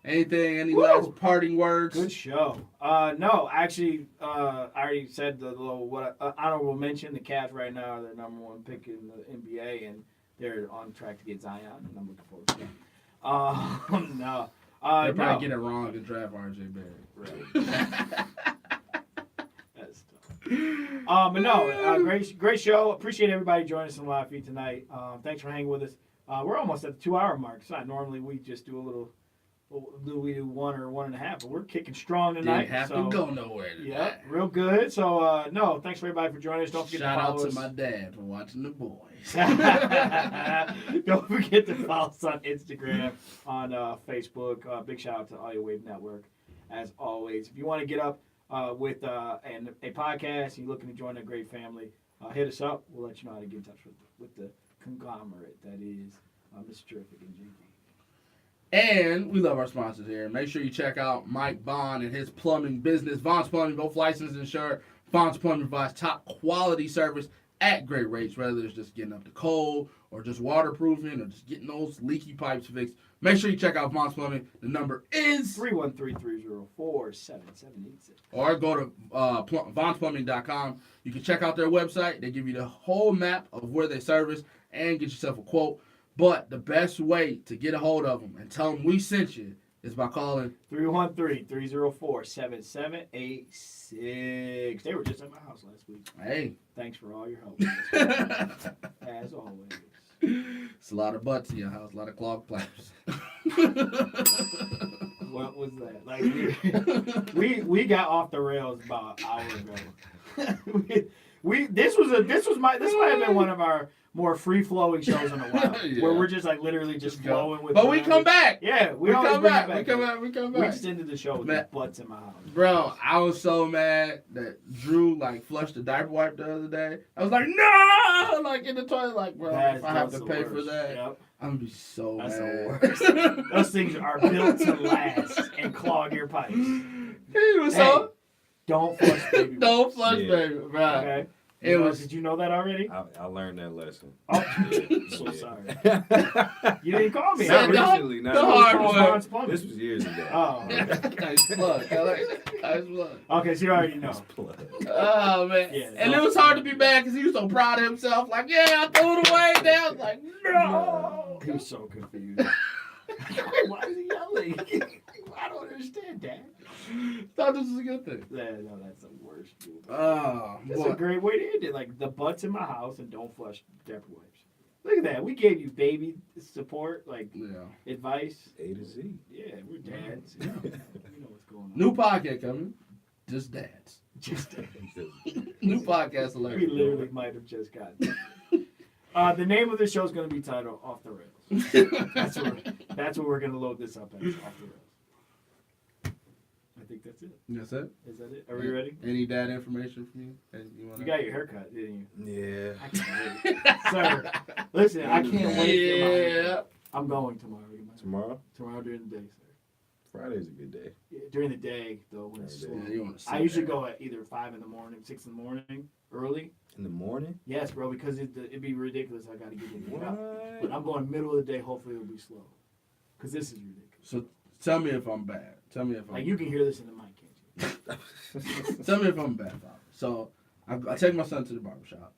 Any last parting words? Good show. No, actually, I already said the little honorable mention. The Cavs right now are the number 1 pick in the NBA, and they're on track to get Zion, and I'm looking forward to that. No. They probably get it wrong to draft RJ Barrett. Right. That's tough. But no, great show. Appreciate everybody joining us on the live feed tonight. Thanks for hanging with us. We're almost at the 2-hour mark. So normally we just do a little. We do 1 or 1.5, but we're kicking strong tonight. Didn't have to go nowhere today. Yeah, real good. So, thanks for everybody for joining us. Don't forget Shout to follow out us. to my dad for watching the boys. Don't forget to follow us on Instagram, on Facebook. Big shout out to Audio Wave Network, as always. If you want to get up with a podcast and you're looking to join a great family, hit us up. We'll let you know how to get in touch with the conglomerate that is Mr. Terrific and JD. And we love our sponsors here. Make sure you check out Mike Bond and his plumbing business. Vaughn's Plumbing, both licensed and insured. Vaughn's Plumbing provides top quality service at great rates, whether it's just getting up the cold or just waterproofing or just getting those leaky pipes fixed, make sure you check out Vaughn's Plumbing. The number is 313-304-7786. or go to vaughnsplumbing.com. You can check out their website. They give you the whole map of where they service and get yourself a quote. But the best way to get a hold of them and tell them we sent you is by calling 313-304-7786. They were just at my house last week. Hey. Thanks for all your help. As always. It's a lot of butts in your house, a lot of clogged pipes. What was that? Like we got off the rails about an hour ago. this might have been one of our more free flowing shows in a while, Yeah. where we're just like literally just flowing with. But we come back. Yeah, We always come bring it back. We come We back. just ended the show with Man. the butts in my house. Bro, I was so mad that Drew like flushed the diaper wipe the other day. I was like, no, like in the toilet, like, bro, if I have to pay for that, Yep. I'm gonna be so That's the mad. worst. Those things are built to last and clog your pipes. He was Hey, so Don't flush, baby. don't flush, Yeah. baby, bro. Okay. It was Did you know that already? I learned that lesson. Oh, so Yeah. sorry. You didn't call me. Not Not the- recently. Not the recently. hard one. This was years ago. Oh. nice plug. I like that. Nice plug. Okay, so you already know. Nice plug. Oh man, Yeah, and it was hard to be mad because he was so proud of himself. Like, yeah, I threw it away. Then I was like, no. He was so confused. Why is he yelling? I don't understand, Dad. Thought this was a good thing. Yeah, no, that's the worst. Move. Oh, That's boy. a great way to end it. Like the butts in my house and don't flush diaper wipes. Look at that. We gave you baby support, like Yeah. advice. A to Z. Yeah, we're dads. You know what's going on. New podcast coming. Just dads. Just New podcast we alert. literally might have just gotten. The name of the show is going to be titled "Off the Rails." That's what we're going to load this up as. Off the Rails. I think that's it. That's it. Is that it? Are we ready? Any dad information from you? You You got your haircut, didn't you? Yeah. I can't wait. Sir, listen, I can't wait. To get my Yeah. haircut. I'm going tomorrow. to get my haircut. Tomorrow? Tomorrow during the day, sir. Friday's a good day. Yeah, during the day, though, when it's During slow. the You wanna sit I usually there. go at either 5 in the morning, 6 in the morning, early. In the morning? Yes, bro, because it'd be ridiculous. I got to get in What? and out. But I'm going middle of the day. Hopefully, it'll be slow. Because this is ridiculous. So tell me if I'm bad. Tell me if I'm Like, you can hear this in the mic, can't you? Tell me if I'm a bad father. So I take my son to the barbershop.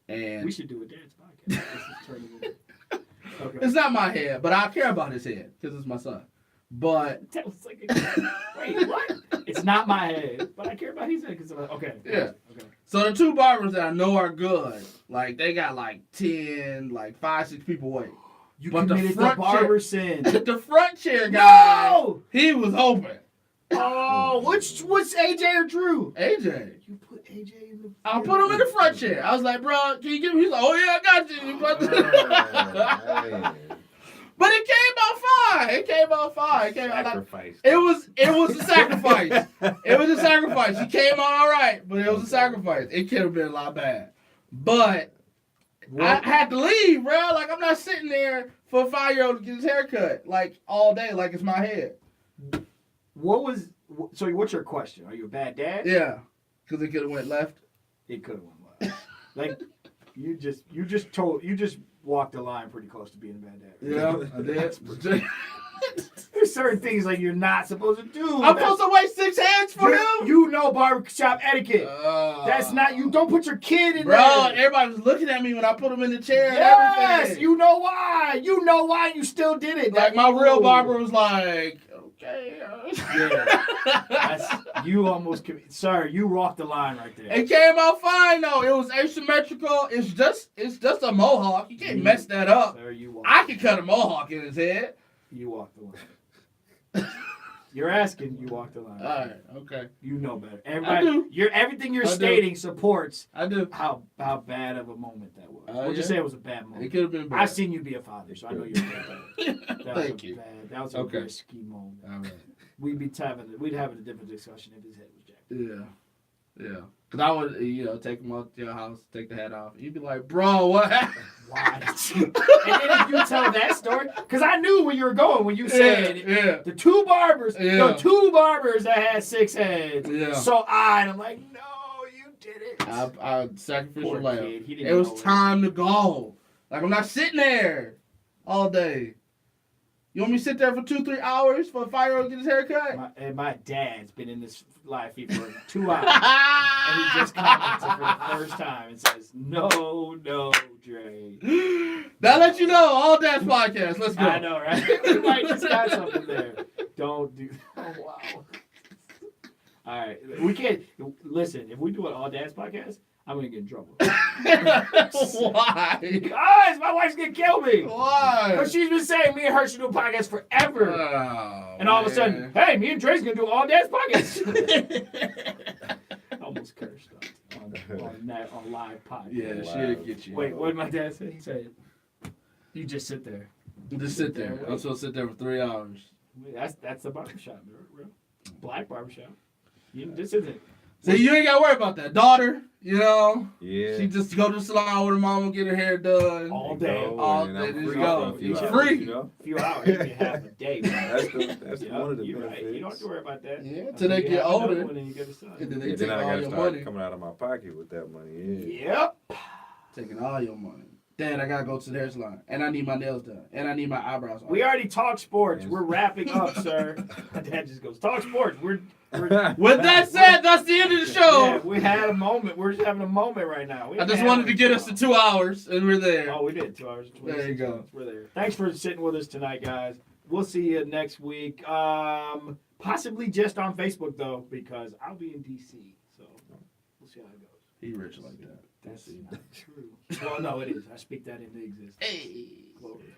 And We should do a dance podcast. This is turning into... Okay. it's not my head, but I care about his head because it's my son. But That was like wait, what? It's not my head, but I care about his head. Okay. Yeah. Okay. so the two barbers that I know are good, like they got like 10, like 5, 6 people wait. You But the committed the front barber sin. The front chair guy, No! he was open. Oh, what's AJ or Drew? AJ. You put AJ in the. I put him in the front chair. I was like, bro, can you give me? He's like, oh yeah, I got you. He put- Hey, But it came out fine. It came out fine. It came out like, sacrifice. it was a sacrifice. It was a sacrifice. He came out all right, but it was a sacrifice. It could have been a lot bad. But I had to leave, bro. Like, I'm not sitting there for a 5-year-old to get his hair cut, like, all day, like it's my head. So what's your question? Are you a bad dad? Yeah. Because it could have went left. It could have went left. Like you just walked the line pretty close to being a bad dad. Yeah, I did. There's certain things like you're not supposed to do. I'm supposed to wait 6 hands for him? You know barbershop etiquette. That's not you. Don't put your kid in Bro, there. everybody was looking at me when I put him in the chair and Yes, everything. you know why. You know why. You still did it. Like, my real barber was like, okay. Yeah. That's, you almost, sir. You walked the line right there. It came out fine though. It was asymmetrical. It's just a mohawk. You can't mess that up. Sir, you walked. I could cut a mohawk in his head. You walked the line. You're asking. You walked the line. All right, okay. You know better. I Everybody, do. everything you're I do. stating supports I do. how bad of a moment that was. We'll Yeah? just say it was a bad It moment. could have been better. I've seen you be a father, so I know you're better. That was Thank a you. bad. That was a Okay. risky moment. All right. We'd having a different discussion if his head was jacked. Yeah. Yeah. Cause I would, take him out to your house, take the hat off. You'd be like, bro, what happened? Why did you? And then if you tell that story, because I knew where you were going when you said yeah. the two barbers that had 6 heads. Yeah. So I'm like, no, you did it. I sacrificial Poor lamb. kid. He didn't It was know time to go. Like, I'm not sitting there all day. You want me to sit there for 2-3 hours for a 5-year-old to get his hair cut? My dad's been in this live feed for 2 hours. And he just commented for the first time and says, no, Dre. That lets you know, all Dads podcast. Let's go. I know, right? We might just got something there. Don't do that. Oh, wow. All right. We can't. Listen, if we do an All Dads podcast, I'm going to get in trouble. Why? Guys, my wife's going to kill me. Why? Because she's been saying me and her should do a podcast forever. Oh, And all of a sudden, man. hey, me and Dre's going to do an All Dads podcast. Almost cursed on live podcast. Yeah, Wow. she'll get you. Wait, what did my dad say? He said, you just sit there. Just sit there. I'm supposed to sit there for 3 hours. That's the barbershop, bro. Black barbershop. You just sit there. See, you ain't got to worry about that. Daughter, you know, Yeah. she just go to the salon with her mama, get her hair done. All day. All and day, I'm just free go. for a few It's hours, free. You know? A few hours, you have a day. Bro. That's Yeah, one of the you're benefits. right. You don't have to worry about that. Yeah, Until till they you get have another older. one and you get a son. And then they Yeah, take then I all gotta your start money. coming out of my pocket with that money. Yeah. Yep. Taking all your money. Dad, I gotta go to the hair salon. And I need my nails done. And I need my eyebrows on. We already talked sports. Yes. We're wrapping up, sir. My dad just goes, talk sports. We're With that said, that's the end of the show. yeah, we had a moment. We're just having a moment right now. We I just haven't wanted to had get one us in to 2 hours, and we're there. Oh, we did 2 hours and 26 There you go. minutes. We're there. Thanks for sitting with us tonight, guys. We'll see you next week. Possibly just on Facebook though, because I'll be in DC. So we'll see how it goes. He rich like that. That's not true. Well, no, it is. I speak that into existence. Hey. Glory.